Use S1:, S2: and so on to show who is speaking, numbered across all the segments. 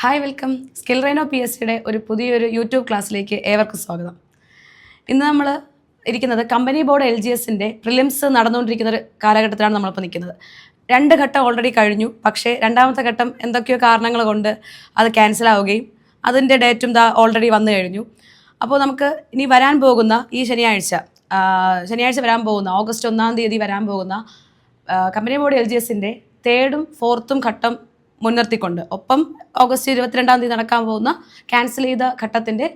S1: Hi welcome skill rhino PSCയുടെ ഒരു പുതിയൊരു YouTube ക്ലാസ്സിലേക്ക് ഏവർക്കും സ്വാഗതം. ഇന്ന് നമ്മൾ ഇരിക്കുന്നത് കമ്പനി ബോർഡ് LGSൻ്റെ പ്രിലിംസ് നടന്നുകൊണ്ടിരിക്കുന്ന ഒരു കാലഘട്ടത്തിലാണ് നമ്മളിപ്പോൾ നിൽക്കുന്നത്. 2 ഘട്ടം ഓൾറെഡി കഴിഞ്ഞു. പക്ഷേ രണ്ടാമത്തെ ഘട്ടം എന്തൊക്കെയോ കാരണങ്ങൾ കൊണ്ട് അത് ക്യാൻസൽ ആവുകയും അതിൻ്റെ ഡേറ്റും ഓൾറെഡി വന്നു കഴിഞ്ഞു. അപ്പോൾ നമുക്ക് ഇനി വരാൻ പോകുന്ന ഈ ശനിയാഴ്ച വരാൻ പോകുന്ന ഓഗസ്റ്റ് 1-ാം തീയതി വരാൻ പോകുന്ന കമ്പനി ബോർഡ് LGSൻ്റെ 3rd ഉം 4th ഉം ഘട്ടം മുൻനിർത്തിക്കൊണ്ട് ഒപ്പം ഓഗസ്റ്റ് 22-ാം തീയതി നടക്കാൻ പോകുന്ന ക്യാൻസൽ ചെയ്ത ഘട്ടത്തിൻ്റെ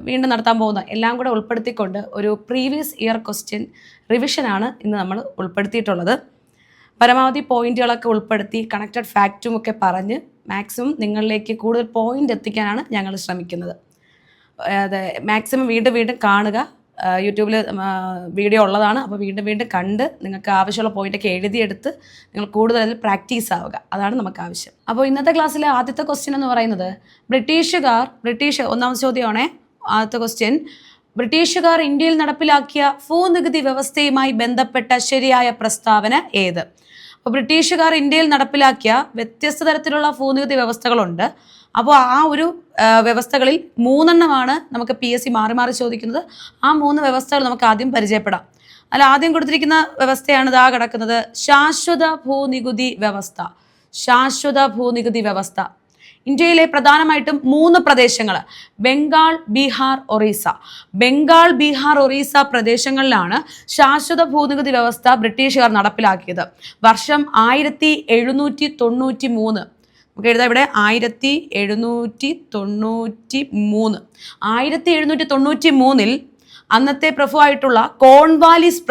S1: വീണ്ടും നടത്താൻ പോകുന്ന എല്ലാം കൂടെ ഉൾപ്പെടുത്തിക്കൊണ്ട് ഒരു പ്രീവിയസ് ഇയർ ക്വസ്റ്റ്യൻ റിവിഷനാണ് ഇന്ന് നമ്മൾ ഉൾപ്പെടുത്തിയിട്ടുള്ളത്. പരമാവധി പോയിന്റുകളൊക്കെ ഉൾപ്പെടുത്തി കണക്റ്റഡ് ഫാക്റ്റും ഒക്കെ പറഞ്ഞ് മാക്സിമം നിങ്ങളിലേക്ക് കൂടുതൽ പോയിന്റ് എത്തിക്കാനാണ് ഞങ്ങൾ ശ്രമിക്കുന്നത്. മാക്സിമം വീണ്ടും കാണുക. യൂട്യൂബിൽ വീഡിയോ ഉള്ളതാണ്. അപ്പോൾ വീണ്ടും കണ്ട് നിങ്ങൾക്ക് ആവശ്യമുള്ള പോയിൻ്റൊക്കെ എഴുതിയെടുത്ത് നിങ്ങൾ കൂടുതൽ അതിൽ പ്രാക്ടീസ് ആവുക. അതാണ് നമുക്ക് ആവശ്യം. അപ്പോൾ ഇന്നത്തെ ക്ലാസ്സിലെ ആദ്യത്തെ ക്വസ്റ്റ്യൻ എന്ന് പറയുന്നത് ഒന്നാമത്തെ ചോദ്യമാണേ. ആദ്യത്തെ ക്വസ്റ്റ്യൻ, ബ്രിട്ടീഷുകാർ ഇന്ത്യയിൽ നടപ്പിലാക്കിയ ഭൂനികുതി വ്യവസ്ഥയുമായി ബന്ധപ്പെട്ട ശരിയായ പ്രസ്താവന ഏത്? അപ്പോൾ ബ്രിട്ടീഷുകാർ ഇന്ത്യയിൽ നടപ്പിലാക്കിയ വ്യത്യസ്ത തരത്തിലുള്ള ഭൂനികുതി വ്യവസ്ഥകളുണ്ട്. അപ്പോൾ ആ ഒരു വ്യവസ്ഥകളിൽ 3 നമുക്ക് PSC മാറി ചോദിക്കുന്നത്. ആ 3 വ്യവസ്ഥകൾ നമുക്ക് ആദ്യം പരിചയപ്പെടാം. അതിൽ ആദ്യം കൊടുത്തിരിക്കുന്ന വ്യവസ്ഥയാണ് കിടക്കുന്നത്, ശാശ്വത ഭൂനികുതി വ്യവസ്ഥ. ഇന്ത്യയിലെ പ്രധാനമായിട്ടും 3 പ്രദേശങ്ങൾ, ബംഗാൾ, ബീഹാർ, ഒറീസ പ്രദേശങ്ങളിലാണ് ശാശ്വത ഭൂനികുതി വ്യവസ്ഥ ബ്രിട്ടീഷുകാർ നടപ്പിലാക്കിയത്. വർഷം 1793. നമുക്ക് എഴുതാം ഇവിടെ 1793. 1793 അന്നത്തെ പ്രഭുവായിട്ടുള്ള കോൺവാലിസ്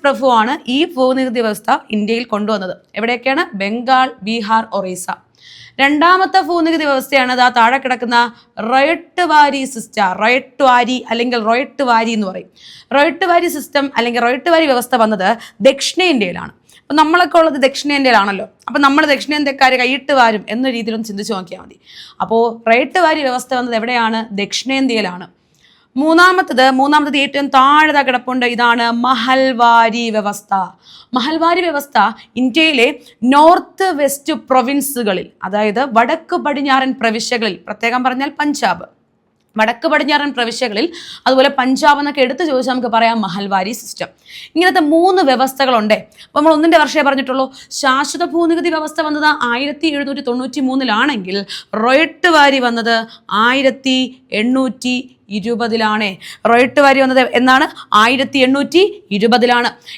S1: പ്രഭുവാണ് ഈ ഭൂനികുതി വ്യവസ്ഥ ഇന്ത്യയിൽ കൊണ്ടുവന്നത്. എവിടെയൊക്കെയാണ്? ബംഗാൾ, ബീഹാർ, ഒറീസ. രണ്ടാമത്തെ ഭൂനികുതി വ്യവസ്ഥയാണ് താഴെ കിടക്കുന്ന റൊയട്ട് വാരി അല്ലെങ്കിൽ റൊയട്ട് വാരി എന്ന് പറയും. റൊയട്ട് വാരി സിസ്റ്റം അല്ലെങ്കിൽ റൊയട്ട് വാരി വ്യവസ്ഥ വന്നത് ദക്ഷിണേന്ത്യയിലാണ്. അപ്പം നമ്മളൊക്കെ ഉള്ളത് ദക്ഷിണേന്ത്യയിലാണല്ലോ. അപ്പം നമ്മൾ ദക്ഷിണേന്ത്യക്കാർ കൈയിട്ട് വാരും എന്ന രീതിയിലൊന്ന് ചിന്തിച്ച് നോക്കിയാൽ മതി. അപ്പോൾ റൊയട്ട് വാരി വ്യവസ്ഥ വന്നത് എവിടെയാണ്? ദക്ഷിണേന്ത്യയിലാണ്. മൂന്നാമത്തത് ഏറ്റവും താഴെ കിടപ്പുണ്ട്. ഇതാണ് മഹൽവാരി വ്യവസ്ഥ. ഇന്ത്യയിലെ നോർത്ത് വെസ്റ്റ് പ്രൊവിൻസുകളിൽ, അതായത് വടക്ക് പടിഞ്ഞാറൻ പ്രവിശ്യകളിൽ, പ്രത്യേകം പറഞ്ഞാൽ പഞ്ചാബ്, വടക്ക് പടിഞ്ഞാറൻ പ്രവിശ്യകളിൽ, അതുപോലെ പഞ്ചാബ് എന്നൊക്കെ എടുത്ത് ചോദിച്ചാൽ നമുക്ക് പറയാം മഹൽവാരി സിസ്റ്റം. ഇങ്ങനത്തെ 3 വ്യവസ്ഥകളുണ്ട്. അപ്പോൾ നമ്മൾ ഒന്നിൻ്റെ വർഷമേ പറഞ്ഞിട്ടുള്ളൂ. ശാശ്വത ഭൂനികുതി വ്യവസ്ഥ വന്നത് 1793 റൊയട്ട് വാരി വന്നത് 1820. റൊയട്ട് വാരി വന്നത് എന്നാണ്? 1820.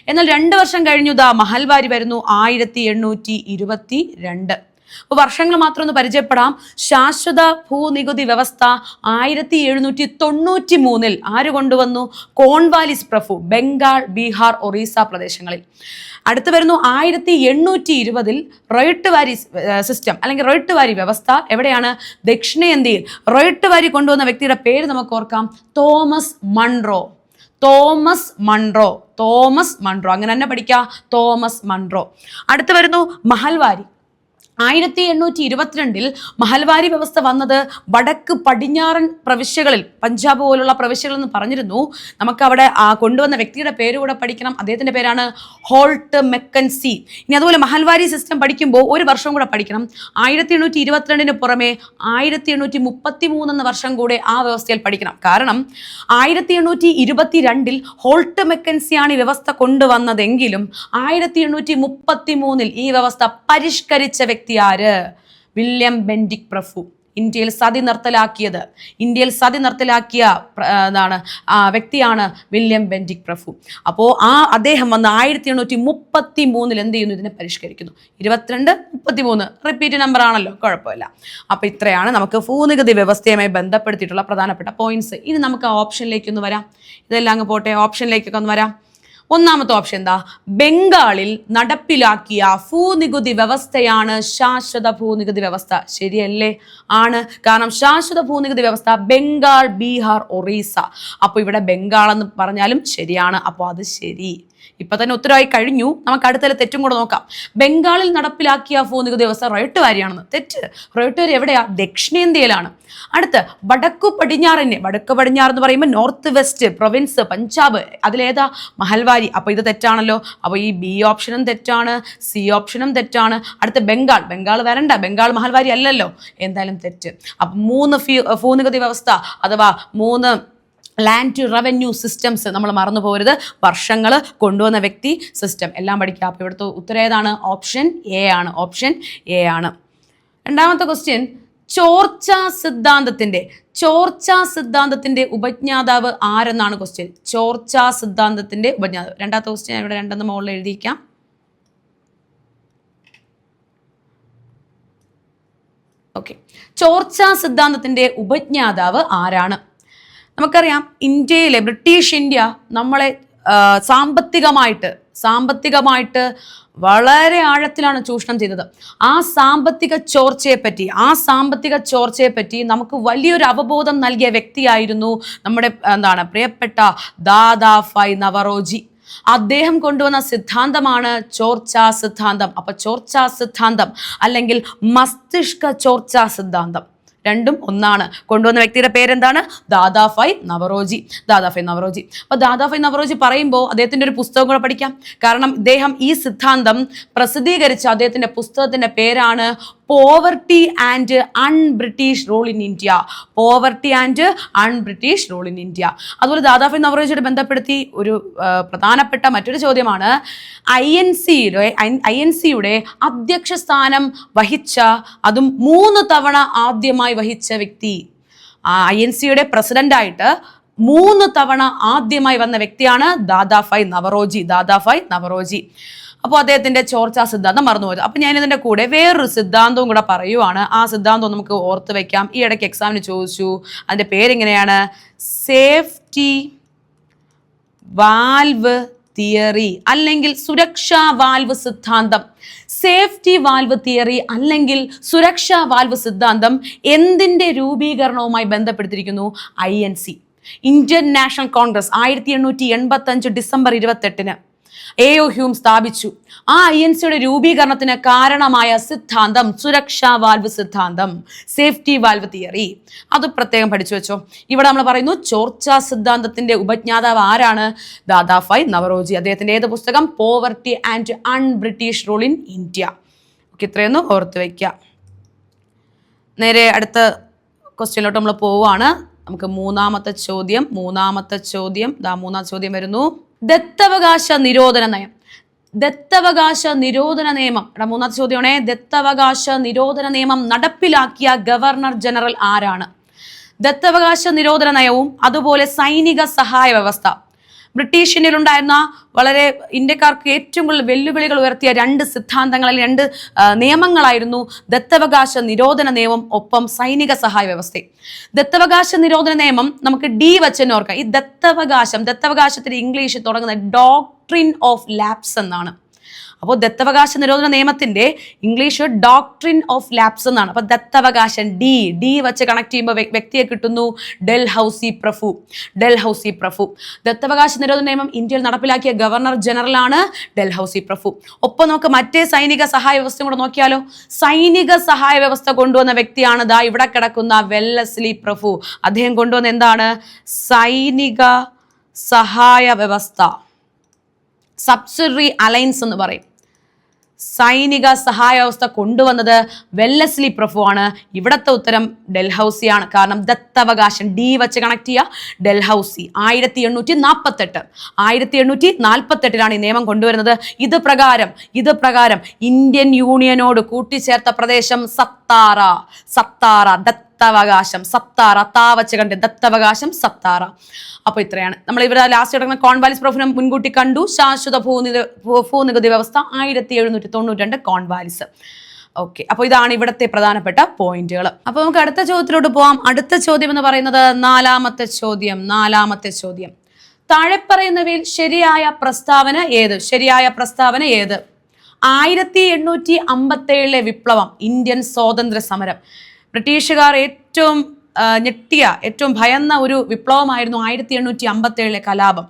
S1: എന്നാൽ 2 വർഷം കഴിഞ്ഞു മഹൽവാരി വരുന്നു 1822. അപ്പോൾ വർഷങ്ങൾ മാത്രം ഒന്ന് പരിചയപ്പെടാം. ശാശ്വത ഭൂനികുതി വ്യവസ്ഥ 1793 ആര് കൊണ്ടുവന്നു? കോൺവാലിസ് പ്രഭു, ബംഗാൾ, ബീഹാർ, ഒറീസ പ്രദേശങ്ങളിൽ. അടുത്ത് വരുന്നു 1820 റൊയട്ട് വാരി സിസ്റ്റം അല്ലെങ്കിൽ റൊയട്ട് വാരി വ്യവസ്ഥ എവിടെയാണ്? ദക്ഷിണേന്ത്യയിൽ. റൊയട്ട് വാരി കൊണ്ടുവന്ന വ്യക്തിയുടെ പേര് നമുക്ക് ഓർക്കാം, തോമസ് മൺറോ. അങ്ങനെ തന്നെ പഠിക്കുക, തോമസ് മൺറോ. അടുത്ത് വരുന്നു മഹൽവാരി. 1822 മഹൽവാരി വ്യവസ്ഥ വന്നത് വടക്ക് പടിഞ്ഞാറൻ പ്രവിശ്യകളിൽ, പഞ്ചാബ് പോലുള്ള പ്രവിശ്യകൾ എന്ന് പറഞ്ഞിരുന്നു. നമുക്ക് അവിടെ കൊണ്ടുവന്ന വ്യക്തിയുടെ പേര് കൂടെ പഠിക്കണം. അദ്ദേഹത്തിൻ്റെ പേരാണ് ഹോൾട്ട് മെക്കൻസി. ഇനി അതുപോലെ മഹൽവാരി സിസ്റ്റം പഠിക്കുമ്പോൾ ഒരു വർഷം കൂടെ പഠിക്കണം. 1822 പുറമെ 1833 എന്ന വർഷം കൂടെ ആ വ്യവസ്ഥയിൽ പഠിക്കണം. കാരണം 1822 ഹോൾട്ട് മെക്കൻസിയാണ് ഈ വ്യവസ്ഥ കൊണ്ടുവന്നതെങ്കിലും 1833 ഈ വ്യവസ്ഥ പരിഷ്കരിച്ച വ്യക്തി ആര്? വില്യം ബെന്റിക് പ്രഭു. ഇന്ത്യയിൽ സതി നിർത്തലാക്കിയ വ്യക്തിയാണ് വില്യം ബെന്റിക് പ്രഭു. അപ്പോൾ അദ്ദേഹം വന്ന് 1833 എന്ത് ചെയ്യുന്നു? ഇതിനെ പരിഷ്കരിക്കുന്നു. 22, 33 റിപ്പീറ്റ് നമ്പർ ആണല്ലോ, കുഴപ്പമില്ല. അപ്പോൾ ഇത്രയാണ് നമുക്ക് ഭൂനികുതി വ്യവസ്ഥയുമായി ബന്ധപ്പെടുത്തിയിട്ടുള്ള പ്രധാനപ്പെട്ട പോയിന്റ്സ്. ഇനി നമുക്ക് ഓപ്ഷനിലേക്കൊന്ന് വരാം. ഇതെല്ലാം അങ്ങ് പോട്ടെ, ഓപ്ഷനിലേക്കൊക്കെ ഒന്ന് വരാം. ഒന്നാമത്തെ ഓപ്ഷൻ എന്താ? ബംഗാളിൽ നടപ്പിലാക്കിയ ഭൂനികുതി വ്യവസ്ഥയാണ് ശാശ്വത ഭൂനികുതി വ്യവസ്ഥ. ശരിയല്ലേ? ആണ്. കാരണം ശാശ്വത ഭൂനികുതി വ്യവസ്ഥ ബംഗാൾ, ബീഹാർ, ഒറീസ. അപ്പോൾ ഇവിടെ ബംഗാൾ എന്ന് പറഞ്ഞാലും ശരിയാണ്. അപ്പോൾ അത് ശരി. ഇപ്പൊ തന്നെ ഉത്തരവായി കഴിഞ്ഞു. നമുക്ക് അടുത്ത തെറ്റും കൂടെ നോക്കാം. ബംഗാളിൽ നടപ്പിലാക്കിയ ഭൂനികുതി വ്യവസ്ഥ റേട്ട് വാരിയാണെന്ന്. തെറ്റ്. റേട്ട് വാരി എവിടെയാ? ദക്ഷിണേന്ത്യയിലാണ്. അടുത്ത് വടക്കു പടിഞ്ഞാറ് എന്ന് പറയുമ്പോൾ നോർത്ത് വെസ്റ്റ് പ്രൊവിൻസ് പഞ്ചാബ്, അതിലേതാ? മഹൽവാരി. അപ്പൊ ഇത് തെറ്റാണല്ലോ. അപ്പൊ ഈ ബി ഓപ്ഷനും തെറ്റാണ്, സി ഓപ്ഷനും തെറ്റാണ്. അടുത്ത ബംഗാൾ വരണ്ട, ബംഗാൾ മഹൽവാരി അല്ലല്ലോ. എന്തായാലും തെറ്റ്. അപ്പൊ 3 ഭൂനികുതി വ്യവസ്ഥ അഥവാ 3 ലാൻഡ് റവന്യൂ സിസ്റ്റംസ് നമ്മൾ മറന്നു പോകരുത്. വർഷങ്ങൾ, കൊണ്ടുവന്ന വ്യക്തി, സിസ്റ്റം എല്ലാം പഠിക്കുക. അപ്പോൾ ഇവിടുത്തെ ഉത്തരം ഏതാണ്? ഓപ്ഷൻ എ ആണ്. ഓപ്ഷൻ എ ആണ്. രണ്ടാമത്തെ ക്വസ്റ്റ്യൻ, ചോർച്ചാ സിദ്ധാന്തത്തിന്റെ ഉപജ്ഞാതാവ് ആരെന്നാണ് ക്വസ്റ്റ്യൻ. ചോർച്ചാ സിദ്ധാന്തത്തിന്റെ ഉപജ്ഞാതാവ്. രണ്ടാമത്തെ ക്വസ്റ്റ്യൻ ഇവിടെ 2 മുകളിൽ എഴുതിയിരിക്കാം. ഓക്കെ, ചോർച്ചാ സിദ്ധാന്തത്തിന്റെ ഉപജ്ഞാതാവ് ആരാണ്? നമുക്കറിയാം, ഇന്ത്യയിലെ ബ്രിട്ടീഷ് ഇന്ത്യ നമ്മളെ സാമ്പത്തികമായിട്ട് വളരെ ആഴത്തിലാണ് ചൂഷണം ചെയ്തത്. ആ സാമ്പത്തിക ചോർച്ചയെ പറ്റി നമുക്ക് വലിയൊരു അവബോധം നൽകിയ വ്യക്തിയായിരുന്നു നമ്മുടെ പ്രിയപ്പെട്ട ദാദാഭായ് നവറോജി. അദ്ദേഹം കൊണ്ടുവന്ന സിദ്ധാന്തമാണ് ചോർച്ചാ സിദ്ധാന്തം. അപ്പൊ ചോർച്ചാ സിദ്ധാന്തം അല്ലെങ്കിൽ മസ്തിഷ്ക ചോർച്ചാ സിദ്ധാന്തം രണ്ടും ഒന്നാണ്. കൊണ്ടുവന്ന വ്യക്തിയുടെ പേരെന്താണ്? ദാദാഭായ് നവറോജി. അപ്പൊ ദാദാഭായ് നവറോജി പറയുമ്പോൾ അദ്ദേഹത്തിന്റെ ഒരു പുസ്തകം കൂടെ പഠിക്കാം. കാരണം ഇദ്ദേഹം ഈ സിദ്ധാന്തം പ്രസിദ്ധീകരിച്ച അദ്ദേഹത്തിന്റെ പുസ്തകത്തിന്റെ പേരാണ് poverty and unBritish rule in India. അതുപോലെ ദാദാഭായ് നവറോജിയോട് ബന്ധപ്പെടുത്തി ഒരു പ്രധാനപ്പെട്ട മറ്റൊരു ചോദ്യമാണ്, INC-യുടെ അധ്യക്ഷ സ്ഥാനം വഹിച്ച, അതും 3 തവണ ആദ്യമായി വഹിച്ച വ്യക്തി. INC-യുടെ പ്രസിഡന്റായിട്ട് 3 തവണ ആദ്യമായി വന്ന വ്യക്തിയാണ് ദാദാഭായ് നവറോജി. അപ്പോൾ അദ്ദേഹത്തിന്റെ ചോർച്ചാ സിദ്ധാന്തം മറന്നുപോയത്. അപ്പൊ ഞാൻ ഇതിന്റെ കൂടെ വേറൊരു സിദ്ധാന്തവും കൂടെ പറയുവാണ്. ആ സിദ്ധാന്തം നമുക്ക് ഓർത്ത് വെക്കാം. ഈ ഇടയ്ക്ക് എക്സാമിന് ചോദിച്ചു. അതിന്റെ പേരെങ്ങനെയാണ്? സേഫ്റ്റി വാൽവ് തിയറി അല്ലെങ്കിൽ സുരക്ഷാ വാൽവ് സിദ്ധാന്തം. സേഫ്റ്റി വാൽവ് തിയറി അല്ലെങ്കിൽ സുരക്ഷാ വാൽവ് സിദ്ധാന്തം എന്തിന്റെ രൂപീകരണവുമായി ബന്ധപ്പെടുത്തിയിരിക്കുന്നു? INC, Indian National Congress 1885 December 28-ന് AO ഹ്യൂം സ്ഥാപിച്ചു. ആ INC-യുടെ രൂപീകരണത്തിന് കാരണമായ സിദ്ധാന്തം സുരക്ഷാ വാൽവ് സിദ്ധാന്തം, സേഫ്റ്റി വാൽവ് തിയറി. അത് പ്രത്യേകം പഠിച്ചു വെച്ചോ. ഇവിടെ നമ്മൾ പറയുന്നു ചോർച്ചാ സിദ്ധാന്തത്തിന്റെ ഉപജ്ഞാതാവ് ആരാണ്? ദാദാഭായ് നവറോജി. അദ്ദേഹത്തിന്റെ ഏത് പുസ്തകം? Poverty and unBritish rule in India. Okay, ഇത്രയൊന്ന് ഓർത്ത് വയ്ക്കുക. നേരെ അടുത്ത ക്വസ്റ്റ്യനിലോട്ട് നമ്മൾ പോവുകയാണ്. നമുക്ക് മൂന്നാമത്തെ ചോദ്യം വരുന്നു. ദത്തവകാശ നിരോധന നിയമം. മൂന്നാമത്തെ ചോദ്യമാണേ. ദത്തവകാശ നിരോധന നിയമം നടപ്പിലാക്കിയ ഗവർണർ ജനറൽ ആരാണ്? ദത്തവകാശ നിരോധന നയവും അതുപോലെ സൈനിക സഹായ വ്യവസ്ഥ. ബ്രിട്ടീഷ് ഇന്ത്യയിലുണ്ടായിരുന്ന വളരെ ഇന്ത്യക്കാർക്ക് ഏറ്റവും കൂടുതൽ വെല്ലുവിളികൾ ഉയർത്തിയ 2 സിദ്ധാന്തങ്ങളിൽ 2 നിയമങ്ങളായിരുന്നു ദത്തവകാശ നിരോധന നിയമം ഒപ്പം സൈനിക സഹായ വ്യവസ്ഥ. ദത്തവകാശ നിരോധന നിയമം നമുക്ക് D വച്ചെന്ന് ഓർക്കാം. ഈ ദത്തവകാശത്തിന് ഇംഗ്ലീഷ് തുടങ്ങുന്നത് ഡോക്ട്രിൻ ഓഫ് ലാപ്സ് എന്നാണ്. അപ്പോൾ ദത്തവകാശ നിരോധന നിയമത്തിന്റെ ഇംഗ്ലീഷ് ഡോക്ട്രിൻ ഓഫ് ലാപ്സ് എന്നാണ്. അപ്പൊ ദത്തവകാശം ഡി വെച്ച് കണക്ട് ചെയ്യുമ്പോൾ വ്യക്തിയെ കിട്ടുന്നു ഡൽഹൌസി പ്രഭു. ദത്തവകാശ നിരോധന നിയമം ഇന്ത്യയിൽ നടപ്പിലാക്കിയ ഗവർണർ ജനറൽ ആണ് ഡൽഹൌസി പ്രഭു. ഒപ്പം നമുക്ക് മറ്റേ സൈനിക സഹായ വ്യവസ്ഥ കൂടെ നോക്കിയാലോ. സൈനിക സഹായ വ്യവസ്ഥ കൊണ്ടുവന്ന വ്യക്തിയാണ് ദാ ഇവിടെ കിടക്കുന്ന വെല്ലസ്ലി പ്രഭു. അദ്ദേഹം കൊണ്ടുവന്ന എന്താണ്? സൈനിക സഹായ വ്യവസ്ഥ, സബ്സിഡറി അലയൻസ് എന്ന് പറയും. സൈനിക സഹായ വ്യവസ്ഥ കൊണ്ടുവന്നത് വെല്ലസ്ലി പ്രഭു ആണ്. ഇവിടത്തെ ഉത്തരം ഡൽഹൌസിയാണ്. കാരണം ദത്തവകാശം D വെച്ച് കണക്ട് ചെയ്യുക. ഡൽഹൌസി 1848 ഈ നിയമം കൊണ്ടുവരുന്നത്. ഇത് പ്രകാരം ഇന്ത്യൻ യൂണിയനോട് കൂട്ടിച്ചേർത്ത പ്രദേശം സത്താറ ദത്തവകാശം സത്താറ. അപ്പൊ ഇത്രയാണ് നമ്മൾ ഇവിടെ ലാസ്റ്റ് കിടക്കുന്ന കോൺവാലിസ് പ്രഭുവിനെ മുൻകൂട്ടി കണ്ടു. ശാശ്വത ഭൂനികുതി വ്യവസ്ഥ 1792 കോൺവാലിസ്. ഓക്കെ, അപ്പോൾ ഇതാണ് ഇവിടുത്തെ പ്രധാനപ്പെട്ട പോയിന്റുകൾ. അപ്പൊ നമുക്ക് അടുത്ത ചോദ്യത്തിലോട്ട് പോവാം. അടുത്ത ചോദ്യം എന്ന് പറയുന്നത് നാലാമത്തെ ചോദ്യം. താഴെ പറയുന്നവയിൽ ശരിയായ പ്രസ്താവന ഏത്? 1857 വിപ്ലവം, ഇന്ത്യൻ സ്വാതന്ത്ര്യ സമരം. ബ്രിട്ടീഷുകാർ ഏറ്റവും ഭയന്ന ഒരു വിപ്ലവമായിരുന്നു 1857 കലാപം.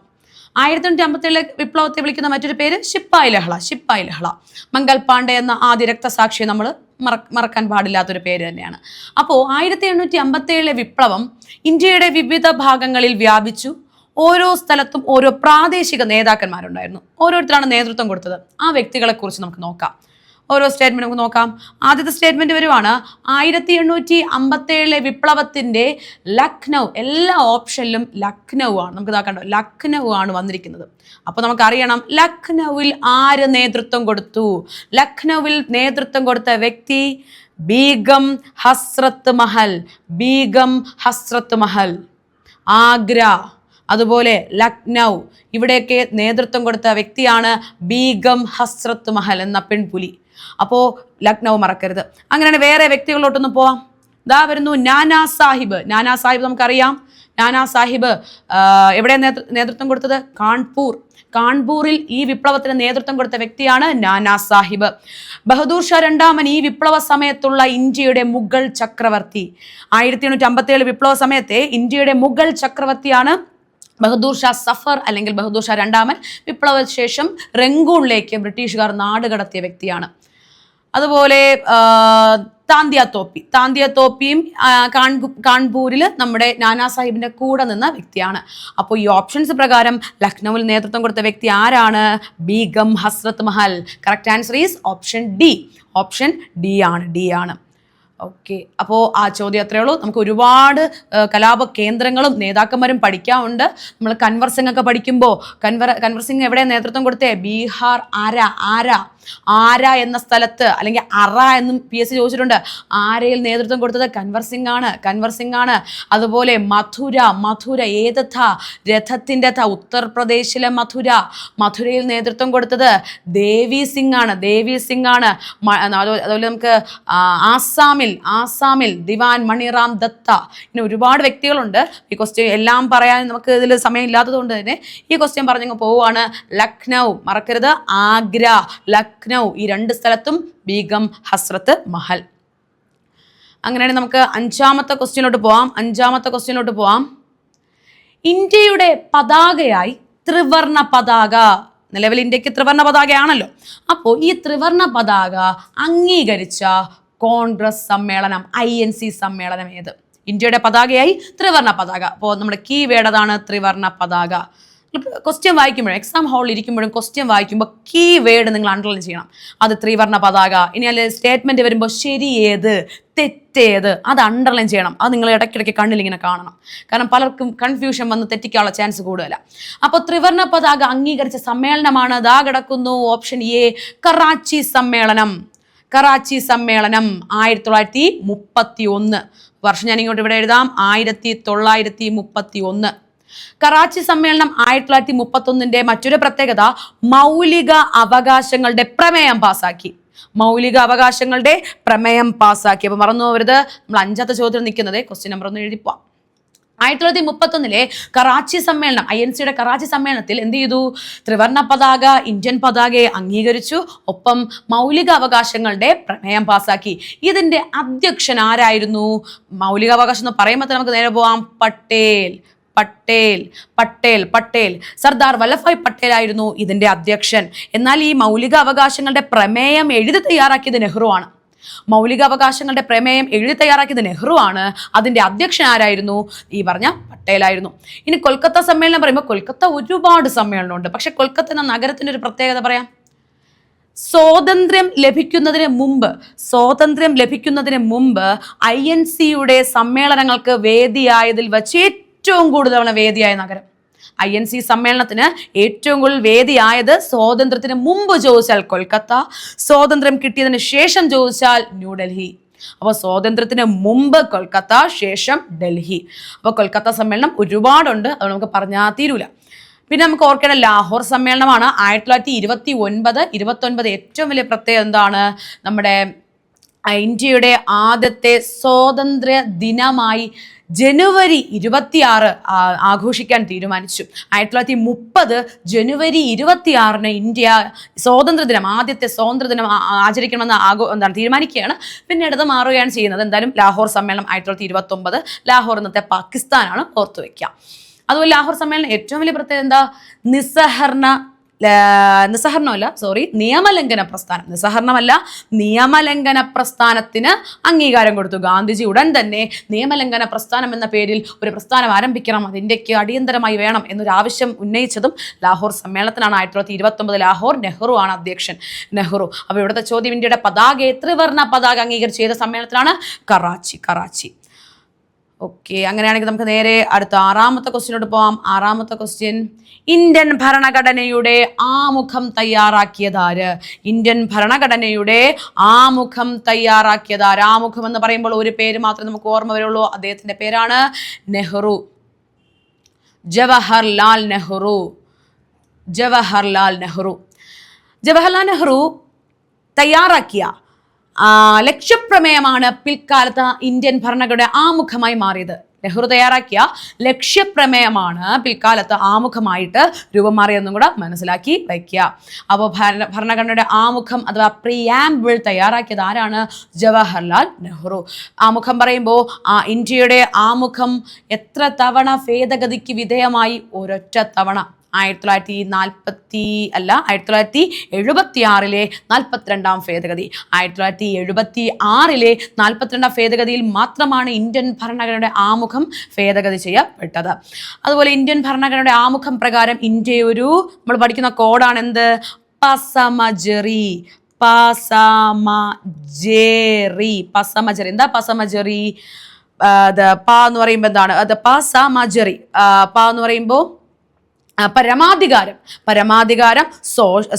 S1: 1957 വിപ്ലവത്തെ വിളിക്കുന്ന മറ്റൊരു പേര് ശിപ്പായി ലഹള. ശിപ്പായി ലഹള. മംഗൽ പാണ്ഡെ എന്ന ആദ്യ രക്തസാക്ഷിയെ നമ്മൾ മറക്കാൻ പാടില്ലാത്തൊരു പേര് തന്നെയാണ്. അപ്പോൾ 1857 വിപ്ലവം ഇന്ത്യയുടെ വിവിധ ഭാഗങ്ങളിൽ വ്യാപിച്ചു. ഓരോ സ്ഥലത്തും ഓരോ പ്രാദേശിക നേതാക്കന്മാരുണ്ടായിരുന്നു. ഓരോരുത്തരാണ് നേതൃത്വം കൊടുത്തത്. ആ വ്യക്തികളെ കുറിച്ച് നമുക്ക് നോക്കാം. ഓരോ സ്റ്റേറ്റ്മെന്റ് നമുക്ക് നോക്കാം. ആദ്യത്തെ സ്റ്റേറ്റ്മെന്റ് വരുവാണ് 1857 വിപ്ലവത്തിന്റെ ലക്നൗ. എല്ലാ ഓപ്ഷനിലും ലക്നൗ ആണ്. നമുക്ക് ഇതാക്കണ്ടോ, ലക്നൗ ആണ് വന്നിരിക്കുന്നത്. അപ്പൊ നമുക്കറിയണം ലക്നൌവിൽ ആര് നേതൃത്വം കൊടുത്തു. ലക്നൌവിൽ നേതൃത്വം കൊടുത്ത വ്യക്തി ബീഗം ഹസ്രത്ത് മഹൽ. ബീഗം ഹസ്രത്ത് മഹൽ. ആഗ്ര, അതുപോലെ ലക്നൗ, ഇവിടെയൊക്കെ നേതൃത്വം കൊടുത്ത വ്യക്തിയാണ് ബീഗം ഹസ്രത്ത് മഹൽ എന്ന പെൺപുലി. അപ്പോൾ ലക്നൗ മറക്കരുത്. അങ്ങനെയാണ് വേറെ വ്യക്തികളിലോട്ടൊന്ന് പോവാം. ഇതാ വരുന്നു നാനാ സാഹിബ്. നാനാ സാഹിബ് നമുക്കറിയാം. നാനാ സാഹിബ് എവിടെ നേതൃത്വം കൊടുത്തത്? കാൺപൂർ. കാൺപൂരിൽ ഈ വിപ്ലവത്തിന് നേതൃത്വം കൊടുത്ത വ്യക്തിയാണ് നാനാ സാഹിബ്. ബഹദൂർ ഷാ രണ്ടാമൻ ഈ വിപ്ലവ സമയത്തുള്ള ഇന്ത്യയുടെ മുഗൾ ചക്രവർത്തി. 1857 വിപ്ലവ സമയത്തെ ഇന്ത്യയുടെ മുഗൾ ചക്രവർത്തിയാണ് ബഹദൂർ ഷാ സഫർ അല്ലെങ്കിൽ ബഹദൂർ ഷാ രണ്ടാമൻ. വിപ്ലവശേഷം റംഗൂണിലേക്ക് ബ്രിട്ടീഷുകാർ നാട് കടത്തിയ വ്യക്തിയാണ്. അതുപോലെ താന്തിയ തോപ്പി. താന്തിയ തോപ്പിയും കാൺപൂരിൽ നമ്മുടെ നാനാ സാഹിബിന്റെ കൂടെ നിന്ന വ്യക്തിയാണ്. അപ്പോൾ ഈ ഓപ്ഷൻസ് പ്രകാരം ലക്നൌവിൽ നേതൃത്വം കൊടുത്ത വ്യക്തി ആരാണ്? ബീഗം ഹസ്രത്ത് Mahal. Correct answer is option D. Option D ആണ്. ഓക്കെ, അപ്പോൾ ആ ചോദ്യം അത്രയേ ഉള്ളൂ. നമുക്ക് ഒരുപാട് കലാപ കേന്ദ്രങ്ങളും നേതാക്കന്മാരും പഠിക്കാറുണ്ട്. നമ്മൾ കൻവർ സിംഗ് ഒക്കെ പഠിക്കുമ്പോൾ കൻവർ സിംഗ് എവിടെ നേതൃത്വം കൊടുത്തേ? ബീഹാർ ആര എന്ന സ്ഥലത്ത്, അല്ലെങ്കിൽ അറ എന്നും PSC ചോദിച്ചിട്ടുണ്ട്. ആരയിൽ നേതൃത്വം കൊടുത്തത്? കൻവർ സിംഗ് ആണ്. അതുപോലെ മഥുര ഏത് രഥത്തിന്റെ ഉത്തർപ്രദേശിലെ മഥുരയിൽ നേതൃത്വം കൊടുത്തത് ദേവി സിംഗ് ആണ്. അതുപോലെ നമുക്ക് ആസാമിൽ ദിവാൻ മണിറാം ദത്ത. ഇങ്ങനെ ഒരുപാട് വ്യക്തികളുണ്ട്. ഈ ക്വസ്റ്റ്യൻ എല്ലാം പറയാൻ നമുക്ക് ഇതിൽ സമയം ഇല്ലാത്തത് കൊണ്ട് തന്നെ ഈ ക്വസ്റ്റ്യൻ പറഞ്ഞങ്ങ് പോവുകയാണ്. ലക്നൗ മറക്കരുത്, ആഗ്ര, ലക്നൗ, ഈ രണ്ട് സ്ഥലത്തും ബീഗം ഹസ്രത്ത് മഹൽ. അങ്ങനെയാണെങ്കിൽ നമുക്ക് അഞ്ചാമത്തെ ക്വസ്റ്റ്യനിലോട്ട് പോവാം. ഇന്ത്യയുടെ പതാകയായി ത്രിവർണ പതാക. നിലവിൽ ഇന്ത്യക്ക് ത്രിവർണ പതാകയാണല്ലോ. അപ്പോൾ ഈ ത്രിവർണ പതാക അംഗീകരിച്ച കോൺഗ്രസ് സമ്മേളനം, INC സമ്മേളനം ഏത്? ഇന്ത്യയുടെ പതാകയായി ത്രിവർണ പതാക. അപ്പോൾ നമ്മുടെ കീ വേർഡ് അതാണ് ത്രിവർണ പതാക. ക്വസ്റ്റ്യൻ വായിക്കുമ്പോഴും എക്സാം ഹാളിൽ ഇരിക്കുമ്പോഴും ക്വസ്റ്റ്യൻ വായിക്കുമ്പോൾ കീ വേർഡ് നിങ്ങൾ അണ്ടർലൈൻ ചെയ്യണം. അത് ത്രിവർണ പതാക. ഇനി അല്ലെ സ്റ്റേറ്റ്മെന്റ് വരുമ്പോൾ ശരി ഏത് തെറ്റേത് അത് അണ്ടർലൈൻ ചെയ്യണം. അത് നിങ്ങൾ ഇടയ്ക്കിടയ്ക്ക് കണ്ണിലിങ്ങനെ കാണണം. കാരണം പലർക്കും കൺഫ്യൂഷൻ വന്ന് തെറ്റിക്കാനുള്ള ചാൻസ് കൂടുതലാണ്. അപ്പോൾ ത്രിവർണ പതാക അംഗീകരിച്ച സമ്മേളനമാണ് ദാ കിടക്കുന്നു. ഓപ്ഷൻ എ കറാച്ചി സമ്മേളനം. 1931. വർഷം ഞാൻ ഇങ്ങോട്ട് ഇവിടെ എഴുതാം. 1931. കറാച്ചി സമ്മേളനം 1931 മറ്റൊരു പ്രത്യേകത മൗലിക അവകാശങ്ങളുടെ പ്രമേയം പാസാക്കി. അപ്പൊ മറന്നു പോകരുത്. നമ്മൾ 5ാമത്തെ ചോദ്യം നിൽക്കുന്നത്. Question number 1 എഴുതിപ്പോ. 1931 കറാച്ചി സമ്മേളനം, INCയുടെ കറാച്ചി സമ്മേളനത്തിൽ എന്ത് ചെയ്തു? ത്രിവർണ പതാക, ഇന്ത്യൻ പതാകയെ അംഗീകരിച്ചു. ഒപ്പം മൗലിക അവകാശങ്ങളുടെ പ്രമേയം പാസാക്കി. ഇതിന്റെ അധ്യക്ഷൻ ആരായിരുന്നു? മൗലികാവകാശം എന്ന് പറയുമ്പോൾ നമുക്ക് നേരെ പോവാം. പട്ടേൽ സർദാർ വല്ലഭായ് പട്ടേൽ ആയിരുന്നു ഇതിന്റെ അധ്യക്ഷൻ. എന്നാൽ ഈ മൗലിക അവകാശങ്ങളുടെ പ്രമേയം എഴുതി തയ്യാറാക്കിയത് നെഹ്റു ആണ്. അതിന്റെ അധ്യക്ഷൻ ആരായിരുന്നു? ഈ പറഞ്ഞ പട്ടേലായിരുന്നു. ഇനി കൊൽക്കത്ത സമ്മേളനം പറയുമ്പോൾ കൊൽക്കത്ത ഒരുപാട് സമ്മേളനമുണ്ട്. പക്ഷെ കൊൽക്കത്ത എന്ന നഗരത്തിന്റെ ഒരു പ്രത്യേകത പറയാം. സ്വാതന്ത്ര്യം ലഭിക്കുന്നതിന് മുമ്പ് INCയുടെ സമ്മേളനങ്ങൾക്ക് വേദിയായതിൽ വച്ച് ഏറ്റവും കൂടുതൽ വേദിയായ നഗരം. INC സമ്മേളനത്തിന് ഏറ്റവും കൂടുതൽ വേദിയായത് സ്വാതന്ത്ര്യത്തിന് മുമ്പ് ചോദിച്ചാൽ കൊൽക്കത്ത, സ്വാതന്ത്ര്യം കിട്ടിയതിന് ശേഷം ചോദിച്ചാൽ ന്യൂഡൽഹി. അപ്പോൾ സ്വാതന്ത്ര്യത്തിന് മുമ്പ് കൊൽക്കത്ത, ശേഷം ഡൽഹി. അപ്പോൾ കൊൽക്കത്ത സമ്മേളനം ഒരുപാടുണ്ട്, അത് നമുക്ക് പറഞ്ഞാൽ തീരൂല. പിന്നെ നമുക്ക് ഓർക്കേണ്ട ലാഹോർ സമ്മേളനമാണ് 1929. ഏറ്റവും വലിയ പ്രത്യേകത എന്താണ്? നമ്മുടെ ഇന്ത്യയുടെ ആദ്യത്തെ സ്വാതന്ത്ര്യ ദിനമായി ജനുവരി 26 ആഘോഷിക്കാൻ തീരുമാനിച്ചു. 1930 ജനുവരി 26 ഇന്ത്യ സ്വാതന്ത്ര്യദിനം, ആദ്യത്തെ സ്വാതന്ത്ര്യദിനം ആചരിക്കണമെന്ന് തീരുമാനിക്കുകയാണ്. പിന്നീട് അത് മാറുകയാണ് ചെയ്യുന്നത്. എന്തായാലും ലാഹോർ സമ്മേളനം 1929. ലാഹോർ ഇന്നത്തെ പാകിസ്ഥാനാണ്, ഓർത്തു വയ്ക്കുക. അതുപോലെ ലാഹോർ സമ്മേളനം ഏറ്റവും വലിയ പ്രത്യേകത എന്താ? നിയമലംഘന പ്രസ്ഥാനം. നിസ്സഹരണമല്ല, നിയമലംഘന പ്രസ്ഥാനത്തിന് അംഗീകാരം കൊടുത്തു. ഗാന്ധിജി ഉടൻ തന്നെ നിയമലംഘന പ്രസ്ഥാനം എന്ന പേരിൽ ഒരു പ്രസ്ഥാനം ആരംഭിക്കണം, അത് ഇന്ത്യക്ക് അടിയന്തരമായി വേണം എന്നൊരു ആവശ്യം ഉന്നയിച്ചതും ലാഹോർ സമ്മേളനത്തിനാണ്. 1929 ലാഹോർ, നെഹ്റു ആണ് അധ്യക്ഷൻ. നെഹ്റു. അപ്പോൾ ഇവിടുത്തെ ചോദ്യം, ഇന്ത്യയുടെ പതാകയെ ത്രിവർണ്ണ പതാക അംഗീകരിച്ച് ചെയ്ത സമ്മേളനത്തിലാണ്? കറാച്ചി. ഓക്കെ, അങ്ങനെയാണെങ്കിൽ നമുക്ക് നേരെ അടുത്ത 6ാമത്തെ ക്വസ്റ്റ്യനോട് പോവാം. 6ാമത്തെ ക്വസ്റ്റ്യൻ, ഇന്ത്യൻ ഭരണഘടനയുടെ ആമുഖം തയ്യാറാക്കിയതാര്? ഇന്ത്യൻ ഭരണഘടനയുടെ ആമുഖം തയ്യാറാക്കിയതാര്? ആമുഖം എന്ന് പറയുമ്പോൾ ഒരു പേര് മാത്രമേ നമുക്ക് ഓർമ്മ വരുള്ളൂ. അദ്ദേഹത്തിന്റെ പേരാണ് നെഹ്റു. ജവഹർലാൽ നെഹ്റു. ജവഹർലാൽ നെഹ്റു തയ്യാറാക്കിയ ലക്ഷ്യപ്രമേയമാണ് പിൽക്കാലത്ത് ഇന്ത്യൻ ഭരണഘടനയുടെ ആമുഖമായി മാറിയത്. നെഹ്റു തയ്യാറാക്കിയ ലക്ഷ്യപ്രമേയമാണ് പിൽക്കാലത്ത് ആമുഖമായിട്ട് രൂപം മാറിയതെന്നും കൂടെ മനസ്സിലാക്കി വയ്ക്കുക. അപ്പോൾ ഭരണഘടനയുടെ ആമുഖം അഥവാ പ്രിയാമ്പിൾ തയ്യാറാക്കിയത് ആരാണ്? ജവഹർലാൽ നെഹ്റു. ആമുഖം പറയുമ്പോൾ ഇന്ത്യയുടെ ആമുഖം എത്ര തവണ ഭേദഗതിക്ക് വിധേയമായി? ഒരൊറ്റ തവണ. 1976 42ാം ഭേദഗതി. 1976 42ാം ഭേദഗതിയിൽ മാത്രമാണ് ഇന്ത്യൻ ഭരണഘടനയുടെ ആമുഖം ഭേദഗതി ചെയ്യപ്പെട്ടത്. അതുപോലെ ഇന്ത്യൻ ഭരണഘടനയുടെ ആമുഖം പ്രകാരം ഇന്ത്യ നമ്മൾ പഠിക്കുന്ന കോഡാണ് എന്ത്? പസമജറി. എന്താ പസമജറി? പ എന്ന് പറയുമ്പോൾ എന്താണ്? അത് പസമജറി. പ എന്ന് പറയുമ്പോൾ പരമാധികാരം,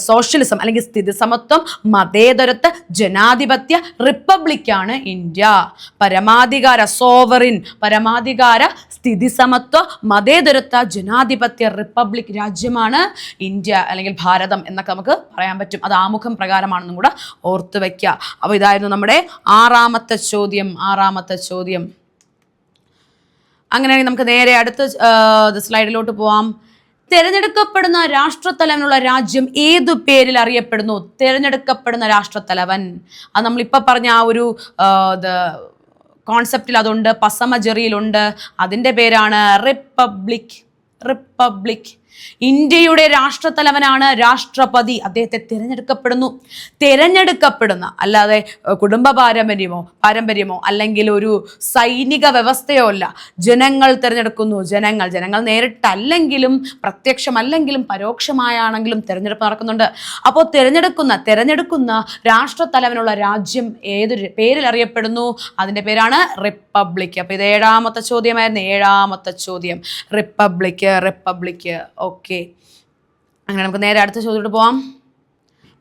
S1: സോഷ്യലിസം അല്ലെങ്കിൽ സ്ഥിതി സമത്വം, മതേതരത്വ, ജനാധിപത്യ റിപ്പബ്ലിക്കാണ് ഇന്ത്യ. പരമാധികാര, സ്ഥിതി സമത്വ, മതേതരത്വ, ജനാധിപത്യ റിപ്പബ്ലിക് രാജ്യമാണ് ഇന്ത്യ അല്ലെങ്കിൽ ഭാരതം എന്നൊക്കെ നമുക്ക് പറയാൻ പറ്റും. അത് ആമുഖം പ്രകാരമാണെന്നും കൂടെ ഓർത്തു വയ്ക്കുക. അപ്പോൾ ഇതായിരുന്നു നമ്മുടെ 6ാമത്തെ ചോദ്യം. അങ്ങനെയാണെങ്കിൽ നമുക്ക് നേരെ അടുത്ത സ്ലൈഡിലോട്ട് പോവാം. തിരഞ്ഞെടുക്കപ്പെടുന്ന രാഷ്ട്രത്തലവനുള്ള രാജ്യം ഏതു പേരിൽ അറിയപ്പെടുന്നു? തിരഞ്ഞെടുക്കപ്പെടുന്ന രാഷ്ട്രത്തലവൻ, അത് നമ്മളിപ്പോൾ പറഞ്ഞ ആ ഒരു കോൺസെപ്റ്റിൽ അതുണ്ട്, പസമജറിയിലുണ്ട്. അതിൻ്റെ പേരാണ് റിപ്പബ്ലിക്. ഇന്ത്യയുടെ രാഷ്ട്രത്തലവനാണ് രാഷ്ട്രപതി. അദ്ദേഹത്തെ തിരഞ്ഞെടുക്കപ്പെടുന്ന അല്ലാതെ കുടുംബ പാരമ്പര്യമോ അല്ലെങ്കിൽ ഒരു സൈനിക വ്യവസ്ഥയോ അല്ല. ജനങ്ങൾ തിരഞ്ഞെടുക്കുന്നു. ജനങ്ങൾ നേരിട്ടല്ലെങ്കിലും പ്രത്യക്ഷമല്ലെങ്കിലും പരോക്ഷമായാണെങ്കിലും തിരഞ്ഞെടുപ്പ് നടക്കുന്നുണ്ട്. അപ്പോൾ തിരഞ്ഞെടുക്കുന്ന രാഷ്ട്രത്തലവനുള്ള രാജ്യം ഏതൊരു പേരിൽ അറിയപ്പെടുന്നു? അതിൻ്റെ പേരാണ് റിപ്പബ്ലിക്. അപ്പോൾ ഇത് 7ാമത്തെ ചോദ്യമായിരുന്നു. 7ാമത്തെ ചോദ്യം റിപ്പബ്ലിക്. ഓക്കെ, അങ്ങനെ നമുക്ക് നേരെ അടുത്ത ചോദ്യത്തോട്ട് പോവാം.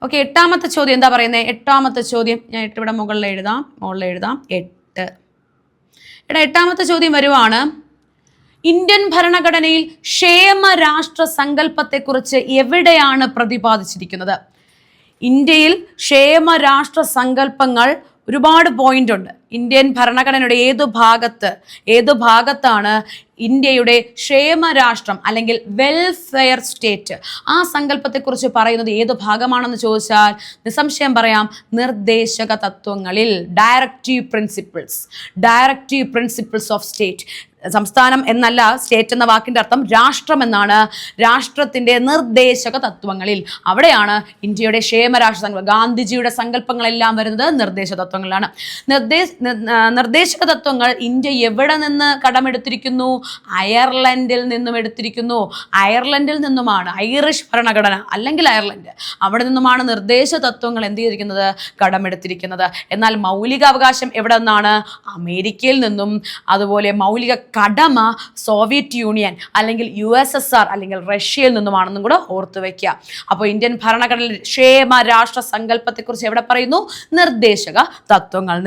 S1: ഓക്കെ, 8ാമത്തെ ചോദ്യം എന്താ പറയുന്നത്? 8ാമത്തെ ചോദ്യം ഞാൻ ഇവിടെ മുകളിൽ എഴുതാം. 8. 8ാമത്തെ ചോദ്യം വരുവാണ്. ഇന്ത്യൻ ഭരണഘടനയിൽ ക്ഷേമരാഷ്ട്ര സങ്കല്പത്തെക്കുറിച്ച് എവിടെയാണ് പ്രതിപാദിച്ചിരിക്കുന്നത്? ഇന്ത്യയിൽ ക്ഷേമരാഷ്ട്ര സങ്കല്പങ്ങൾ ഒരുപാട് പോയിന്റ് ഉണ്ട്. ഇന്ത്യൻ ഭരണഘടനയുടെ ഏതു ഭാഗത്താണ് ഇന്ത്യയുടെ ക്ഷേമരാഷ്ട്രം അല്ലെങ്കിൽ വെൽഫെയർ സ്റ്റേറ്റ് ആ സങ്കല്പത്തെക്കുറിച്ച് പറയുന്നത് ഏത് ഭാഗമാണെന്ന് ചോദിച്ചാൽ നിസ്സംശയം പറയാം, നിർദ്ദേശക തത്വങ്ങളിൽ. Directive principles of state. സംസ്ഥാനം എന്നല്ല, സ്റ്റേറ്റ് എന്ന വാക്കിൻ്റെ അർത്ഥം രാഷ്ട്രം എന്നാണ്. രാഷ്ട്രത്തിൻ്റെ നിർദ്ദേശക തത്വങ്ങളിൽ അവിടെയാണ് ഇന്ത്യയുടെ ക്ഷേമരാഷ്ട്ര സങ്കല്പം. ഗാന്ധിജിയുടെ സങ്കല്പങ്ങളെല്ലാം വരുന്നത് നിർദ്ദേശക തത്വങ്ങളിലാണ്. നിർദ്ദേശക തത്വങ്ങൾ ഇന്ത്യ എവിടെ നിന്ന് കടമെടുത്തിരിക്കുന്നു? അയർലൻഡിൽ നിന്നും എടുത്തിരിക്കുന്നു. അയർലൻഡിൽ നിന്നുമാണ്, ഐറിഷ് ഭരണഘടന അല്ലെങ്കിൽ അയർലൻഡ്, അവിടെ നിന്നുമാണ് നിർദ്ദേശ തത്വങ്ങൾ എന്ത് ചെയ്തിരിക്കുന്നത്? കടമെടുത്തിരിക്കുന്നത്. എന്നാൽ മൗലിക അവകാശം എവിടെ നിന്നാണ്? അമേരിക്കയിൽ നിന്നും. അതുപോലെ മൗലിക കടമ സോവിയറ്റ് യൂണിയൻ അല്ലെങ്കിൽ USSR അല്ലെങ്കിൽ റഷ്യയിൽ നിന്നുമാണെന്നും കൂടെ ഓർത്തു വയ്ക്കുക. അപ്പോൾ ഇന്ത്യൻ ഭരണഘടനയിൽ ക്ഷേമ രാഷ്ട്ര സങ്കല്പത്തെക്കുറിച്ച് എവിടെ പറയുന്നു? നിർദ്ദേശക തത്വങ്ങൾ.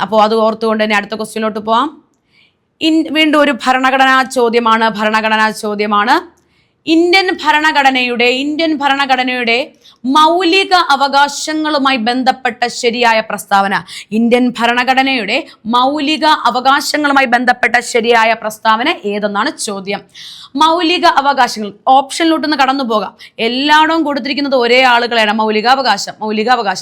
S1: അപ്പോൾ അത് ഓർത്തുകൊണ്ട് തന്നെ അടുത്ത ക്വസ്റ്റ്യനിലോട്ട് പോവാം. വീണ്ടും ഒരു ഭരണഘടനാ ചോദ്യമാണ്. ഇന്ത്യൻ ഭരണഘടനയുടെ മൗലിക അവകാശങ്ങളുമായി ബന്ധപ്പെട്ട ശരിയായ പ്രസ്താവന. ഇന്ത്യൻ ഭരണഘടനയുടെ മൗലിക അവകാശങ്ങളുമായി ബന്ധപ്പെട്ട ശരിയായ പ്രസ്താവന ഏതെന്നാണ് ചോദ്യം. മൗലിക അവകാശങ്ങൾ ഓപ്ഷനിലോട്ടൊന്ന് കടന്നു പോകാം. എല്ലായിടവും കൊടുത്തിരിക്കുന്നത് ഒരേ ആളുകളാണ്. മൗലികാവകാശം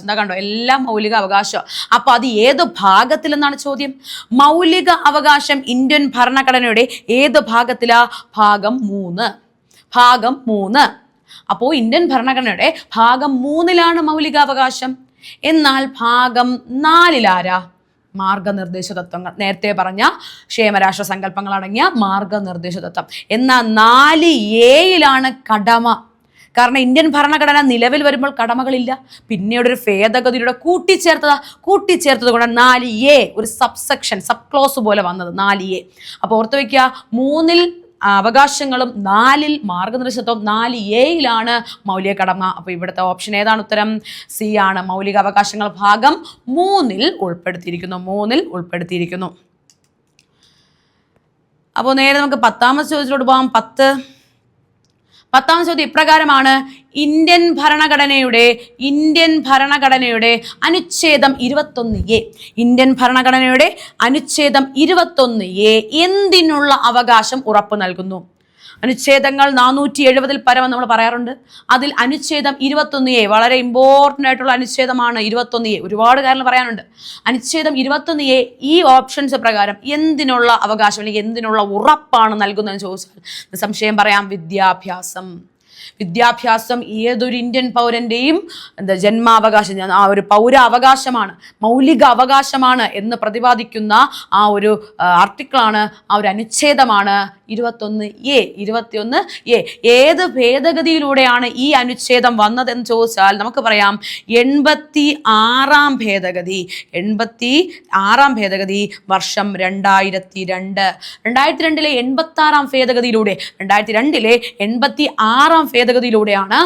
S1: എന്താ കണ്ടോ, എല്ലാം മൗലിക അവകാശം. അപ്പൊ അത് ഏത് ഭാഗത്തിലെന്നാണ് ചോദ്യം. മൗലിക അവകാശം ഇന്ത്യൻ ഭരണഘടനയുടെ ഏത് ഭാഗത്തിലാ? ഭാഗം 3. അപ്പോൾ ഇന്ത്യൻ ഭരണഘടനയുടെ ഭാഗം 3 മൗലികാവകാശം. എന്നാൽ ഭാഗം 4 മാർഗനിർദ്ദേശ തത്വങ്ങൾ, നേരത്തെ പറഞ്ഞ ക്ഷേമരാഷ്ട്ര സങ്കല്പങ്ങൾ അടങ്ങിയ മാർഗനിർദ്ദേശ തത്വം. എന്നാൽ 4A കടമ. കാരണം ഇന്ത്യൻ ഭരണഘടന നിലവിൽ വരുമ്പോൾ കടമകളില്ല. പിന്നീട് ഒരു ഭേദഗതിയുടെ കൂട്ടിച്ചേർത്തത് കൊണ്ടാണ് 4A ഒരു സബ് ക്ലോസ് പോലെ വന്നത് 4A. അപ്പോൾ ഓർത്ത് വയ്ക്കുക, 3 അവകാശങ്ങളും 4 മാർഗനിർദ്ദേശത്വം, 4A മൗലിക കടമ. അപ്പോൾ ഇവിടുത്തെ ഓപ്ഷൻ ഏതാണ്? ഉത്തരം സി ആണ്. മൗലിക അവകാശങ്ങൾ ഭാഗം 3 ഉൾപ്പെടുത്തിയിരിക്കുന്നു. അപ്പോൾ നേരെ നമുക്ക് 10ാമത്തെ ചോദ്യത്തിലോട്ട് പോകാം. 10ാമത്തെ ചോദ്യം ഇപ്രകാരമാണ്. ഇന്ത്യൻ ഭരണഘടനയുടെ അനുച്ഛേദം 21A. ഇന്ത്യൻ ഭരണഘടനയുടെ അനുച്ഛേദം 21A എന്തിനുള്ള അവകാശം ഉറപ്പു നൽകുന്നു? അനുച്ഛേദങ്ങൾ 470 പരം നമ്മൾ പറയാറുണ്ട്. അതിൽ അനുച്ഛേദം 21A വളരെ ഇമ്പോർട്ടൻ്റ് ആയിട്ടുള്ള അനുച്ഛേദമാണ്. 21A ഒരുപാട് കാര്യങ്ങൾ പറയാനുണ്ട്. അനുച്ഛേദം 21A ഈ ഓപ്ഷൻസ് പ്രകാരം എന്തിനുള്ള അവകാശം അല്ലെങ്കിൽ എന്തിനുള്ള ഉറപ്പാണ് നൽകുന്നതെന്ന് ചോദിച്ചാൽ സംശയം പറയാം, വിദ്യാഭ്യാസം ഏതൊരു ഇന്ത്യൻ പൗരന്റെയും ജന്മാവകാശം, ആ ഒരു പൗരാവകാശമാണ്, മൗലിക അവകാശമാണ് എന്ന് പ്രതിപാദിക്കുന്ന ആ ഒരു ആർട്ടിക്കിളാണ്, ആ ഒരു അനുച്ഛേദമാണ് 21A. ഏത് ഭേദഗതിയിലൂടെയാണ് ഈ അനുച്ഛേദം വന്നതെന്ന് ചോദിച്ചാൽ നമുക്ക് പറയാം 86ാം ഭേദഗതി വർഷം 2002. 2002 86ാം ഭേദഗതിയിലൂടെ 2002 86ാം ഭേദഗതിയിലൂടെയാണ്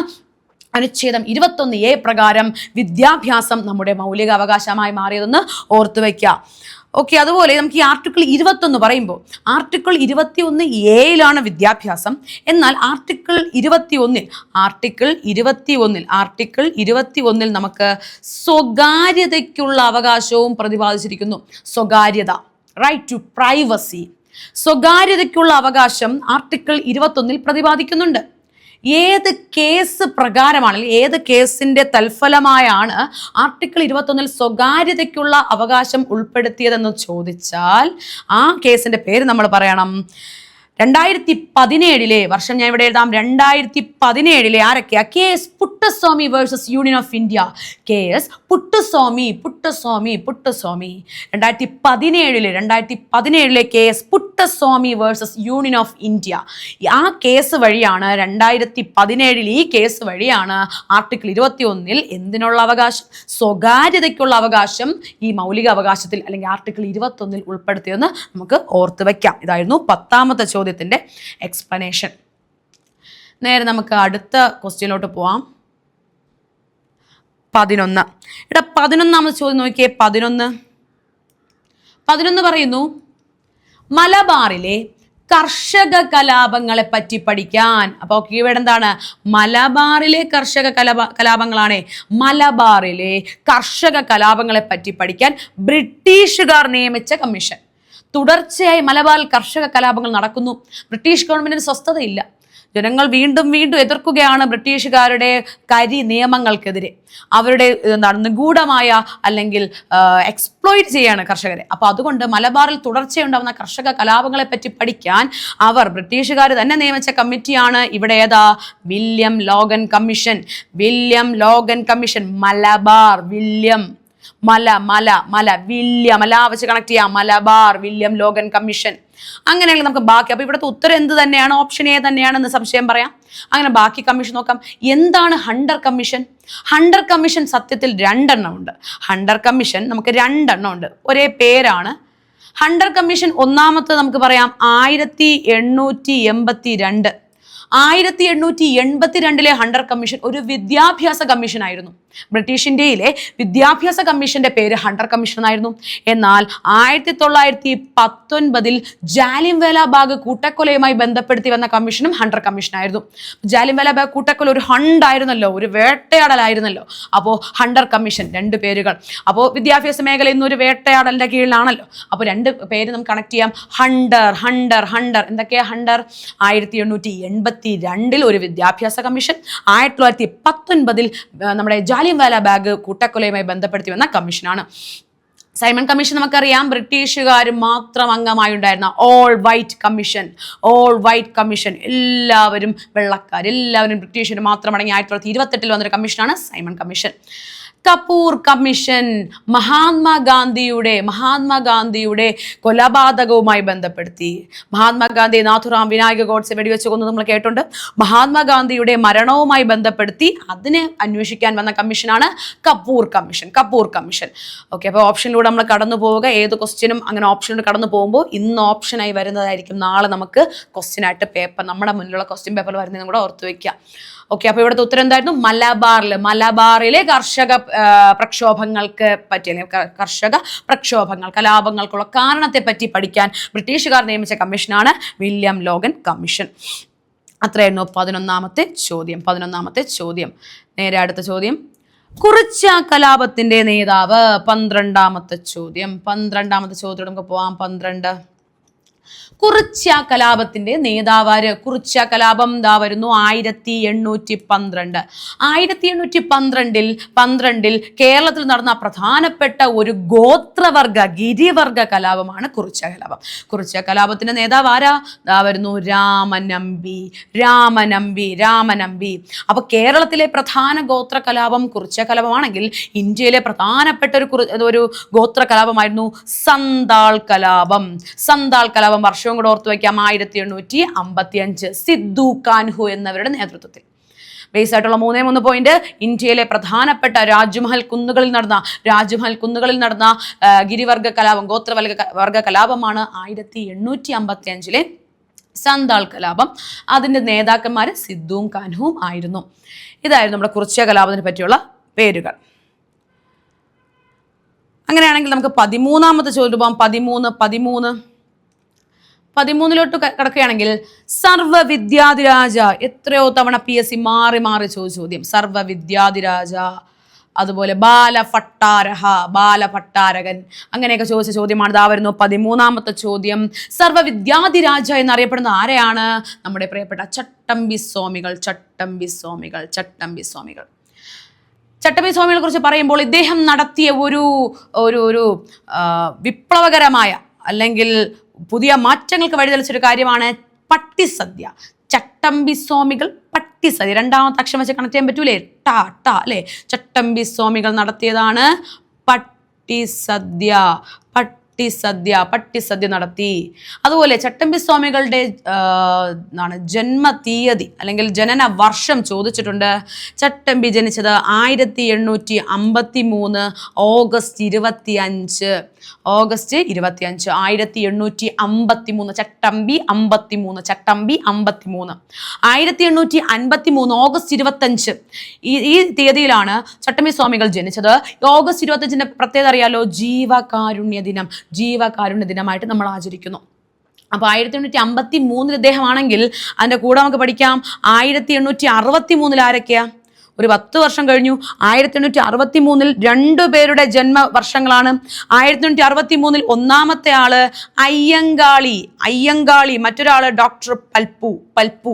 S1: അനുച്ഛേദം 21A പ്രകാരം വിദ്യാഭ്യാസം നമ്മുടെ മൗലിക അവകാശമായി മാറിയതെന്ന് ഓർത്തു വയ്ക്കാം. ഓക്കെ, അതുപോലെ നമുക്ക് ഈ ആർട്ടിക്കിൾ 21 പറയുമ്പോൾ ആർട്ടിക്കിൾ 21A വിദ്യാഭ്യാസം. എന്നാൽ ആർട്ടിക്കിൾ 21 നമുക്ക് സ്വകാര്യതയ്ക്കുള്ള അവകാശവും പ്രതിപാദിച്ചിരിക്കുന്നു. സ്വകാര്യത, റൈറ്റ് ടു പ്രൈവസി, സ്വകാര്യതയ്ക്കുള്ള അവകാശം ആർട്ടിക്കിൾ 21 പ്രതിപാദിക്കുന്നുണ്ട്. ഏത് കേസ് പ്രകാരമാണ്, ഏത് കേസിന്റെ തൽഫലമായാണ് ആർട്ടിക്കിൾ 21 സ്വകാര്യതയ്ക്കുള്ള അവകാശം ഉൾപ്പെടുത്തിയതെന്ന് ചോദിച്ചാൽ ആ കേസിന്റെ പേര് നമ്മൾ പറയണം. 2017 വർഷം ഞാൻ ഇവിടെ എഴുതാം. 2017 ആരൊക്കെയാ? KS Puttaswamy versus union of India. KS Puttaswamy 2017 KS Puttaswamy versus union of India. ആ കേസ് വഴിയാണ് 2017 ഈ കേസ് വഴിയാണ് ആർട്ടിക്കിൾ 21 എന്തിനുള്ള അവകാശം? സ്വകാര്യതയ്ക്കുള്ള അവകാശം ഈ മൗലിക അവകാശത്തിൽ അല്ലെങ്കിൽ ആർട്ടിക്കിൾ 21 ഉൾപ്പെടുത്തിയെന്ന് നമുക്ക് ഓർത്ത് വയ്ക്കാം. ഇതായിരുന്നു 10ാമത്തെ ചോദ്യത്തിന്റെ എക്സ്പ്ലനേഷൻ. നേരെ നമുക്ക് അടുത്ത ക്വസ്റ്റ്യനിലോട്ട് പോവാം. 11. ഇവിടെ 11ാമത്തെ ചോദ്യം നോക്കിയേ. 11 പറയുന്നു, മലബാറിലെ കർഷക കലാപങ്ങളെ പറ്റി പഠിക്കാൻ. അപ്പോൾ കീവേഡ് എന്താണ്? മലബാറിലെ കർഷക കലാപങ്ങളാണ്. മലബാറിലെ കർഷക കലാപങ്ങളെ പറ്റി പഠിക്കാൻ ബ്രിട്ടീഷുകാർ നിയമിച്ച കമ്മീഷൻ. തുടർച്ചയായി മലബാറിൽ കർഷക കലാപങ്ങൾ നടക്കുന്നു. ബ്രിട്ടീഷ് ഗവൺമെന്റിന് സ്വസ്ഥതയില്ല. ജനങ്ങൾ വീണ്ടും എതിർക്കുകയാണ് ബ്രിട്ടീഷുകാരുടെ നിയമങ്ങൾക്കെതിരെ. അവരുടെ നിഗൂഢമായ അല്ലെങ്കിൽ എക്സ്പ്ലോയിറ്റ് ചെയ്യാണ് കർഷകരെ. അപ്പോൾ അതുകൊണ്ട് മലബാറിൽ തുടർച്ചയുണ്ടാവുന്ന കർഷക കലാപങ്ങളെ പറ്റി പഠിക്കാൻ ബ്രിട്ടീഷുകാർ തന്നെ നിയമിച്ച കമ്മിറ്റിയാണ് ഇവിടെ ഏതാ? William Logan commission. Malabar William വെച്ച് കണക്ട് ചെയ്യാം. Malabar William Logan commission. അങ്ങനെയാണെങ്കിൽ നമുക്ക് ബാക്കി, അപ്പൊ ഇവിടുത്തെ ഉത്തരം എന്ത് തന്നെയാണ്? ഓപ്ഷൻ എ തന്നെയാണെന്ന് സംശയം പറയാം. അങ്ങനെ ബാക്കി കമ്മീഷൻ നോക്കാം. എന്താണ് ഹണ്ടർ കമ്മീഷൻ? ഹണ്ടർ കമ്മീഷൻ സത്യത്തിൽ 2 എണ്ണം ഉണ്ട്. ഹണ്ടർ കമ്മീഷൻ നമുക്ക് 2 എണ്ണം ഉണ്ട്, ഒരേ പേരാണ്. ഹണ്ടർ കമ്മീഷൻ ഒന്നാമത്തെ നമുക്ക് പറയാം 1882. 1882 ഹണ്ടർ കമ്മീഷൻ ഒരു വിദ്യാഭ്യാസ കമ്മീഷൻ ആയിരുന്നു. ബ്രിട്ടീഷ് ഇന്ത്യയിലെ വിദ്യാഭ്യാസ കമ്മീഷന്റെ പേര് ഹണ്ടർ കമ്മീഷൻ ആയിരുന്നു. എന്നാൽ 1919 ജാലിയൻവാല ബാഗ് കൂട്ടക്കൊലയുമായി ബന്ധപ്പെടുത്തി വന്ന കമ്മീഷനും ഹണ്ടർ കമ്മീഷൻ ആയിരുന്നു. ജാലിയൻവാല ബാഗ് കൂട്ടക്കൊല ഒരു ഹണ്ടായിരുന്നല്ലോ, ഒരു വേട്ടയാടലായിരുന്നല്ലോ. അപ്പോൾ ഹണ്ടർ കമ്മീഷൻ, 2 പേരുകൾ. അപ്പോൾ വിദ്യാഭ്യാസ മേഖല ഇന്നൊരു വേട്ടയാടലിന്റെ കീഴിലാണല്ലോ. അപ്പോൾ 2 പേര് നമുക്ക് കണക്ട് ചെയ്യാം. ഹണ്ടർ ഹണ്ടർ ഹണ്ടർ എന്തൊക്കെയാ ഹണ്ടർ? 1882 ഒരു വിദ്യാഭ്യാസ കമ്മീഷൻ, 1919 നമ്മുടെ ജാലിയൻവാല ബാഗ് കൂട്ടക്കൊലയുമായി ബന്ധപ്പെടുത്തി വന്ന കമ്മീഷനാണ്. സൈമൺ കമ്മീഷൻ നമുക്കറിയാം, ബ്രിട്ടീഷുകാർ മാത്രം അംഗമായി ഉണ്ടായിരുന്ന ഓൾ വൈറ്റ് കമ്മീഷൻ, എല്ലാവരും വെള്ളക്കാർ, എല്ലാവരും ബ്രിട്ടീഷുകാർ മാത്രം അടങ്ങി 1928 വന്നൊരു കമ്മീഷനാണ് സൈമൺ കമ്മീഷൻ. കപൂർ കമ്മീഷൻ മഹാത്മാഗാന്ധിയുടെ കൊലപാതകവുമായി ബന്ധപ്പെടുത്തി. മഹാത്മാഗാന്ധി നാഥുറാം വിനായക ഗോഡ്സെ വെടിവെച്ച് കൊന്നു നമ്മൾ കേട്ടുണ്ട്. മഹാത്മാഗാന്ധിയുടെ മരണവുമായി ബന്ധപ്പെടുത്തി അതിനെ അന്വേഷിക്കാൻ വന്ന കമ്മീഷനാണ് കപൂർ കമ്മീഷൻ. ഓക്കെ, അപ്പോൾ ഓപ്ഷനിലൂടെ നമ്മൾ കടന്നു പോവുക. ഏത് ക്വസ്റ്റ്യനും അങ്ങനെ ഓപ്ഷനിലൂടെ കടന്നു പോകുമ്പോൾ ഇന്ന് ഓപ്ഷനായി വരുന്നതായിരിക്കും നാളെ നമുക്ക് ക്വസ്റ്റ്യനായിട്ട് പേപ്പർ, നമ്മുടെ മുന്നിലുള്ള ക്വസ്റ്റ്യൻ പേപ്പർ വരുന്നതും കൂടെ ഓർത്ത് വയ്ക്കുക. ഓക്കെ, അപ്പോൾ ഇവിടുത്തെ ഉത്തരം എന്തായിരുന്നു? മലബാറിലെ കർഷക പ്രക്ഷോഭങ്ങൾക്ക് പറ്റി, അല്ലെങ്കിൽ കർഷക പ്രക്ഷോഭങ്ങൾ, കലാപങ്ങൾക്കുള്ള കാരണത്തെ പറ്റി പഠിക്കാൻ ബ്രിട്ടീഷുകാർ നിയമിച്ച കമ്മീഷനാണ് വില്യം ലോഗൻ കമ്മീഷൻ. അത്രയായിരുന്നു 11ാമത്തെ ചോദ്യം. നേരെ അടുത്ത ചോദ്യം. കുറിച്യ കലാപത്തിന്റെ നേതാവ്. 12ാമത്തെ ചോദ്യം. നമുക്ക് പോവാം. 12. കുറിച്യ കലാപത്തിന്റെ നേതാവാര്? കുറിച്യ കലാപം ദാ വരുന്നു 1812. 1812 കേരളത്തിൽ നടന്ന പ്രധാനപ്പെട്ട ഒരു ഗിരിവർഗ കലാപമാണ് കുറിച്യ കലാപം. കുറിച്യ കലാപത്തിന്റെ നേതാവ് ആരാ? ദാ വരുന്നു രാമനമ്പി. അപ്പൊ കേരളത്തിലെ പ്രധാന ഗോത്ര കലാപം കുറിച്യ കലാപമാണെങ്കിൽ ഇന്ത്യയിലെ പ്രധാനപ്പെട്ട ഒരു ഗോത്ര കലാപമായിരുന്നു സന്താൾ കലാപം. വർഷവും കൂടെ ഓർത്തു വയ്ക്കാം. 1855 സിദ്ധു കാൻഹു എന്നിവരുടെ നേതൃത്വത്തിൽ. ബേസ് ആയിട്ടുള്ള 3 പോയിന്റ്. ഇന്ത്യയിലെ പ്രധാനപ്പെട്ട രാജ്മഹൽ കുന്നുകളിൽ നടന്ന ഗിരിവർഗ കലാപം, ഗോത്രവർഗ കലാപമാണ് 1855 സന്താൾ കലാപം. അതിന്റെ നേതാക്കന്മാര് സിദ്ധുവും കാൻഹുവും ആയിരുന്നു. ഇതായിരുന്നു നമ്മുടെ കുറിച്യ കലാപത്തിനെ പറ്റിയുള്ള പേരുകൾ. അങ്ങനെയാണെങ്കിൽ നമുക്ക് 13ാമത്തെ ചോദ്യം പോകാം. 13 കിടക്കുകയാണെങ്കിൽ സർവ്വവിദ്യാധിരാജ. എത്രയോ തവണ PSC മാറി ചോദിച്ച ചോദ്യം. സർവ്വവിദ്യാധിരാജ, അതുപോലെ ബാലഭട്ടാരകൻ, അങ്ങനെയൊക്കെ ചോദിച്ച ചോദ്യമാണ്. ഇതാ വരുന്നു 13ാമത്തെ ചോദ്യം. സർവ്വവിദ്യാധിരാജ എന്നറിയപ്പെടുന്ന ആരെയാണ്? നമ്മുടെ പ്രിയപ്പെട്ട ചട്ടമ്പി സ്വാമികളെ കുറിച്ച് പറയുമ്പോൾ ഇദ്ദേഹം നടത്തിയ ഒരു വിപ്ലവകരമായ, അല്ലെങ്കിൽ പുതിയ മാറ്റങ്ങൾക്ക് വഴിതെളിച്ചൊരു കാര്യമാണ് പട്ടിസദ്യ. ചട്ടമ്പി സ്വാമികൾ പട്ടിസദ്യ, 2ാമത്തെ അക്ഷരം വെച്ച് കണക്ട് ചെയ്യാൻ പറ്റൂലേ? അല്ലേ? ചട്ടമ്പി സ്വാമികൾ നടത്തിയതാണ് പട്ടിസദ്യ നടത്തി. അതുപോലെ ചട്ടമ്പി സ്വാമികളുടെ ജന്മ തീയതി അല്ലെങ്കിൽ ജനന വർഷം ചോദിച്ചിട്ടുണ്ട്. ചട്ടമ്പി ജനിച്ചത് 1853 ഓഗസ്റ്റ് 25. 1853 ചട്ടമ്പി 53 1853 ഓഗസ്റ്റ് 25 ഈ തീയതിയിലാണ് ചട്ടമ്പി സ്വാമികൾ ജനിച്ചത്. ഓഗസ്റ്റ് 25 പ്രത്യേകത അറിയാലോ, ജീവകാരുണ്യ ദിനമായിട്ട് നമ്മൾ ആചരിക്കുന്നു. അപ്പോൾ 1853 ഇദ്ദേഹമാണെങ്കിൽ അതിൻ്റെ കൂടെ നമുക്ക് പഠിക്കാം 1863 ആരൊക്കെയാ? ഒരു 10 വർഷം കഴിഞ്ഞു. 1863 2 പേരുടെ ജന്മവർഷങ്ങളാണ്. 1863 ഒന്നാമത്തെ ആള് അയ്യങ്കാളി, മറ്റൊരാള് ഡോക്ടർ പൽപ്പു.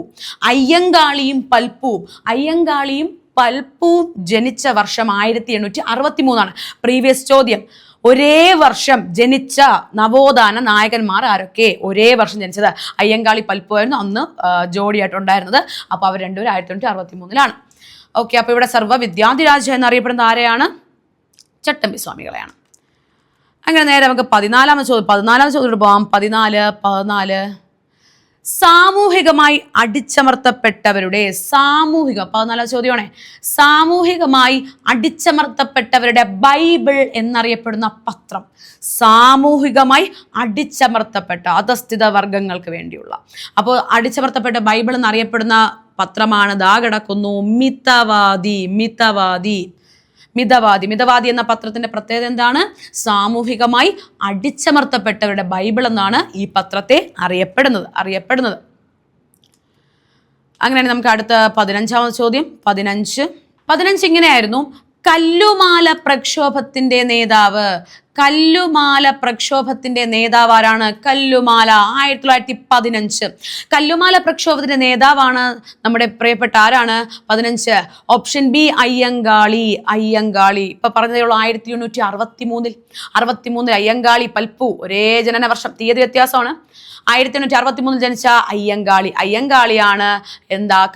S1: അയ്യങ്കാളിയും പൽപ്പുവും ജനിച്ച വർഷം 1863. പ്രീവിയസ് ചോദ്യം. ഒരേ വർഷം ജനിച്ച നവോത്ഥാന നായകന്മാർ ആരൊക്കെ? ഒരേ വർഷം ജനിച്ചത് അയ്യങ്കാളി പൽപ്പു ആയിരുന്നു അന്ന് ജോഡിയായിട്ടുണ്ടായിരുന്നത്. അപ്പോൾ അവർ രണ്ടുപേരും 1863 ഓക്കെ. അപ്പോൾ ഇവിടെ സർവ്വവിദ്യാധിരാജ എന്നറിയപ്പെടുന്ന ആരെയാണ്? ചട്ടമ്പി സ്വാമികളെയാണ്. അങ്ങനെ നേരെ നമുക്ക് 14ാമത്തെ ചോദ്യം പോകാം. 14 സാമൂഹികമായി അടിച്ചമർത്തപ്പെട്ടവരുടെ 14 ചോദ്യമാണേ. സാമൂഹികമായി അടിച്ചമർത്തപ്പെട്ടവരുടെ ബൈബിൾ എന്നറിയപ്പെടുന്ന പത്രം. സാമൂഹികമായി അടിച്ചമർത്തപ്പെട്ട അധസ്ഥിത വർഗങ്ങൾക്ക് വേണ്ടിയുള്ള, അപ്പോൾ അടിച്ചമർത്തപ്പെട്ട ബൈബിൾ എന്നറിയപ്പെടുന്ന പത്രമാണ് ദാ കിടക്കുന്നു മിതവാദി. മിതവാദി എന്ന പത്രത്തിന്റെ പ്രത്യേകത എന്താണ്? സാമൂഹികമായി അടിച്ചമർത്തപ്പെട്ടവരുടെ ബൈബിൾ എന്നാണ് ഈ പത്രത്തെ അറിയപ്പെടുന്നത്. അങ്ങനെയാണ് നമുക്ക് അടുത്ത 15ാമത് ചോദ്യം. 15 ഇങ്ങനെയായിരുന്നു. കല്ലുമാല പ്രക്ഷോഭത്തിന്റെ നേതാവ്. ആരാണ്? കല്ലുമാല. 1915. കല്ലുമാല പ്രക്ഷോഭത്തിന്റെ നേതാവാണ് നമ്മുടെ പ്രിയപ്പെട്ട ആരാണ്? 15. Option B Ayyankali. ഇപ്പൊ പറഞ്ഞതേയുള്ളൂ. 1863 അയ്യങ്കാളി പൽപ്പു. ഒരേ ജനന വർഷം, തീയതി വ്യത്യാസമാണ്. 1863 ജനിച്ച അയ്യങ്കാളിയാണ്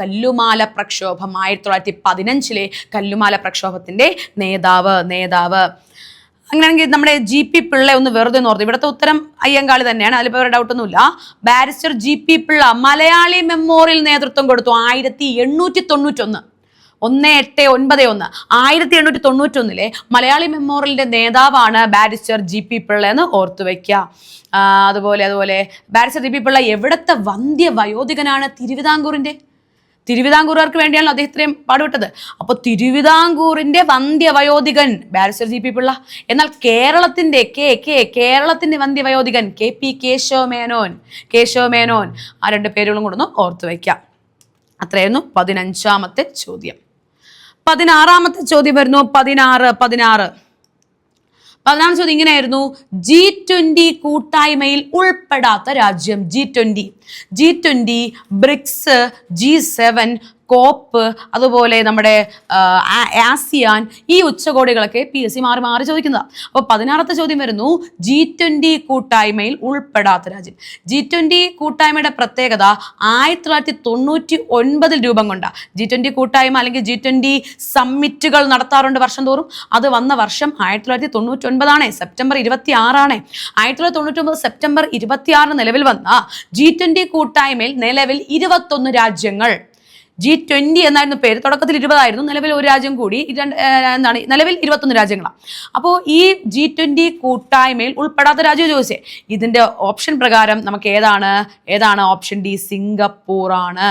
S1: കല്ലുമാല പ്രക്ഷോഭം. 1915 കല്ലുമാല പ്രക്ഷോഭത്തിന്റെ നേതാവ്. അങ്ങനെയാണെങ്കിൽ നമ്മുടെ GP പിള്ള ഒന്ന് വെറുതെ ഓർത്തു. ഇവിടുത്തെ ഉത്തരം അയ്യങ്കാളി തന്നെയാണ്, അതിലിപ്പോൾ വേറെ ഡൗട്ടൊന്നുമില്ല. Barrister GP Pillai Malayali memorial നേതൃത്വം കൊടുത്തു 1891. 1891 1891 മലയാളി മെമ്മോറിയലിന്റെ നേതാവാണ് ബാരിസ്റ്റർ GP പിള്ള എന്ന് ഓർത്തു വയ്ക്കുക. അതുപോലെ ബാരിസ്റ്റർ GP പിള്ള എവിടത്തെ വന്ധ്യ വയോധികനാണ്? തിരുവിതാംകൂറുകാർക്ക് വേണ്ടിയാണല്ലോ അദ്ദേഹം ഇത്രയും പാടുപെട്ടത്. അപ്പോൾ തിരുവിതാംകൂറിന്റെ വന്ധ്യവയോധികൻ ബാരിസ്റ്റർ GP പിള്ള. എന്നാൽ കേരളത്തിന്റെ വന്ധ്യവയോധികൻ KP കേശവമേനോൻ. ആ 2 പേരുകളും കൂടെ ഒന്ന് ഓർത്തു വയ്ക്കാം. അത്രയായിരുന്നു 15ാമത്തെ ചോദ്യം. 16ാമത്തെ ചോദ്യം വരുന്നു. 16 ചോദ്യം ഇങ്ങനെയായിരുന്നു. G20 കൂട്ടായ്മയിൽ ഉൾപ്പെടാത്ത രാജ്യം. G20 ബ്രിക്സ്, G7, കോപ്പ്, അതുപോലെ നമ്മുടെ ആസിയാൻ, ഈ ഉച്ചകോടികളൊക്കെ PSC മാറി ചോദിക്കുന്നതാണ്. അപ്പോൾ 16ാമത്തെ ചോദ്യം വരുന്നു. G20 കൂട്ടായ്മയിൽ ഉൾപ്പെടാത്ത രാജ്യം. G20 കൂട്ടായ്മയുടെ പ്രത്യേകത 1999 രൂപം കൊണ്ട G20 കൂട്ടായ്മ അല്ലെങ്കിൽ G20 സമ്മിറ്റുകൾ നടത്താറുണ്ട് വർഷം തോറും. അത് വന്ന വർഷം 1999 സെപ്റ്റംബർ 26. 1999 സെപ്റ്റംബർ 26 നിലവിൽ വന്ന G20 കൂട്ടായ്മയിൽ നിലവിൽ 21 രാജ്യങ്ങൾ. G20 എന്നായിരുന്നു പേര്. തുടക്കത്തിൽ 20 ആയിരുന്നു. നിലവിൽ ഒരു രാജ്യം കൂടി നിലവിൽ 21 രാജ്യങ്ങളാണ്. അപ്പോൾ ഈ G20 കൂട്ടായ്മയിൽ ഉൾപ്പെടാത്ത രാജ്യം ചോദിച്ചേ. ഇതിന്റെ ഓപ്ഷൻ പ്രകാരം നമുക്ക് ഏതാണ്? Option D സിംഗപ്പൂറാണ്.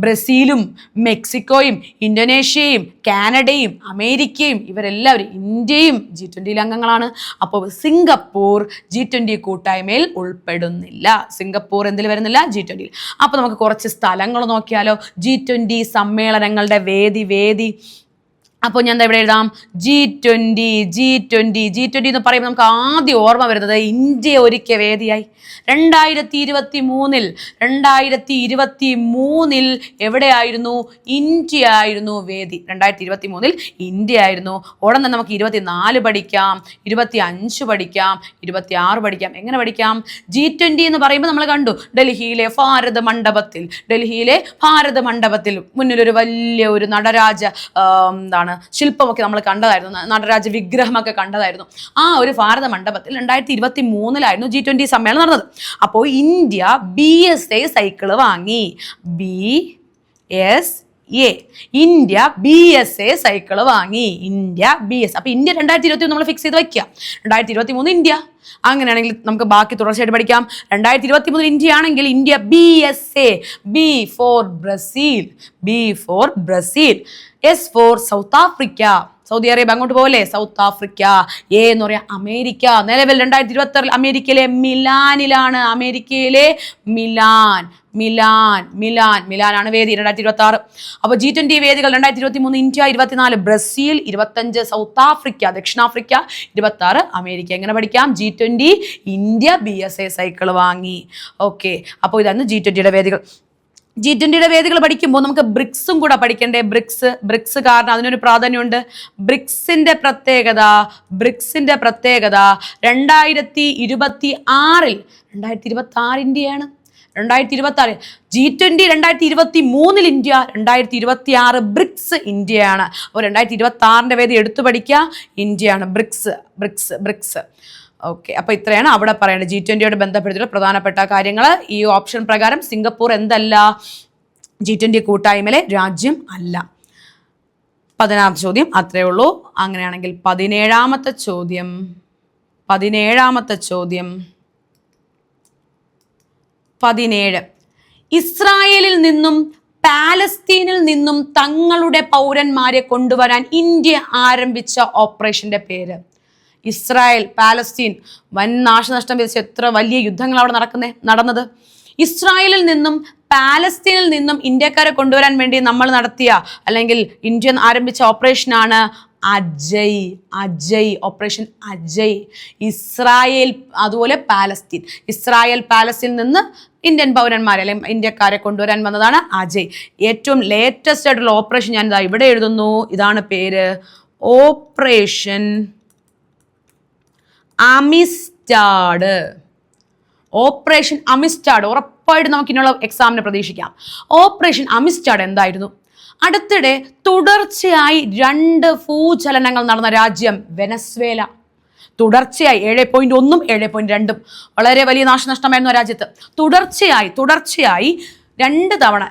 S1: ബ്രസീലും മെക്സിക്കോയും ഇന്തോനേഷ്യയും കാനഡയും അമേരിക്കയും ഇവരെല്ലാവരും, ഇന്ത്യയും G20 അംഗങ്ങളാണ്. അപ്പോൾ സിംഗപ്പൂർ G20 കൂട്ടായ്മയിൽ ഉൾപ്പെടുന്നില്ല. സിംഗപ്പൂർ എന്തിൽ വരുന്നില്ല? G20. അപ്പോൾ നമുക്ക് കുറച്ച് സ്ഥലങ്ങൾ നോക്കിയാലോ. G20 സമ്മേളനങ്ങളുടെ വേദി. അപ്പോൾ ഞാൻ ഇവിടെ എഴുതാം G20 എന്ന് പറയുമ്പോൾ നമുക്ക് ആദ്യം ഓർമ്മ വരുന്നത് ഇന്ത്യ ഒരുക്കിയ വേദിയായി. 2023 എവിടെയായിരുന്നു? ഇന്ത്യ ആയിരുന്നു വേദി. 2023 ഇന്ത്യ ആയിരുന്നു. ഉടൻ തന്നെ നമുക്ക് 24 പഠിക്കാം, 25 പഠിക്കാം, 26 പഠിക്കാം. എങ്ങനെ പഠിക്കാം? G20 എന്ന് പറയുമ്പോൾ നമ്മൾ കണ്ടു ഡൽഹിയിലെ ഭാരത മണ്ഡപത്തിൽ മുന്നിലൊരു വലിയ ഒരു നടരാജ ശില്പമൊക്കെ നമ്മൾ കണ്ടതായിരുന്നു. നടരാജ വിഗ്രഹമൊക്കെ കണ്ടതായിരുന്നു. ആ ഒരു ഭാരത മണ്ഡപത്തിൽ 2023 G20 സമ്മേളനം നടന്നത്. അപ്പോൾ ഇന്ത്യ BSA സൈക്കിള് വാങ്ങി. ഇന്ത്യ BSA സൈക്കിള് വാങ്ങി. അപ്പൊ ഇന്ത്യ 2023 നമ്മൾ ഫിക്സ് ചെയ്ത് വയ്ക്കുക. 2023 ഇന്ത്യ. അങ്ങനെയാണെങ്കിൽ നമുക്ക് ബാക്കി തുടർച്ചയായിട്ട് പഠിക്കാം. 2023 ഇന്ത്യ ആണെങ്കിൽ India BSA. B for Brazil. S for south Africa. Saudi Arabia അങ്ങോട്ട് പോലെ സൗത്ത് ആഫ്രിക്ക. A എന്ന് പറയാം അമേരിക്ക. നിലവിൽ 2026 അമേരിക്കയിലെ മിലാനാണ് വേദി. 2026. അപ്പോൾ G20 വേദികൾ 2023 ഇന്ത്യ, 24 ബ്രസീൽ, 25 സൗത്ത് ആഫ്രിക്ക, ദക്ഷിണാഫ്രിക്ക, 26 അമേരിക്ക. എങ്ങനെ പഠിക്കാം? G20 ഇന്ത്യ BSA സൈക്കിൾ വാങ്ങി. ഓക്കെ, അപ്പോൾ ഇതാണ് G20 വേദികൾ. G20 വേദികൾ പഠിക്കുമ്പോൾ നമുക്ക് ബ്രിക്സും കൂടെ പഠിക്കണ്ടേ? ബ്രിക്സ് കാരണം അതിനൊരു പ്രാധാന്യമുണ്ട്. ബ്രിക്സിന്റെ പ്രത്യേകത 2026 2026 ഇന്ത്യയാണ്. 2026 G20 2023 ഇന്ത്യ, 2026 ബ്രിക്സ് ഇന്ത്യയാണ്. അപ്പോൾ 2026 വേദി എടുത്തു പഠിക്കുക, ഇന്ത്യയാണ്. ബ്രിക്സ്. ഓക്കെ, അപ്പോൾ ഇത്രയാണ് അവിടെ പറയേണ്ടത് G20യോട് ബന്ധപ്പെടുത്തിയുള്ള പ്രധാനപ്പെട്ട കാര്യങ്ങൾ. ഈ ഓപ്ഷൻ പ്രകാരം സിംഗപ്പൂർ എന്തല്ല, G20 കൂട്ടായ്മയിലെ രാജ്യം അല്ല. 16ാമത്തെ ചോദ്യം അത്രയേ ഉള്ളൂ. അങ്ങനെയാണെങ്കിൽ 17ാമത്തെ ചോദ്യം 17. ഇസ്രായേലിൽ നിന്നും പാലസ്തീനിൽ നിന്നും തങ്ങളുടെ പൗരന്മാരെ കൊണ്ടുവരാൻ ഇന്ത്യ ആരംഭിച്ച ഓപ്പറേഷന്റെ പേര്. ഇസ്രായേൽ പാലസ്തീൻ വൻ നാശനഷ്ടം വിധിച്ച എത്ര വലിയ യുദ്ധങ്ങൾ അവിടെ നടന്നത്. ഇസ്രായേലിൽ നിന്നും പാലസ്തീനിൽ നിന്നും ഇന്ത്യക്കാരെ കൊണ്ടുവരാൻ വേണ്ടി നമ്മൾ നടത്തിയ അല്ലെങ്കിൽ ഇന്ത്യ ആരംഭിച്ച ഓപ്പറേഷനാണ് അജയ്. ഓപ്പറേഷൻ അജയ്. ഇസ്രായേൽ അതുപോലെ പാലസ്തീൻ. ഇസ്രായേൽ പാലസ്തീനിൽ നിന്ന് ഇന്ത്യൻ പൗരന്മാരെ അല്ലെങ്കിൽ ഇന്ത്യക്കാരെ കൊണ്ടുവരാൻ വന്നതാണ് അജയ്. ഏറ്റവും ലേറ്റസ്റ്റ് ആയിട്ടുള്ള ഓപ്പറേഷൻ ഞാൻ ഇവിടെ എഴുതുന്നു. ഇതാണ് പേര്, ഓപ്പറേഷൻ അമിസ്റ്റാഡ്. ഓപ്പറേഷൻ അമിസ്റ്റാഡ് ഉറപ്പായിട്ട് നമുക്ക് ഇനിയുള്ള എക്സാമിന് പ്രതീക്ഷിക്കാം. ഓപ്പറേഷൻ അമിസ്റ്റാഡ് എന്തായിരുന്നു? അടുത്തിടെ തുടർച്ചയായി 2 ഭൂചലനങ്ങൾ നടന്ന രാജ്യം വെനസ്വേല. തുടർച്ചയായി 7.1 7.2 വളരെ വലിയ നാശനഷ്ടമായിരുന്നു ആ രാജ്യത്ത്. തുടർച്ചയായി രണ്ട് തവണ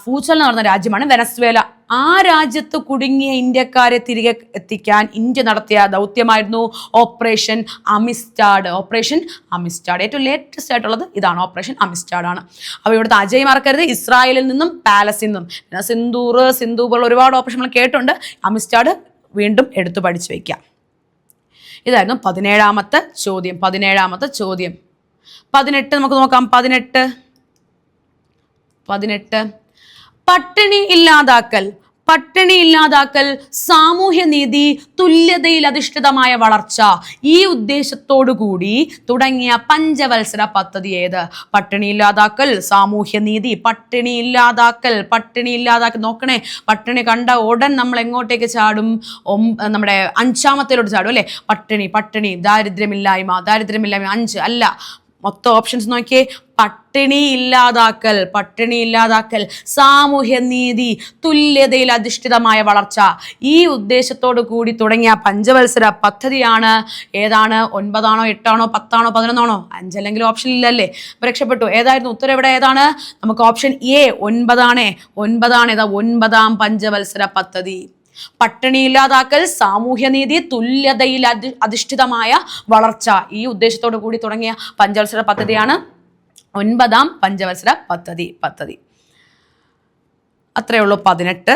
S1: ഭൂചലനം നടന്ന രാജ്യമാണ് വെനസ്വേല. ആ രാജ്യത്ത് കുടുങ്ങിയ ഇന്ത്യക്കാരെ തിരികെ എത്തിക്കാൻ ഇന്ത്യ നടത്തിയ ദൗത്യമായിരുന്നു ഓപ്പറേഷൻ അമിസ്റ്റാഡ്. ഏറ്റവും ലേറ്റസ്റ്റ് ആയിട്ടുള്ളത് ഇതാണ്, ഓപ്പറേഷൻ അമിസ്റ്റാഡ് ആണ്. അപ്പോൾ ഇവിടുത്തെ അജയ് മറക്കരുത്. ഇസ്രായേലിൽ നിന്നും പാലസ്തീനിൽ നിന്നും സിന്ധു പോലുള്ള ഒരുപാട് ഓപ്പറേഷൻ നമ്മൾ കേട്ടുണ്ട്. അമിസ്റ്റാഡ് വീണ്ടും എടുത്തു പഠിച്ചു വയ്ക്കാം. ഇതായിരുന്നു 17ാമത്തെ ചോദ്യം. 18 നമുക്ക് നോക്കാം. 18 പട്ടിണി ഇല്ലാതാക്കൽ, സാമൂഹ്യനീതി, തുല്യതയിൽ അധിഷ്ഠിതമായ വളർച്ച, ഈ ഉദ്ദേശത്തോടു കൂടി തുടങ്ങിയ പഞ്ചവത്സര പദ്ധതി ഏത്? പട്ടിണി ഇല്ലാതാക്കൽ, സാമൂഹ്യനീതി. പട്ടിണി ഇല്ലാതാക്കൽ നോക്കണേ. പട്ടിണി കണ്ട ഉടൻ നമ്മൾ എങ്ങോട്ടേക്ക് ചാടും? നമ്മുടെ 5ാമത്തേലോട്ട് ചാടും അല്ലേ? പട്ടിണി, ദാരിദ്ര്യമില്ലായ്മ 5 അല്ല. മൊത്തം ഓപ്ഷൻസ് നോക്കിയേ. പട്ടിണി ഇല്ലാതാക്കൽ, സാമൂഹ്യനീതി, തുല്യതയിൽ അധിഷ്ഠിതമായ വളർച്ച, ഈ ഉദ്ദേശത്തോടു കൂടി തുടങ്ങിയ പഞ്ചവത്സര പദ്ധതിയാണ്. ഏതാണ്? 9 ആണോ 8 ആണോ 10 ആണോ 11 ആണോ? 5 അല്ലെങ്കിൽ ഓപ്ഷൻ ഇല്ലല്ലേ? രക്ഷപ്പെട്ടു. ഏതായിരുന്നു ഉത്തരം? ഇവിടെ ഏതാണ്? നമുക്ക് ഓപ്ഷൻ എ 9 ആണ്. 9ാം പഞ്ചവത്സര പദ്ധതി. പട്ടിണി ഇല്ലാതാക്കൽ, സാമൂഹ്യനീതി, തുല്യതയിൽ അധിഷ്ഠിതമായ വളർച്ച, ഈ ഉദ്ദേശത്തോടു കൂടി തുടങ്ങിയ പഞ്ചവത്സര പദ്ധതിയാണ് 9ാം പഞ്ചവത്സര പദ്ധതി. അത്രയേ ഉള്ളൂ. 18.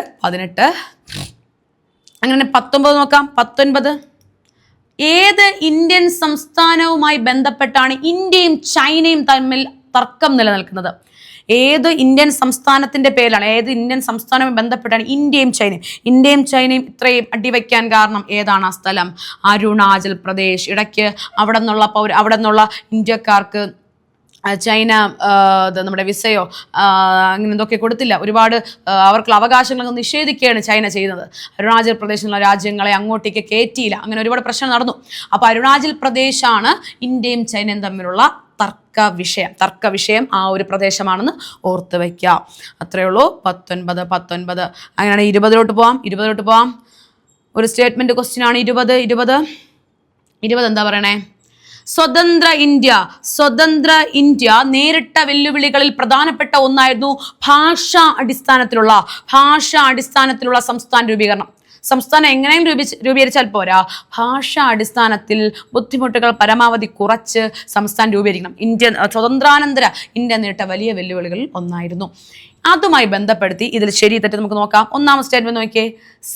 S1: അങ്ങനെ 19 നോക്കാം. 19 ഏത് ഇന്ത്യൻ സംസ്ഥാനവുമായി ബന്ധപ്പെട്ടാണ് ഇന്ത്യയും ചൈനയും തമ്മിൽ തർക്കം നിലനിൽക്കുന്നത്? ഏത് ഇന്ത്യൻ സംസ്ഥാനത്തിന്റെ പേരിലാണ്, ഏത് ഇന്ത്യൻ സംസ്ഥാനവുമായി ബന്ധപ്പെട്ടാണ് ഇന്ത്യയും ചൈനയും ഇത്രയും അടിവയ്ക്കാൻ കാരണം? ഏതാണ് ആ സ്ഥലം? അരുണാചൽ പ്രദേശ്. ഇടയ്ക്ക് അവിടെ നിന്നുള്ള ഇന്ത്യക്കാർക്ക് ചൈന നമ്മുടെ വിസയോ അങ്ങനെ എന്തൊക്കെ കൊടുത്തില്ല. ഒരുപാട് അവർക്കുള്ള അവകാശങ്ങളൊക്കെ നിഷേധിക്കുകയാണ് ചൈന ചെയ്യുന്നത്. അരുണാചൽ പ്രദേശിലുള്ള രാജ്യങ്ങളെ അങ്ങോട്ടേക്ക് കയറ്റിയില്ല. അങ്ങനെ ഒരുപാട് പ്രശ്നം നടന്നു. അപ്പോൾ അരുണാചൽ പ്രദേശാണ് ഇന്ത്യയും ചൈനയും തമ്മിലുള്ള തർക്ക വിഷയം. ആ ഒരു പ്രദേശമാണെന്ന് ഓർത്ത് വയ്ക്കുക. അത്രയേ ഉള്ളൂ. 19. അങ്ങനെയാണ് 20 പോവാം. ഒരു സ്റ്റേറ്റ്മെന്റ് ക്വസ്റ്റ്യൻ ആണ് 20 എന്താ പറയണേ? സ്വതന്ത്ര ഇന്ത്യ നേരിട്ട വെല്ലുവിളികളിൽ പ്രധാനപ്പെട്ട ഒന്നായിരുന്നു ഭാഷാ അടിസ്ഥാനത്തിലുള്ള സംസ്ഥാന രൂപീകരണം. സംസ്ഥാനം എങ്ങനെയും രൂപീകരിച്ചാൽ പോരാ, ഭാഷാ അടിസ്ഥാനത്തിൽ ബുദ്ധിമുട്ടുകൾ പരമാവധി കുറച്ച് സംസ്ഥാനം രൂപീകരിക്കണം. സ്വതന്ത്രാനന്തര ഇന്ത്യ നേരിട്ട വലിയ വെല്ലുവിളികളിൽ ഒന്നായിരുന്നു. അതുമായി ബന്ധപ്പെടുത്തി ഇതിൽ ശരി തെറ്റ് നമുക്ക് നോക്കാം. 1ാം സ്റ്റേറ്റ്മെന്റ് നോക്കിയേ.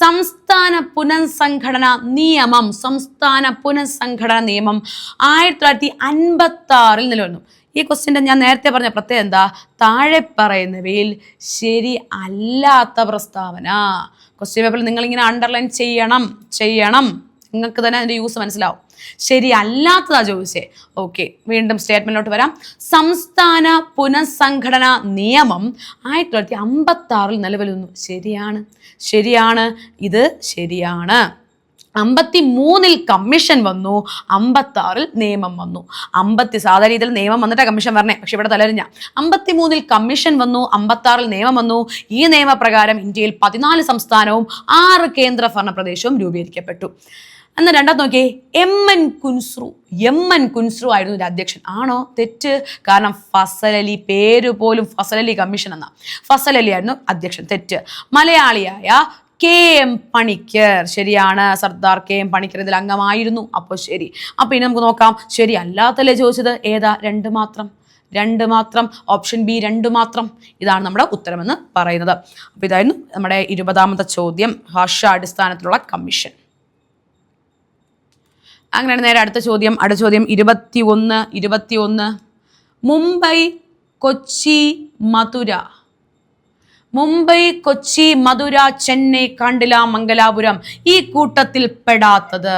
S1: സംസ്ഥാന പുനഃസംഘടന നിയമം 1956 നിലവന്നു. ഈ ക്വസ്റ്റ്യൻ്റെ ഞാൻ നേരത്തെ പറഞ്ഞ പ്രത്യേകത എന്താ? താഴെ പറയുന്നവയിൽ ശരി അല്ലാത്ത പ്രസ്താവന. ക്വസ്റ്റ്യൻ പേപ്പറിൽ നിങ്ങളിങ്ങനെ അണ്ടർലൈൻ ചെയ്യണം. നിങ്ങൾക്ക് തന്നെ അതിൻ്റെ യൂസ് മനസ്സിലാവും. ശരി അല്ലാത്തതാ ചോദിച്ചേ. ഓക്കെ, വീണ്ടും സ്റ്റേറ്റ്മെന്റിലോട്ട് വരാം. സംസ്ഥാന പുനഃസംഘടനാ നിയമം 1956 നിലവിൽ വന്നു. ശരിയാണ്, ഇത് ശരിയാണ്. 53 കമ്മീഷൻ വന്നു, 56 നിയമം വന്നു. സാധാരണ രീതിയിൽ നിയമം വന്നിട്ടാണ് കമ്മീഷൻ വരണേ, പക്ഷെ ഇവിടെ തലരിഞ്ഞ 53 കമ്മീഷൻ വന്നു, 56 നിയമം വന്നു. ഈ നിയമപ്രകാരം ഇന്ത്യയിൽ 14 സംസ്ഥാനവും 6 കേന്ദ്ര ഭരണ പ്രദേശവും രൂപീകരിക്കപ്പെട്ടു. എന്നാൽ രണ്ടാമത് നോക്കിയേ, എം എൻ കുൻസ്രു ആയിരുന്നു ഇതിന്റെ അധ്യക്ഷൻ. ആണോ? തെറ്റ്. കാരണം ഫസൽ അലി, പേര് പോലും ഫസൽ അലി കമ്മീഷൻ എന്ന ഫസൽ അലി ആയിരുന്നു അധ്യക്ഷൻ. തെറ്റ്. മലയാളിയായ കെ എം പണിക്കർ, ശരിയാണ്. സർദാർ കെ എം പണിക്കർ ഇതിൽ അംഗമായിരുന്നു. അപ്പോൾ ശരി. അപ്പൊ ഇനി നമുക്ക് നോക്കാം, ശരി അല്ലാത്തല്ലേ ചോദിച്ചത്. ഏതാ? 2 മാത്രം. ഓപ്ഷൻ ബി 2 മാത്രം. ഇതാണ് നമ്മുടെ ഉത്തരമെന്ന് പറയുന്നത്. അപ്പൊ ഇതായിരുന്നു നമ്മുടെ 20ാമത്തെ ചോദ്യം, ഭാഷാടിസ്ഥാനത്തിലുള്ള കമ്മീഷൻ. അങ്ങനെയാണ് നേരെ അടുത്ത ചോദ്യം 21. മുംബൈ, കൊച്ചി, മധുര, ചെന്നൈ, കാണ്ടില, മംഗലാപുരം ഈ കൂട്ടത്തിൽ പെടാത്തത്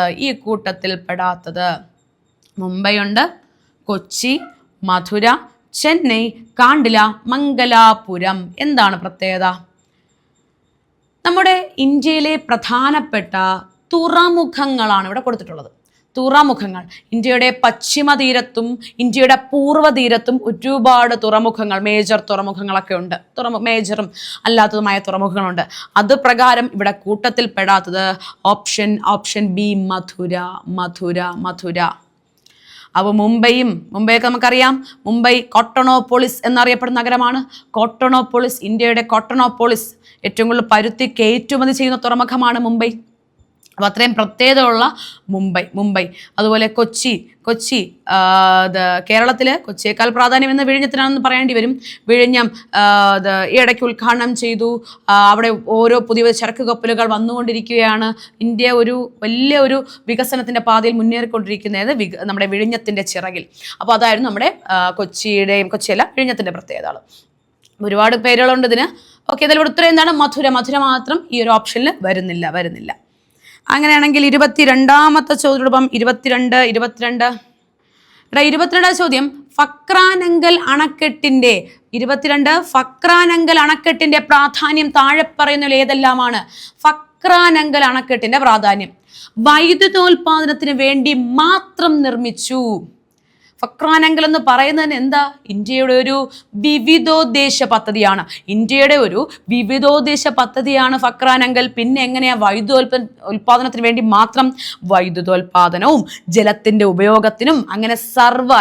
S1: മുംബൈ ഉണ്ട്, കൊച്ചി, മധുര, ചെന്നൈ, കാണ്ടില, മംഗലാപുരം. എന്താണ് പ്രത്യേകത? നമ്മുടെ ഇന്ത്യയിലെ പ്രധാനപ്പെട്ട തുറമുഖങ്ങളാണ് ഇവിടെ കൊടുത്തിട്ടുള്ളത്. തുറമുഖങ്ങൾ ഇന്ത്യയുടെ പശ്ചിമ തീരത്തും ഇന്ത്യയുടെ പൂർവ്വ തീരത്തും ഒരുപാട് തുറമുഖങ്ങൾ, മേജർ തുറമുഖങ്ങളൊക്കെ ഉണ്ട്. മേജറും അല്ലാത്തതുമായ തുറമുഖങ്ങളുണ്ട്. അത് പ്രകാരം ഇവിടെ കൂട്ടത്തിൽ പെടാത്തത് ഓപ്ഷൻ ബി മധുര. അപ്പോൾ മുംബൈയൊക്കെ നമുക്കറിയാം. മുംബൈ കോട്ടണോപോളിസ് എന്നറിയപ്പെടുന്ന നഗരമാണ്. ഇന്ത്യയുടെ കോട്ടണോപോളിസ്, ഏറ്റവും കൂടുതൽ പരുത്തി കയറ്റുമതി ചെയ്യുന്ന തുറമുഖമാണ് മുംബൈ. അപ്പോൾ അത്രയും പ്രത്യേകതയുള്ള മുംബൈ. അതുപോലെ കൊച്ചി കേരളത്തിൽ കൊച്ചിയേക്കാൾ പ്രാധാന്യം എന്ന വിഴിഞ്ഞത്തിനാണെന്ന് പറയേണ്ടി വരും. വിഴിഞ്ഞം ഈ ഇടയ്ക്ക് ഉദ്ഘാടനം ചെയ്തു. അവിടെ ഓരോ പുതിയ ചരക്ക് കപ്പലുകൾ വന്നുകൊണ്ടിരിക്കുകയാണ്. ഇന്ത്യ വലിയ ഒരു വികസനത്തിൻ്റെ പാതയിൽ മുന്നേറിക്കൊണ്ടിരിക്കുന്നത് നമ്മുടെ വിഴിഞ്ഞത്തിൻ്റെ ചിറകിൽ. അപ്പോൾ അതായിരുന്നു നമ്മുടെ വിഴിഞ്ഞത്തിൻ്റെ പ്രത്യേകതകൾ. ഒരുപാട് പേരുകളുണ്ട് ഇതിന്. ഓക്കെ, ഇതിലൂടെ ഉത്തരം എന്താണ്? മധുര മാത്രം ഈ ഒരു ഓപ്ഷനിൽ വരുന്നില്ല. അങ്ങനെയാണെങ്കിൽ 22ാമത്തെ ചോദ്യം 22 ചോദ്യം, ഫക്രാനങ്കൽ അണക്കെട്ടിന്റെ പ്രാധാന്യം താഴെ പറയുന്നതിൽ ഏതെല്ലാമാണ്? ഫക്രാനങ്കൽ അണക്കെട്ടിന്റെ പ്രാധാന്യം വൈദ്യുതോൽപാദനത്തിന് വേണ്ടി മാത്രം നിർമ്മിച്ചു. ഫക്രാനങ്കൽ എന്ന് പറയുന്നതിന് എന്താ? ഇന്ത്യയുടെ ഒരു വിവിധോദ്ദേശ പദ്ധതിയാണ് ഫക്രാനങ്കൽ. പിന്നെ എങ്ങനെയാ ഉൽപാദനത്തിന് വേണ്ടി മാത്രം? വൈദ്യുതോൽപാദനവും ജലത്തിന്റെ ഉപയോഗത്തിനും അങ്ങനെ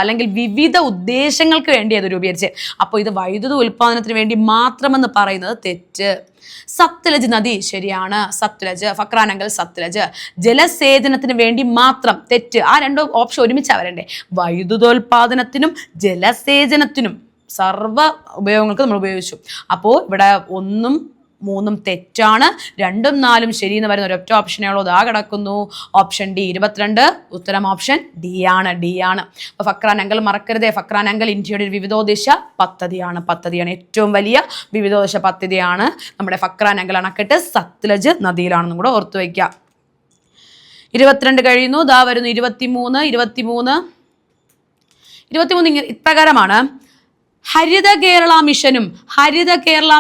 S1: അല്ലെങ്കിൽ വിവിധ ഉദ്ദേശങ്ങൾക്ക് വേണ്ടി അത് രൂപീകരിച്ച്. അപ്പോൾ ഇത് വൈദ്യുത ഉൽപാദനത്തിന് വേണ്ടി മാത്രമെന്ന് പറയുന്നത് തെറ്റ്. സത്ലജ് നദി, ശരിയാണ്. ഫക്രാനങ്കൽ സത്ലജ്. ജലസേചനത്തിന് വേണ്ടി മാത്രം, തെറ്റ്. ആ 2 ഓപ്ഷൻ ഒരുമിച്ചാ വരണ്ടേ. വൈദ്യുതോൽപാദനത്തിനും ജലസേചനത്തിനും സർവ്വ ഉപയോഗങ്ങൾക്ക് നമ്മൾ ഉപയോഗിച്ചു. അപ്പോൾ ഇവിടെ 1ഉം 3ഉം തെറ്റാണ്, 2ഉം 4ഉം ശരി എന്ന് പറയുന്ന ഒരൊറ്റ ഓപ്ഷനേ ഉള്ളൂ. ഇതാ കിടക്കുന്നു ഓപ്ഷൻ ഡി. 22 ഉത്തരം ഓപ്ഷൻ ഡി ആണ്. അപ്പോൾ ഫക്രാനങ്കൽ മറക്കരുതേ. ഫക്രാനങ്കൽ ഇന്ത്യയുടെ ഒരു വിവിധോദ്ദേശ പദ്ധതിയാണ്. ഏറ്റവും വലിയ വിവിധോദ്ദേശ പദ്ധതിയാണ് നമ്മുടെ ഫക്രാനങ്കൽ അണക്കെട്ട്. സത്ലജ് നദിയിലാണെന്നും കൂടെ ഓർത്തു വയ്ക്കുക. 22 കഴിയുന്നു. ദാ വരുന്നു 23 ഇപ്രകാരമാണ്. ഹരിത കേരള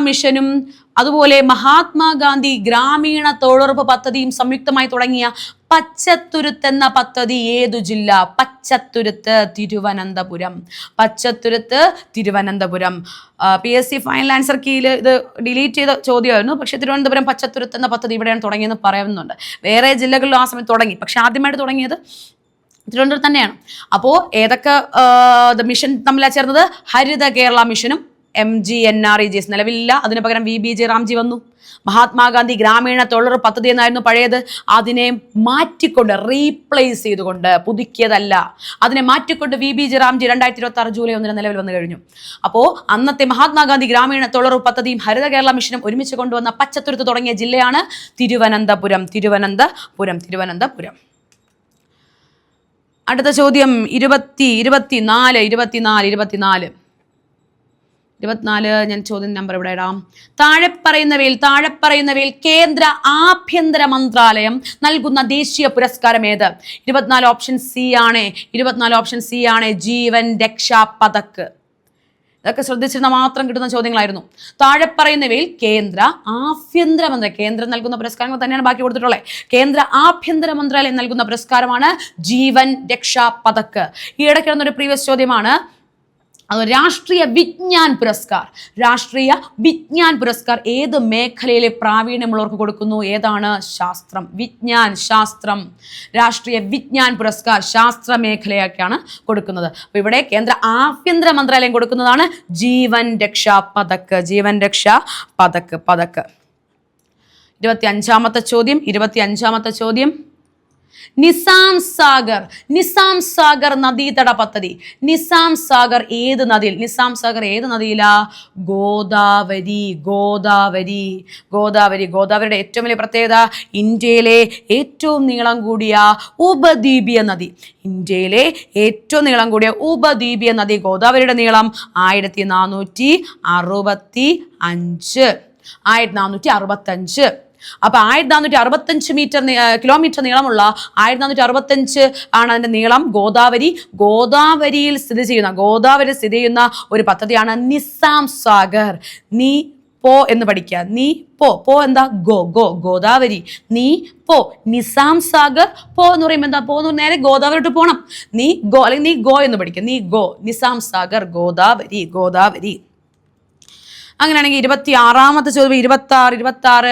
S1: മിഷനും അതുപോലെ മഹാത്മാഗാന്ധി ഗ്രാമീണ തൊഴിലുറപ്പ് പദ്ധതിയും സംയുക്തമായി തുടങ്ങിയ പച്ചത്തുരുത്ത് എന്ന പദ്ധതി ഏതു ജില്ല? തിരുവനന്തപുരം. PSC ഫൈനൽ ആൻസർ കീയിൽ ഇത് ഡിലീറ്റ് ചെയ്ത ചോദ്യമായിരുന്നു. പക്ഷേ തിരുവനന്തപുരം പച്ചത്തുരുത്ത് എന്ന പദ്ധതി ഇവിടെയാണ് തുടങ്ങിയെന്ന് പറയുന്നുണ്ട്. വേറെ ജില്ലകളിലും ആ സമയത്ത് തുടങ്ങി, പക്ഷെ ആദ്യമായിട്ട് തുടങ്ങിയത് തിരുവനന്തപുരം തന്നെയാണ്. അപ്പോൾ ഏതൊക്കെ മിഷൻ തമ്മിലാണ് ചേർന്നത്? ഹരിത കേരള മിഷനും MGNREGS നിലവിലില്ല. അതിന് പകരം VBG റാംജി വന്നു. മഹാത്മാഗാന്ധി ഗ്രാമീണ തൊഴിലുറപ്പ് പദ്ധതി എന്നായിരുന്നു പഴയത്. അതിനെ മാറ്റിക്കൊണ്ട് റീപ്ലേസ് ചെയ്തുകൊണ്ട്, പുതുക്കിയതല്ല, അതിനെ മാറ്റിക്കൊണ്ട് VBG റാംജി 2026 ജൂലൈ 1 നിലവിൽ വന്നു കഴിഞ്ഞു. അപ്പോൾ അന്നത്തെ മഹാത്മാഗാന്ധി ഗ്രാമീണ തൊഴിലുറപ്പ് പദ്ധതിയും ഹരിത കേരള മിഷനും ഒരുമിച്ച് കൊണ്ടുവന്ന പച്ചത്തുരുത്ത് തുടങ്ങിയ ജില്ലയാണ് തിരുവനന്തപുരം. അടുത്ത ചോദ്യം 24 ഞാൻ ചോദ്യം നമ്പർ ഇവിടെ ഇടാം. താഴെ പറയുന്നവയിൽ കേന്ദ്ര ആഭ്യന്തര മന്ത്രാലയം നൽകുന്ന ദേശീയ പുരസ്കാരം ഏത്? 24 ഓപ്ഷൻ സി ആണ്. ജീവൻ രക്ഷാ പതക്. ഇതൊക്കെ ശ്രദ്ധിച്ചിരുന്ന മാത്രം കിട്ടുന്ന ചോദ്യങ്ങളായിരുന്നു. താഴെ പറയുന്നവയിൽ കേന്ദ്ര ആഭ്യന്തര കേന്ദ്രം നൽകുന്ന പുരസ്കാരങ്ങൾ തന്നെയാണ് ബാക്കി കൊടുത്തിട്ടുള്ളത്. കേന്ദ്ര ആഭ്യന്തര മന്ത്രാലയം നൽകുന്ന പുരസ്കാരമാണ് ജീവൻ രക്ഷാ പതക്. ഈ ഇടയ്ക്ക് കിടന്നൊരു പ്രീവിയസ് ചോദ്യമാണ്. അത് രാഷ്ട്രീയ വിജ്ഞാൻ പുരസ്കാർ ഏത് മേഖലയിലെ പ്രാവീണ്യമുള്ളവർക്ക് കൊടുക്കുന്നു? ഏതാണ്? ശാസ്ത്രം. വിജ്ഞാൻ, ശാസ്ത്രം. രാഷ്ട്രീയ വിജ്ഞാൻ പുരസ്കാർ ശാസ്ത്ര മേഖലയൊക്കെയാണ് കൊടുക്കുന്നത്. അപ്പൊ ഇവിടെ കേന്ദ്ര ആഭ്യന്തര മന്ത്രാലയം കൊടുക്കുന്നതാണ് ജീവൻ രക്ഷാ പതക്. 25ാമത്തെ ചോദ്യം. നിസാം സാഗർ നദീതട പദ്ധതി. നിസാം സാഗർ ഏത് നദിയിലാ? ഗോദാവരിയുടെ ഏറ്റവും വലിയ പ്രത്യേകത ഇന്ത്യയിലെ ഏറ്റവും നീളം കൂടിയ ഉപദ്വീപീയ നദി ഗോദാവരിയുടെ നീളം 1465. അപ്പൊ 1465 കിലോമീറ്റർ നീളമുള്ള 1465 ആണ് അതിന്റെ നീളം. ഗോദാവരിയിൽ സ്ഥിതി ചെയ്യുന്ന ഒരു പദ്ധതിയാണ് നിസാം സാഗർ. നീ പോ എന്ന് പഠിക്കുക. നീ പോ എന്താ? ഗോദാവരി. നീ പോ. നിസാം സാഗർ. പോ എന്ന് പറയുമ്പോൾ എന്താ? പോ എന്ന് നേരെ ഗോദാവരിട്ട് പോകണം. നീ ഗോ എന്ന് പഠിക്കുക. നീ ഗോ. നിസാം സാഗർ, ഗോദാവരി. അങ്ങനെയാണെങ്കിൽ 26ാമത്തെ ചോദ്യം. 26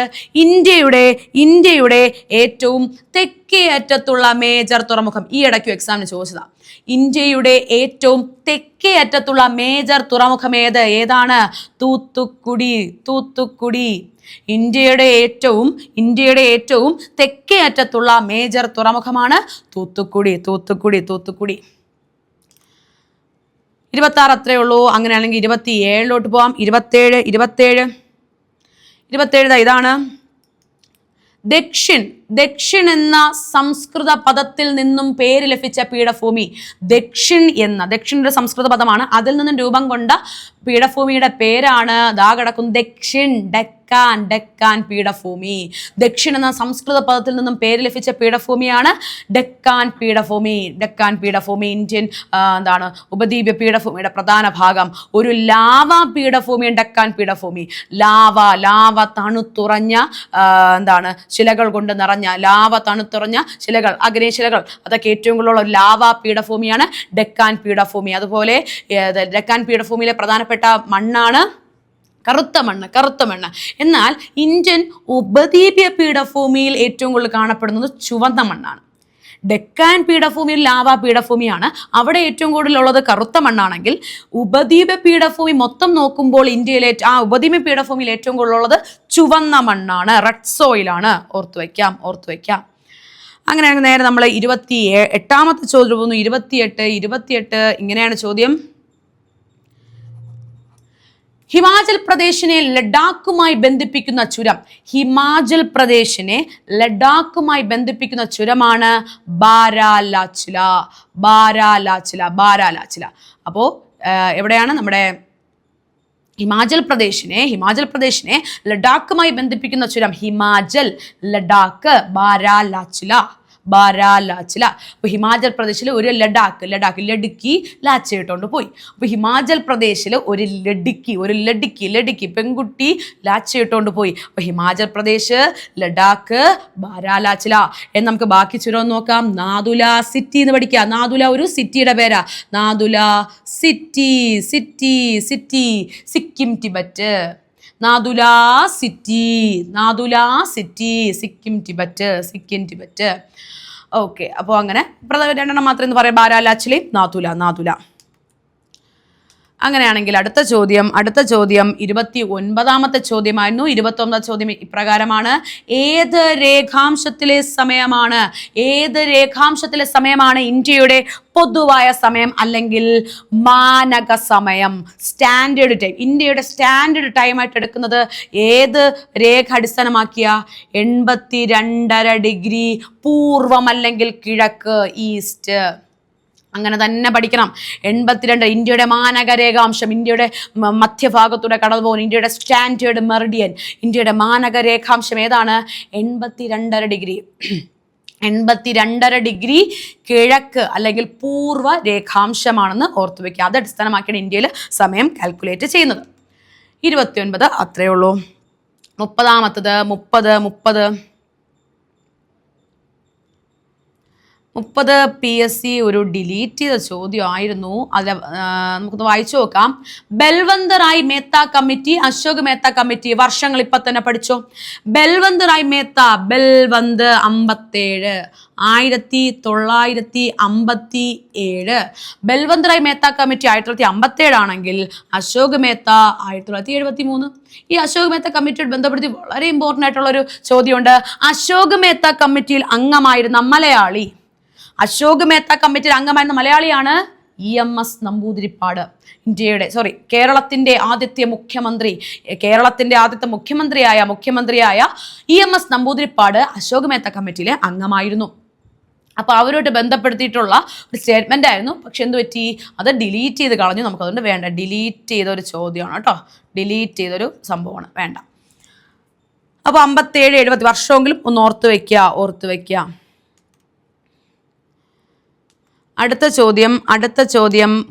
S1: ഇന്ത്യയുടെ ഏറ്റവും തെക്കേ അറ്റത്തുള്ള മേജർ തുറമുഖം. ഈ ഇടയ്ക്ക് എക്സാമിന് ചോദിച്ചതാ. ഇന്ത്യയുടെ ഏറ്റവും തെക്കേ അറ്റത്തുള്ള മേജർ തുറമുഖം ഏതാണ്? തൂത്തുക്കുടി. ഇന്ത്യയുടെ ഏറ്റവും തെക്കേ അറ്റത്തുള്ള മേജർ തുറമുഖമാണ് തൂത്തുക്കുടി. 26 അത്രേ ഉള്ളൂ. അങ്ങനെയാണെങ്കിൽ 27 പോവാം. 27 ഇതാണ്. ദക്ഷിൺ എന്ന സംസ്കൃത പദത്തിൽ നിന്നും പേര് ലഭിച്ച പീഠഭൂമി. ദക്ഷിൺ ഒരു സംസ്കൃത പദമാണ്. അതിൽ നിന്നും രൂപം കൊണ്ട പീഠഭൂമിയുടെ പേരാണ് കിടക്കും ദക്ഷിൺ. ഡെക്കാൻ പീഠഭൂമി. ദക്ഷിൺ എന്ന സംസ്കൃത പദത്തിൽ നിന്നും പേര് ലഭിച്ച പീഠഭൂമിയാണ് ഡെക്കാൻ പീഠഭൂമി. ഇന്ത്യൻ ഉപദ്വീപ പീഠഭൂമിയുടെ പ്രധാന ഭാഗം. ഒരു ലാവാ പീഠഭൂമിയാണ് ഡെക്കാൻ പീഠഭൂമി. ലാവ തണുത്തുറഞ്ഞ ശിലകൾ കൊണ്ട് നിറഞ്ഞ ശിലകൾ, അഗ്നിശിലകൾ, അതൊക്കെ ഏറ്റവും കൂടുതലുള്ള ഒരു ലാവാ പീഠഭൂമിയാണ് ഡെക്കാൻ പീഠഭൂമി. അതുപോലെ ഡെക്കാൻ പീഠഭൂമിയിലെ പ്രധാനപ്പെട്ട മണ്ണാണ് കറുത്ത മണ്ണ്. എന്നാൽ ഇന്ത്യൻ ഉപദ്വീപീയ പീഠഭൂമിയിൽ ഏറ്റവും കൂടുതൽ കാണപ്പെടുന്നത് ചുവന്ന മണ്ണാണ്. ഡെക്കാൻ പീഠഭൂമിയിൽ ലാവാ പീഠഭൂമിയാണ്. അവിടെ ഏറ്റവും കൂടുതലുള്ളത് കറുത്ത മണ്ണാണെങ്കിൽ ഉപദ്വീപ പീഠഭൂമി മൊത്തം നോക്കുമ്പോൾ ഇന്ത്യയിലെ ഉപദ്വീപ പീഠഭൂമിയിൽ ഏറ്റവും കൂടുതലുള്ളത് ചുവന്ന മണ്ണാണ്, റെഡ് സോയിലാണ്. ഓർത്തു വയ്ക്കാം. അങ്ങനെയാണെങ്കിൽ നേരെ നമ്മൾ 28ാമത്തെ ചോദ്യം പോകുന്നു. 28 ഇങ്ങനെയാണ് ചോദ്യം. ഹിമാചൽ പ്രദേശിനെ ലഡാക്കുമായി ബന്ധിപ്പിക്കുന്ന ചുരമാണ് ബാരാലാച്ചില. അപ്പോൾ എവിടെയാണ് നമ്മുടെ ഹിമാചൽ പ്രദേശിനെ ലഡാക്കുമായി ബന്ധിപ്പിക്കുന്ന ചുരം? ലഡാക്ക്, ബാരാലാച്ചില. അപ്പൊ ഹിമാചൽ പ്രദേശിൽ ഒരു ലഡുക്കി ലാച്ചയിട്ടോണ്ട് പോയി. അപ്പൊ ഹിമാചൽ പ്രദേശിൽ ഒരു ലഡുക്കി പെൺകുട്ടി ലാച്ചയിട്ടോണ്ട് പോയി. അപ്പൊ ഹിമാചൽ പ്രദേശ്, ലഡാക്ക്, ബാരാലാച്ചില. നമുക്ക് ബാക്കി ചുരം നോക്കാം. നാദുല സിറ്റി എന്ന് പഠിക്കുക. നാദുല ഒരു സിറ്റിയുടെ പേരാ. Nathu La city. Sikkim Tibet. Nathu La city, Sikkim Tibet. Okay, അപ്പോൾ അങ്ങനെ 2 മാത്രം എന്ന് പറയാം. ബാരാലാച്ചിലി, നാദുല. അങ്ങനെയാണെങ്കിൽ അടുത്ത ചോദ്യം 29ാമത്തെ ചോദ്യമായിരുന്നു. 29ാമത്തെ ചോദ്യം ഇപ്രകാരമാണ്. ഏത് രേഖാംശത്തിലെ സമയമാണ് ഇന്ത്യയുടെ പൊതുവായ സമയം അല്ലെങ്കിൽ മാനക സമയം, സ്റ്റാൻഡേർഡ് ടൈം? ഇന്ത്യയുടെ സ്റ്റാൻഡേർഡ് ടൈമായിട്ട് എടുക്കുന്നത് ഏത് രേഖ അടിസ്ഥാനമാക്കിയ? 82.5 ഡിഗ്രി പൂർവം അല്ലെങ്കിൽ കിഴക്ക്, ഈസ്റ്റ്. അങ്ങനെ തന്നെ പഠിക്കണം. 82 ഇന്ത്യയുടെ മാനക രേഖാംശം, ഇന്ത്യയുടെ മധ്യഭാഗത്തൂടെ കടന്നു പോകുന്ന ഇന്ത്യയുടെ സ്റ്റാൻഡേർഡ് മെറിഡിയൻ, ഇന്ത്യയുടെ മാനക രേഖാംശം ഏതാണ്? 82.5 ഡിഗ്രി. 82.5 ഡിഗ്രി കിഴക്ക് അല്ലെങ്കിൽ പൂർവ്വ രേഖാംശമാണെന്ന് ഓർത്തു വയ്ക്കുക. അത് അടിസ്ഥാനമാക്കിയാണ് ഇന്ത്യയിൽ സമയം കാൽക്കുലേറ്റ് ചെയ്യുന്നത്. 29 അത്രയേ ഉള്ളൂ. 30 PSC ഒരു ഡിലീറ്റ് ചെയ്ത ചോദ്യമായിരുന്നു. അതിൽ നമുക്കൊന്ന് വായിച്ചു നോക്കാം. ബൽവന്തറായ് മേത്ത കമ്മിറ്റി, അശോക് മേത്ത കമ്മിറ്റി വർഷങ്ങൾ ഇപ്പൊ തന്നെ പഠിച്ചോ. ബൽവന്തറായ് മേത്ത, ബൽവന്ത് 57, 1957. ബൽവന്തറായ് മേത്ത കമ്മിറ്റി 1957 ആണെങ്കിൽ അശോക് മേത്ത 1973. ഈ അശോക് മേത്ത കമ്മിറ്റിയോട് ബന്ധപ്പെടുത്തി വളരെ ഇമ്പോർട്ടൻ്റ് ആയിട്ടുള്ള ഒരു ചോദ്യമുണ്ട്. അശോക് മേത്ത കമ്മിറ്റിയിൽ അംഗമായിരുന്ന മലയാളി, അശോക് മേത്ത കമ്മിറ്റിയിൽ അംഗമായിരുന്ന മലയാളിയാണ് EMS നമ്പൂതിരിപ്പാട്. കേരളത്തിന്റെ ആദ്യത്തെ മുഖ്യമന്ത്രിയായ EMS നമ്പൂതിരിപ്പാട് അശോക് മേത്ത കമ്മിറ്റിയിലെ അംഗമായിരുന്നു. അപ്പോൾ അവരോട് ബന്ധപ്പെടുത്തിയിട്ടുള്ള ഒരു സ്റ്റേറ്റ്മെന്റ് ആയിരുന്നു. പക്ഷെ എന്ത് പറ്റി, അത് ഡിലീറ്റ് ചെയ്ത് കളഞ്ഞു. നമുക്കതുകൊണ്ട് വേണ്ട, ഡിലീറ്റ് ചെയ്തൊരു ചോദ്യമാണ് കേട്ടോ, ഡിലീറ്റ് ചെയ്തൊരു സംഭവമാണ്, വേണ്ട. അപ്പോൾ 57, 70 വർഷമെങ്കിലും ഒന്ന് ഓർത്ത് വയ്ക്കുക. അടുത്ത ചോദ്യം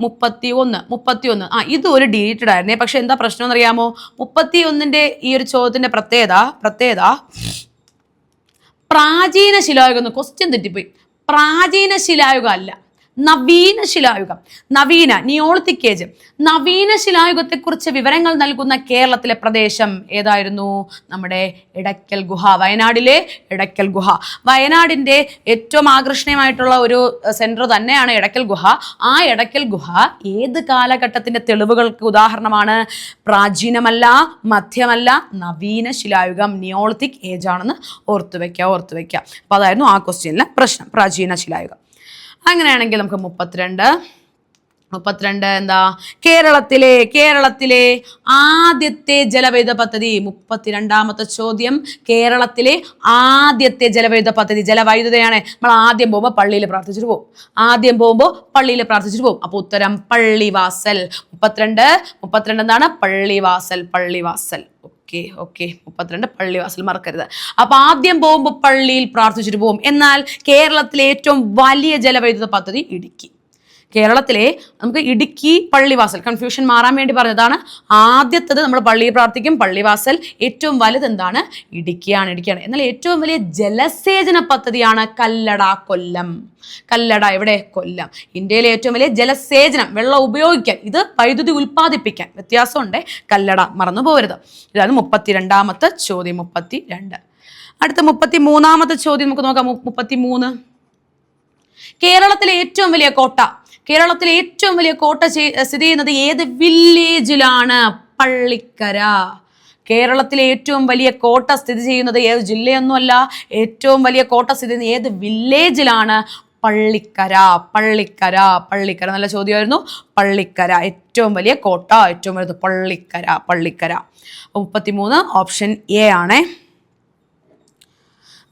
S1: 31. ഇത് ഒരു ഡിലീറ്റഡ് ആയിരുന്നേ. പക്ഷെ എന്താ പ്രശ്നം എന്നറിയാമോ? 31ന്റെ ഈ ഒരു ചോദ്യത്തിന്റെ പ്രത്യേകത പ്രാചീന ശിലായുഗം. ക്വസ്റ്റ്യൻ തെറ്റിപ്പോയി. പ്രാചീന ശിലായുഗം അല്ല, നവീന ശിലായുഗം. Neolithic age. നവീന ശിലായുഗത്തെക്കുറിച്ച് വിവരങ്ങൾ നൽകുന്ന കേരളത്തിലെ പ്രദേശം ഏതായിരുന്നു? നമ്മുടെ എടക്കൽ ഗുഹ, വയനാടിലെ എടക്കൽ ഗുഹ. വയനാടിൻ്റെ ഏറ്റവും ആകർഷണീയമായിട്ടുള്ള ഒരു സെൻറ്റർ തന്നെയാണ് എടക്കൽ ഗുഹ. ആ എടക്കൽ ഗുഹ ഏത് കാലഘട്ടത്തിൻ്റെ തെളിവുകൾക്ക് ഉദാഹരണമാണ്? പ്രാചീനമല്ല, മധ്യമല്ല, നവീന ശിലായുഗം, നിയോളിത്തിക് ഏജ് ആണെന്ന് ഓർത്തു വയ്ക്കുക. അപ്പോൾ അതായിരുന്നു ആ ക്വസ്റ്റ്യനിലെ പ്രശ്നം, പ്രാചീന ശിലായുഗം. അങ്ങനെയാണെങ്കിൽ നമുക്ക് 32 എന്താ? കേരളത്തിലെ ആദ്യത്തെ ജലവൈദ്യുത പദ്ധതി. 32ാമത്തെ ചോദ്യം, കേരളത്തിലെ ആദ്യത്തെ ജലവൈദ്യുത പദ്ധതി. ജലവൈദ്യുതയാണ്. നമ്മൾ ആദ്യം പോകുമ്പോൾ പള്ളിയിൽ പ്രാർത്ഥിച്ചിട്ട് പോകും. അപ്പോൾ ഉത്തരം പള്ളിവാസൽ. 32 എന്താണ്? പള്ളിവാസൽ. ഓക്കെ 32 പള്ളിവാസൽ, മറക്കരുത്. അപ്പൊ ആദ്യം പോകുമ്പോൾ പള്ളിയിൽ പ്രാർത്ഥിച്ചിട്ട് പോകും. എന്നാൽ കേരളത്തിലെ ഏറ്റവും വലിയ ജലവൈദ്യുത പദ്ധതി ഇടുക്കി. കേരളത്തിലെ നമുക്ക് ഇടുക്കി പള്ളിവാസൽ, കൺഫ്യൂഷൻ മാറാൻ വേണ്ടി പറഞ്ഞതാണ്. ആദ്യത്തേത് നമ്മൾ പള്ളിയിൽ പ്രാർത്ഥിക്കും, പള്ളിവാസൽ. ഏറ്റവും വലുത് എന്താണ്? ഇടുക്കിയാണ്. എന്നാൽ ഏറ്റവും വലിയ ജലസേചന പദ്ധതിയാണ് കല്ലട, കൊല്ലം. എവിടെ? കൊല്ലം. ഇന്ത്യയിലെ ഏറ്റവും വലിയ ജലസേചനം, വെള്ളം ഉപയോഗിക്കാൻ, ഇത് വൈദ്യുതി ഉൽപ്പാദിപ്പിക്കാൻ. വ്യത്യാസമുണ്ട്, കല്ലട, മറന്നു പോകരുത്. ഇതാണ് 32ാമത്തെ ചോദ്യം. 32. അടുത്ത 33ാമത്തെ ചോദ്യം നമുക്ക് നോക്കാം. 33. കേരളത്തിലെ ഏറ്റവും വലിയ കോട്ട സ്ഥിതി ചെയ്യുന്നത് ഏത് വില്ലേജിലാണ്? പള്ളിക്കര. കേരളത്തിലെ ഏറ്റവും വലിയ കോട്ട സ്ഥിതി ചെയ്യുന്നത് ഏത് ജില്ലയൊന്നുമല്ല, ഏറ്റവും വലിയ കോട്ട സ്ഥിതി ചെയ്യുന്നത് ഏത് വില്ലേജിലാണ്? പള്ളിക്കര. നല്ല ചോദ്യമായിരുന്നു. പള്ളിക്കര ഏറ്റവും വലിയ കോട്ട, ഏറ്റവും വലുത് പള്ളിക്കര. 33 ഓപ്ഷൻ എ ആണേ.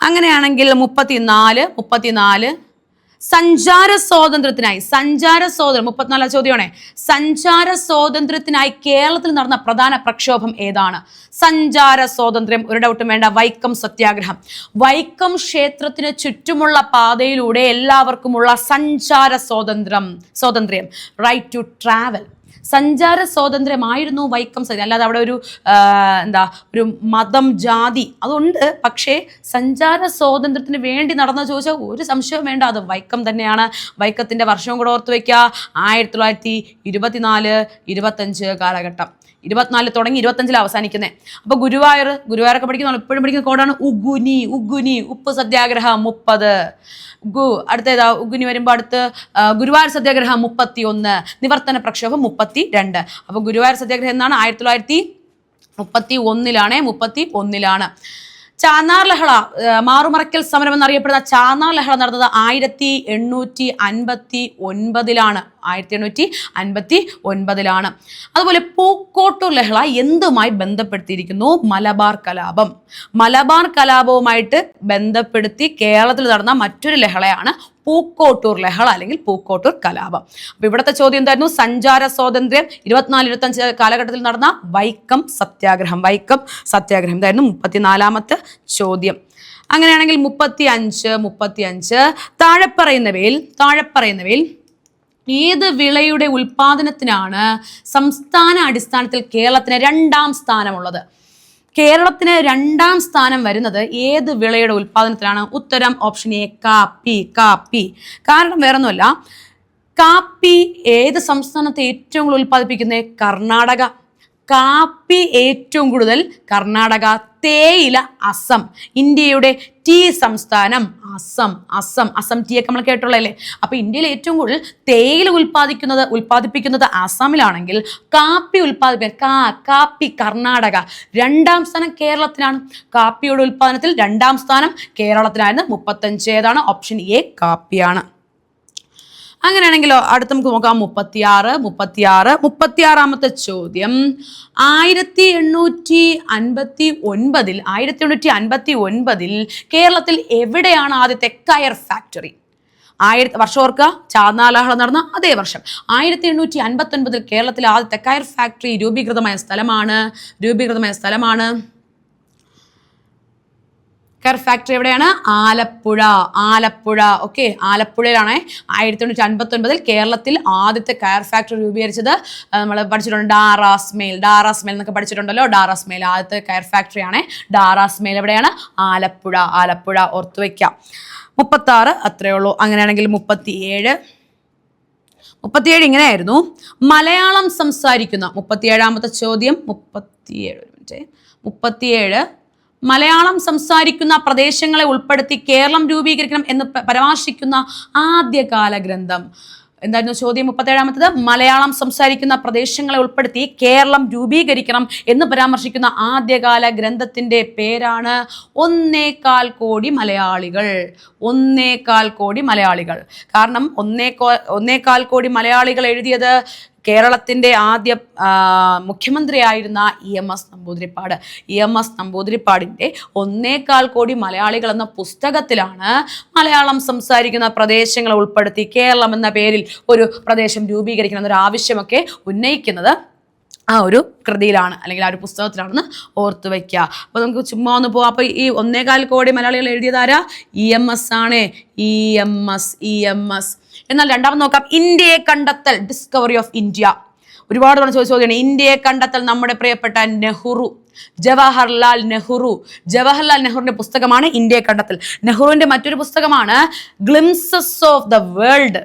S1: അങ്ങനെയാണെങ്കിൽ 34 സഞ്ചാര സ്വാതന്ത്ര്യത്തിനായി 34 ചോദ്യമാണേ. സഞ്ചാര സ്വാതന്ത്ര്യത്തിനായി കേരളത്തിൽ നടന്ന പ്രധാന പ്രക്ഷോഭം ഏതാണ്? സഞ്ചാര സ്വാതന്ത്ര്യം, ഒരു ഡൗട്ടും വേണ്ട, വൈക്കം സത്യാഗ്രഹം. വൈക്കം ക്ഷേത്രത്തിന് ചുറ്റുമുള്ള പാതയിലൂടെ എല്ലാവർക്കുമുള്ള സഞ്ചാര സ്വാതന്ത്ര്യം, റൈറ്റ് ടു ട്രാവൽ. സഞ്ചാര സ്വാതന്ത്ര്യമായിരുന്നു വൈക്കം സത്യാഗ്രഹം. അല്ലാതെ അവിടെ ഒരു മതം, ജാതി അതുണ്ട്. പക്ഷേ സഞ്ചാര സ്വാതന്ത്ര്യത്തിന് വേണ്ടി നടന്ന ചോദിച്ചാൽ ഒരു സംശയവും വേണ്ട, അത് വൈക്കം തന്നെയാണ്. വൈക്കത്തിൻ്റെ വർഷവും കൂടെ ഓർത്ത് വയ്ക്കുക. 1924-25 കാലഘട്ടം. 24 തുടങ്ങി 25 അവസാനിക്കുന്നത്. അപ്പോൾ ഗുരുവായൂരൊക്കെ പഠിക്കുന്ന എപ്പോഴും പഠിക്കുന്ന കോഡാണ് ഉഗുനി. ഉപ്പ് സത്യാഗ്രഹം 30. അടുത്തേതാ? ഉഗുനി വരുമ്പോൾ അടുത്ത് ഗുരുവായൂർ സത്യാഗ്രഹം 31, നിവർത്തന പ്രക്ഷോഭം 32. അപ്പോൾ ഗുരുവായൂർ സത്യാഗ്രഹം എന്നാണ്? 1931. ചാന്നാർ ലഹള, മാറുമറയ്ക്കൽ സമരം എന്നറിയപ്പെടുന്ന ചാന്നാർ ലഹള നടന്നത് 1859. അതുപോലെ പൂക്കോട്ടൂർ ലഹള എന്തുമായി ബന്ധപ്പെടുത്തിയിരിക്കുന്നു? മലബാർ കലാപവുമായിട്ട് ബന്ധപ്പെടുത്തി കേരളത്തിൽ നടന്ന മറ്റൊരു ലഹളയാണ് പൂക്കോട്ടൂർ ലഹള അല്ലെങ്കിൽ പൂക്കോട്ടൂർ കലാപം. അപ്പൊ ഇവിടുത്തെ ചോദ്യം എന്തായിരുന്നു? സഞ്ചാര സ്വാതന്ത്ര്യം. 24-25 കാലഘട്ടത്തിൽ നടന്ന വൈക്കം സത്യാഗ്രഹം. ഇതായിരുന്നു 34ാമത്തെ ചോദ്യം. അങ്ങനെയാണെങ്കിൽ 35 താഴെ പറയുന്നവയിൽ ഏത് വിളയുടെ ഉൽപാദനത്തിനാണ് സംസ്ഥാന അടിസ്ഥാനത്തിൽ കേരളത്തിന് 2ാം സ്ഥാനമുള്ളത്? കേരളത്തിന് 2ാം സ്ഥാനം വരുന്നത് ഏത് വിളയുടെ ഉൽപാദനത്തിലാണ്? ഉത്തരം ഓപ്ഷൻ എ, കാപ്പി. കാരണം വേറൊന്നുമല്ല, കാപ്പി ഏത് സംസ്ഥാനത്തെ ഏറ്റവും കൂടുതൽ ഉൽപ്പാദിപ്പിക്കുന്നത്? കർണാടക. കാപ്പി ഏറ്റവും കൂടുതൽ കർണാടക. തേയില അസം. ഇന്ത്യയുടെ ടീ സംസ്ഥാനം അസം ടീയൊക്കെ നമ്മൾ കേട്ടുള്ളല്ലേ. അപ്പൊ ഇന്ത്യയിൽ ഏറ്റവും കൂടുതൽ തേയില ഉൽപ്പാദിപ്പിക്കുന്നത് ആസാമിലാണെങ്കിൽ കാപ്പി കർണാടക. 2ാം സ്ഥാനം കേരളത്തിനാണ്. കാപ്പിയുടെ ഉൽപ്പാദനത്തിൽ 2ാം സ്ഥാനം കേരളത്തിനായിരുന്നു. 35. ഏതാണ്? Option A, കാപ്പിയാണ്. അങ്ങനെയാണെങ്കിലോ അടുത്ത് നമുക്ക് നോക്കാം 36ാമത്തെ ചോദ്യം. 1859 കേരളത്തിൽ എവിടെയാണ് ആദ്യത്തെ കയർ ഫാക്ടറി? വർഷം ഓർക്കുക, ചാന്നാലാഹളം നടന്ന അതേ വർഷം 1859 കേരളത്തിലെ ആദ്യത്തെ കയർ ഫാക്ടറി രൂപീകൃതമായ സ്ഥലമാണ് കയർ ഫാക്ടറി എവിടെയാണ്? ആലപ്പുഴ. ഓക്കെ, ആലപ്പുഴയിലാണ് 1859 കേരളത്തിൽ ആദ്യത്തെ കയർ ഫാക്ടറി രൂപീകരിച്ചത്. നമ്മൾ പഠിച്ചിട്ടുണ്ട് ഡാറാസ്മേൽ എന്നൊക്കെ പഠിച്ചിട്ടുണ്ടല്ലോ. ഡാറാസ്മേൽ ആദ്യത്തെ കയർ ഫാക്ടറിയാണ്. ഡാറാസ്മേൽ എവിടെയാണ്? ആലപ്പുഴ ഓർത്തു വയ്ക്കാം. 36 അത്രയേ ഉള്ളൂ. അങ്ങനെയാണെങ്കിൽ 37 ഇങ്ങനെയായിരുന്നു. മലയാളം സംസാരിക്കുന്ന 37ാമത്തെ ചോദ്യം. 37 മലയാളം സംസാരിക്കുന്ന പ്രദേശങ്ങളെ ഉൾപ്പെടുത്തി കേരളം രൂപീകരിക്കണം എന്ന് പരാമർശിക്കുന്ന ആദ്യകാല ഗ്രന്ഥം എന്തായിരുന്നു? ചോദ്യം 37ാമത്തേത്. മലയാളം സംസാരിക്കുന്ന പ്രദേശങ്ങളെ ഉൾപ്പെടുത്തി കേരളം രൂപീകരിക്കണം എന്ന് പരാമർശിക്കുന്ന ആദ്യകാല ഗ്രന്ഥത്തിന്റെ പേരാണ് 1.25 കോടി മലയാളികൾ. കാരണം 1.25 കോടി മലയാളികൾ എഴുതിയത് കേരളത്തിന്റെ ആദ്യ മുഖ്യമന്ത്രിയായിരുന്ന EMS നമ്പൂതിരിപ്പാടിന്റെ 1.25 കോടി മലയാളികൾ എന്ന പുസ്തകത്തിലാണ് മലയാളം സംസാരിക്കുന്ന പ്രദേശങ്ങളെ ഉൾപ്പെടുത്തി കേരളം എന്ന പേരിൽ ഒരു പ്രദേശം രൂപീകരിക്കണം എന്നൊരു ആവശ്യമൊക്കെ ഉന്നയിക്കുന്നത് ആ ഒരു കൃതിയിലാണ്, അല്ലെങ്കിൽ ആ ഒരു പുസ്തകത്തിലാണെന്ന് ഓർത്തു വയ്ക്കുക. അപ്പൊ നമുക്ക് ചുമ്മാ ഒന്ന് പോവാം. അപ്പൊ ഈ 1.25 കോടി മലയാളികൾ എഴുതിയതാരാ? EMS ആണ്. EMS. എന്നാൽ രണ്ടാമത് നോക്കാം. ഇന്ത്യയെ കണ്ടെത്തൽ, ഡിസ്കവറി ഓഫ് ഇന്ത്യ. ഒരുപാട് തവണ ചോദ്യമാണ്. ഇന്ത്യയെ കണ്ടെത്തൽ നമ്മുടെ പ്രിയപ്പെട്ട ജവഹർലാൽ നെഹ്റുവിന്റെ പുസ്തകമാണ് ഇന്ത്യയെ കണ്ടെത്തൽ. നെഹ്റുവിന്റെ മറ്റൊരു പുസ്തകമാണ് ഗ്ലിംസസ് ഓഫ് ദ വേൾഡ്,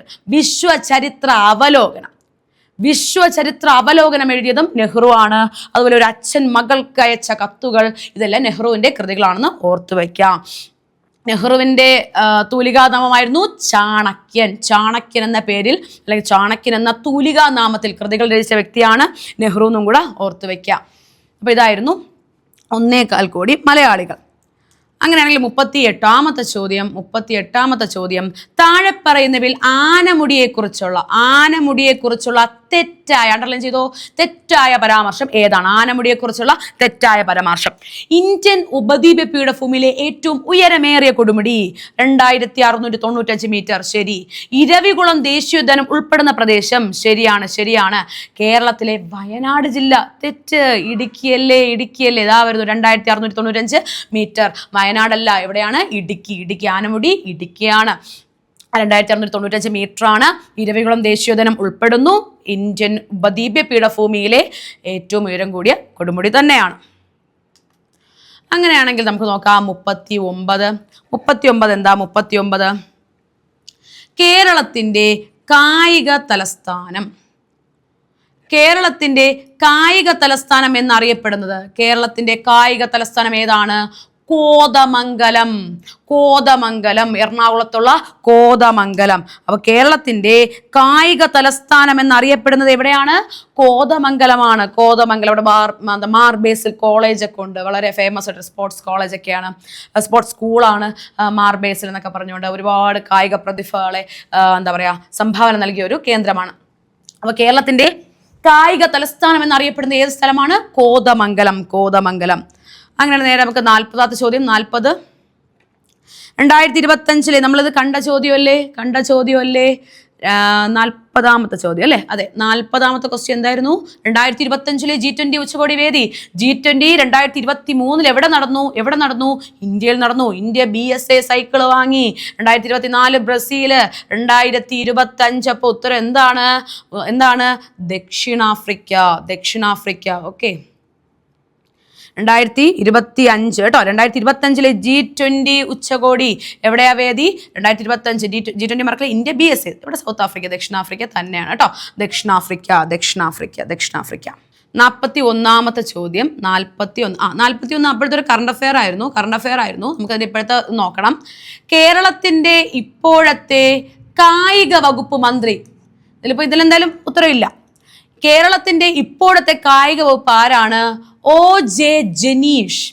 S1: വിശ്വചരിത്ര അവലോകനം എഴുതിയതും നെഹ്റു ആണ്. അതുപോലെ ഒരു അച്ഛൻ മകൾക്ക് അയച്ച കത്തുകൾ, ഇതെല്ലാം നെഹ്റുവിന്റെ കൃതികളാണെന്ന് ഓർത്തു വയ്ക്കാം. നെഹ്റുവിന്റെ തൂലികാനാമമായിരുന്നു ചാണക്യൻ എന്ന പേരിൽ, അല്ലെങ്കിൽ ചാണക്യൻ എന്ന തൂലികാനാമത്തിൽ കൃതികൾ രചിച്ച വ്യക്തിയാണ് നെഹ്റു എന്നും കൂടെ ഓർത്തു വയ്ക്കുക. അപ്പൊ ഇതായിരുന്നു 1.25 കോടി മലയാളികൾ. അങ്ങനെയാണെങ്കിൽ 38ാമത്തെ ചോദ്യം. താഴെ പറയുന്നവയിൽ ആനമുടിയെക്കുറിച്ചുള്ള തെറ്റായ, അണ്ടർലൈൻ ചെയ്തോ, തെറ്റായ പരാമർശം ഏതാണ്? ആനമുടിയെക്കുറിച്ചുള്ള തെറ്റായ പരാമർശം. ഇന്ത്യൻ ഉപദ്വീപ പീഠഭൂമിയിലെ ഏറ്റവും ഉയരമേറിയ കൊടുമുടി 2695 മീറ്റർ. ശരി. ഇരവികുളം ദേശീയോദ്യാനം ഉൾപ്പെടുന്ന പ്രദേശം. ശരിയാണ്. കേരളത്തിലെ വയനാട് ജില്ല. തെറ്റ്. ഇടുക്കിയല്ലേ. ഇതാ വരുന്നു 2695 മീറ്റർ. വയനാടല്ല, എവിടെയാണ്? ഇടുക്കി. ആനമുടി ഇടുക്കിയാണ്. 2695 മീറ്റർ ആണ്. ഇരവികുളം ദേശീയോദ്യാനം ഉൾപ്പെടുന്നു. ഇന്ത്യൻ ഉപദ്വീപ പീഠഭൂമിയിലെ ഏറ്റവും ഉയരം കൂടിയ കൊടുമുടി തന്നെയാണ്. അങ്ങനെയാണെങ്കിൽ നമുക്ക് നോക്കാം 39 എന്താ? 39 കേരളത്തിന്റെ കായിക തലസ്ഥാനം. കേരളത്തിന്റെ കായിക തലസ്ഥാനം എന്നറിയപ്പെടുന്നത്, കേരളത്തിന്റെ കായിക തലസ്ഥാനം ഏതാണ്? കോതമംഗലം. എറണാകുളത്തുള്ള കോതമംഗലം. അപ്പൊ കേരളത്തിന്റെ കായിക തലസ്ഥാനം എന്നറിയപ്പെടുന്നത് എവിടെയാണ്? കോതമംഗലമാണ്. ഇവിടെ മാർബേസിൽ കോളേജ് ഒക്കെ ഉണ്ട്, വളരെ ഫേമസ് ആയിട്ട് സ്പോർട്സ് കോളേജ് ഒക്കെയാണ്, സ്പോർട്സ് സ്കൂളാണ് മാർബേസിൽ എന്നൊക്കെ പറഞ്ഞുകൊണ്ട് ഒരുപാട് കായിക പ്രതിഭകളെ സംഭാവന നൽകിയ ഒരു കേന്ദ്രമാണ്. അപ്പൊ കേരളത്തിന്റെ കായിക തലസ്ഥാനം എന്നറിയപ്പെടുന്ന ഏത് സ്ഥലമാണ്? കോതമംഗലം. അങ്ങനെ നേരെ നമുക്ക് 40ാമത്തെ ചോദ്യം. 2025 നമ്മളിത് കണ്ട ചോദ്യമല്ലേ? 40ാമത്തെ ചോദ്യം അല്ലേ? അതെ, 40ാമത്തെ ക്വസ്റ്റ്യൻ എന്തായിരുന്നു? 2025 G20 ഉച്ചകോടി വേദി G20 2023 എവിടെ നടന്നു? ഇന്ത്യയിൽ നടന്നു. ഇന്ത്യ BSA സൈക്കിള് വാങ്ങി. 2024 ബ്രസീല്, 2025 അപ്പോൾ ഉത്തരം എന്താണ്? ദക്ഷിണാഫ്രിക്ക. ഓക്കെ, 2025 കേട്ടോ. 2025 G20 ഉച്ചകോടി എവിടെയാ വേദി? 2025 G20 മറക്കില്ല. ഇന്ത്യ BSA, ഇവിടെ സൗത്ത് ആഫ്രിക്ക, ദക്ഷിണാഫ്രിക്ക തന്നെയാണ് കേട്ടോ. ദക്ഷിണാഫ്രിക്ക. 41ാമത്തെ ചോദ്യം. 41 അപ്പോഴത്തെ ഒരു കറണ്ട് അഫെയർ ആയിരുന്നു. നമുക്കതിന് ഇപ്പോഴത്തെ നോക്കണം. കേരളത്തിന്റെ ഇപ്പോഴത്തെ കായിക വകുപ്പ് മന്ത്രി, ഇതിലെന്തായാലും ഉത്തരവില്ല. കേരളത്തിന്റെ ഇപ്പോഴത്തെ കായിക വകുപ്പ് ആരാണ്? OJ ജനീഷ്.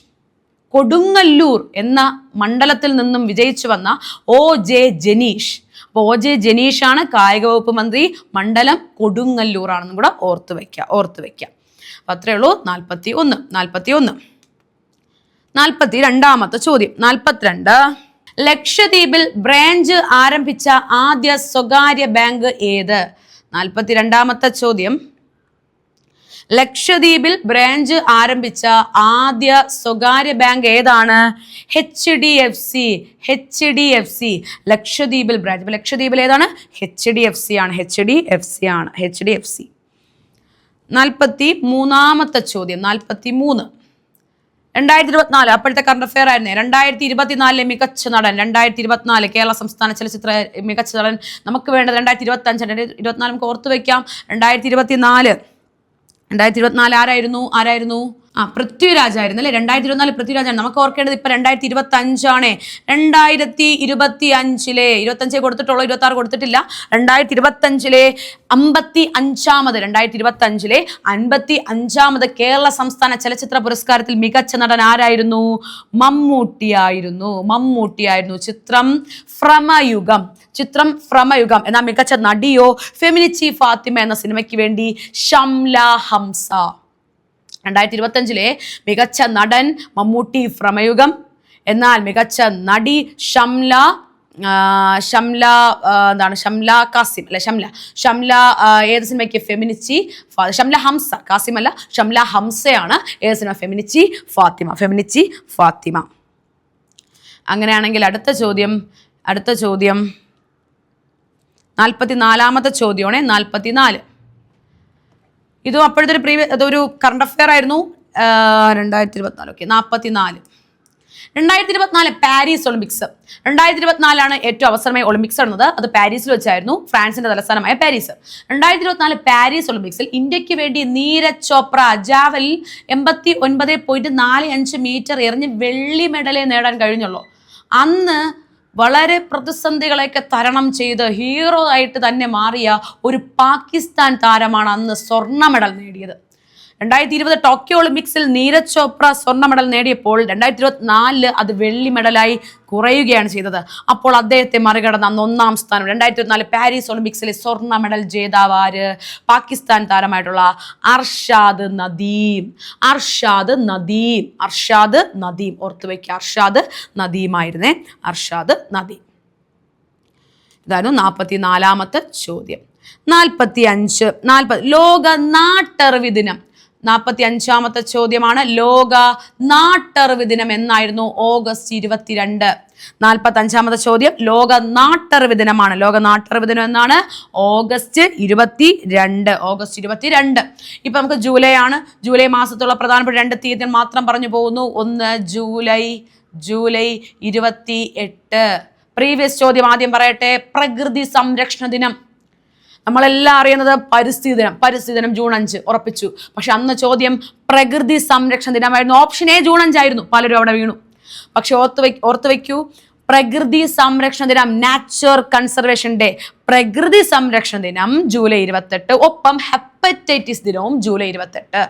S1: കൊടുങ്ങല്ലൂർ എന്ന മണ്ഡലത്തിൽ നിന്നും വിജയിച്ചു വന്ന OJ ജനീഷ്. അപ്പോൾ OJ ജനീഷാണ് കായിക വകുപ്പ് മന്ത്രി. മണ്ഡലം കൊടുങ്ങല്ലൂർ ആണെന്നും കൂടെ ഓർത്ത് വയ്ക്കുക. അപ്പൊ അത്രേ ഉള്ളൂ. 41. 42ാമത്തെ ചോദ്യം. 42. ലക്ഷദ്വീപിൽ ബ്രാഞ്ച് ആരംഭിച്ച ആദ്യ സ്വകാര്യ ബാങ്ക് ഏത്? 42ാമത്തെ ചോദ്യം. ലക്ഷദ്വീപിൽ ബ്രാഞ്ച് ആരംഭിച്ച ആദ്യ സ്വകാര്യ ബാങ്ക് ഏതാണ്? HDFC. ലക്ഷദ്വീപിൽ ബ്രാഞ്ച്. ലക്ഷദ്വീപിൽ ഏതാണ്? HDFC ആണ്. 43ാമത്തെ ചോദ്യം. 43. 2024 അപ്പോഴത്തെ കറണ്ട് അഫെയർ ആയിരുന്നേ. 2024 മികച്ച നടൻ. 2024 കേരള സംസ്ഥാന ചലച്ചിത്ര മികച്ച നടൻ. നമുക്ക് വേണ്ടത് 2025. 2024 നമുക്ക് ഓർത്തു വയ്ക്കാം. 2024 ആരായിരുന്നു? പൃഥ്വിരാജ് ആയിരുന്നു അല്ലെ? 2024 പൃഥ്വിരാജാണ്. നമുക്ക് ഓർക്കേണ്ടത് ഇപ്പൊ 2025 ആണ്. 2025 25 കൊടുത്തിട്ടുള്ളൂ, 26 കൊടുത്തിട്ടില്ല. 2025 55ാമത് കേരള സംസ്ഥാന ചലച്ചിത്ര പുരസ്കാരത്തിൽ മികച്ച നടൻ ആരായിരുന്നു? മമ്മൂട്ടിയായിരുന്നു. ചിത്രം ഭ്രമയുഗം എന്ന മികച്ച നടിയോ? ഫെമിനിച്ചി ഫാത്തിമ എന്ന സിനിമയ്ക്ക് വേണ്ടി ഷംല ഹംസ. 2025 മികച്ച നടൻ മമ്മൂട്ടി, ഭ്രമയുഗം. എന്നാൽ മികച്ച നടി ഷംല കാസിം അല്ലെ? ഷംല ഏത് സിനിമയ്ക്ക്? ഫെമിനിച്ചി. ഷംല ഹംസ, കാസിം അല്ല, ഷംല ഹംസയാണ്. ഏത് സിനിമ? ഫെമിനിച്ചി ഫാത്തിമ. അങ്ങനെയാണെങ്കിൽ അടുത്ത ചോദ്യം 44ാമത്തെ ചോദ്യമാണ്. 44. ഇതും അപ്പോഴത്തെ അതൊരു കറണ്ട് അഫെയർ ആയിരുന്നു. 2024. ഓക്കെ, 44. 2024 Paris Olympics. 2024 ഏറ്റവും അവസാനമായി ഒളിമ്പിക്സ് നടന്നത്. അത് പാരീസിൽ വെച്ചായിരുന്നു, ഫ്രാൻസിന്റെ തലസ്ഥാനമായ പാരീസ്. 2024 പാരീസ് ഒളിമ്പിക്സിൽ ഇന്ത്യക്ക് വേണ്ടി നീരജ് ചോപ്ര ജാവലിൻ 89.45 മീറ്റർ എറിഞ്ഞ് വെള്ളി മെഡലേ നേടാൻ കഴിഞ്ഞുള്ളൂ. അന്ന് വളരെ പ്രതിസന്ധികളെയൊക്കെ തരണം ചെയ്ത് ഹീറോ ആയിട്ട് തന്നെ മാറിയ ഒരു പാകിസ്ഥാൻ താരമാണ് അന്ന് സ്വർണ്ണ മെഡൽ നേടിയത്. 2020 ടോക്കിയോ ഒളിമ്പിക്സിൽ നീരജ് ചോപ്ര സ്വർണ്ണ മെഡൽ നേടിയപ്പോൾ 2024 അത് വെള്ളി മെഡലായി കുറയുകയാണ് ചെയ്തത്. അപ്പോൾ അദ്ദേഹത്തെ മറികടന്ന അന്ന് 1ാം സ്ഥാനം 2024 പാരീസ് ഒളിമ്പിക്സിലെ സ്വർണ്ണ മെഡൽ ജേതാവ് ആര്? പാകിസ്ഥാൻ താരമായിട്ടുള്ള അർഷാദ് നദീം. ഓർത്തു വയ്ക്കുക, അർഷാദ് നദീമായിരുന്നേ. ഇതായിരുന്നു 44ാമത്തെ ചോദ്യം. 45 ലോക നാട്ടറിവ് ദിനം. 45ാമത്തെ ചോദ്യമാണ്. ലോക നാട്ടറിവ് ദിനം എന്നായിരുന്നു? ഓഗസ്റ്റ് 22. 45ാമത്തെ ചോദ്യം ലോക നാട്ടറിവ് ദിനമാണ്. ലോക നാട്ടറിവ് ദിനം എന്നാണ്? ഓഗസ്റ്റ് 22. ഇപ്പൊ നമുക്ക് ജൂലൈ ആണ്. ജൂലൈ മാസത്തുള്ള പ്രധാനപ്പെട്ട 2 തീയതികൾ മാത്രം പറഞ്ഞു പോകുന്നു. 1 ജൂലൈ 28. പ്രീവിയസ് ചോദ്യം ആദ്യം പറയട്ടെ. പ്രകൃതി സംരക്ഷണ ദിനം. നമ്മളെല്ലാം അറിയുന്നത് പരിസ്ഥിതി ദിനം ജൂൺ 5 ഉറപ്പിച്ചു. പക്ഷെ അന്ന് ചോദ്യം പ്രകൃതി സംരക്ഷണ ദിനമായിരുന്നു. ഓപ്ഷൻ എ ജൂൺ 5 ആയിരുന്നു. പലരും അവിടെ വീണു. പക്ഷെ ഓർത്ത് വയ്ക്കൂ, പ്രകൃതി സംരക്ഷണ ദിനം, നാച്ചർ കൺസർവേഷൻ ഡേ, പ്രകൃതി സംരക്ഷണ ദിനം ജൂലൈ 28. ഒപ്പം ഹെപ്പറ്റൈറ്റിസ് ദിനവും ജൂലൈ 28.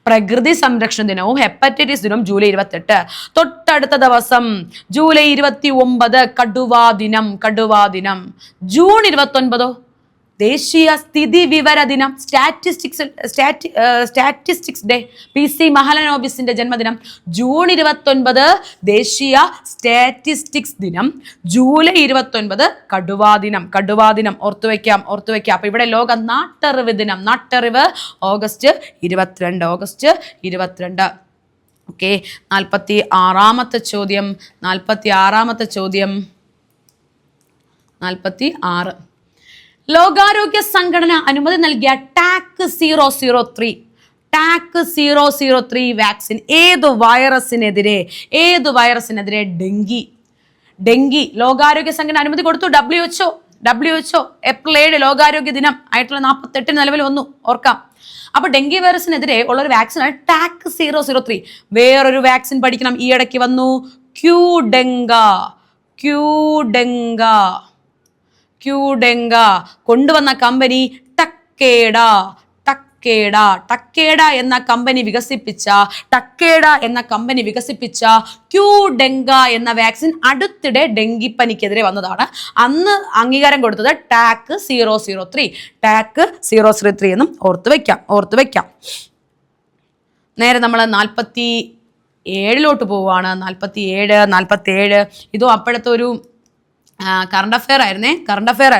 S1: പ്രകൃതി സംരക്ഷണ ദിനവും ഹെപ്പറ്റൈറ്റിസ് ദിനവും ജൂലൈ 28. തൊട്ടടുത്ത ദിവസം ജൂലൈ 29 കടുവാ ദിനം. ജൂൺ 29 ദേശീയ സ്ഥിതി വിവര ദിനം, സ്റ്റാറ്റിസ്റ്റിക്സ് ഡേ, PC മഹലനോബിസിന്റെ ജന്മദിനം ജൂൺ 29 ദേശീയ സ്റ്റാറ്റിസ്റ്റിക്സ് ദിനം, ജൂലൈ 29 കടുവാ ദിനം ഓർത്തു വയ്ക്കാം. അപ്പൊ ഇവിടെ ലോക നാട്ടറിവ് ദിനം, നാട്ടറിവ് ഓഗസ്റ്റ് 22. ഓക്കെ, 46 ചോദ്യം. 46 ലോകാരോഗ്യ സംഘടന അനുമതി നൽകിയ ടാക് 003 വാക്സിൻ ഏത് വൈറസിനെതിരെ? ഡെങ്കി. ലോകാരോഗ്യ സംഘടന അനുമതി കൊടുത്തു. WHO ഏപ്രിൽ 7 ലോകാരോഗ്യ ദിനം 1948 നിലവിൽ വന്നു, ഓർക്കാം. അപ്പൊ ഡെങ്കി വൈറസിനെതിരെ ഉള്ള ഒരു വാക്സിനാണ് ടാക് 003. വേറൊരു വാക്സിൻ പഠിക്കണം, ഈ ഇടയ്ക്ക് വന്നു, ക്യൂഡെങ്ക. കൊണ്ടുവന്ന കമ്പനി ടക്കേഡ എന്ന കമ്പനി വികസിപ്പിച്ച ക്യൂഡെങ്ക എന്ന വാക്സിൻ അടുത്തിടെ ഡെങ്കിപ്പനിക്കെതിരെ വന്നതാണ്. അന്ന് അംഗീകാരം കൊടുത്തത് ടാക് 003 എന്നും ഓർത്തു വയ്ക്കാം. നേരെ നമ്മൾ 47 പോവുകയാണ്. 47 ഇതും അപ്പോഴത്തെ ഒരു കറണ്ട് അഫെയർ ആയിരുന്നേ. 47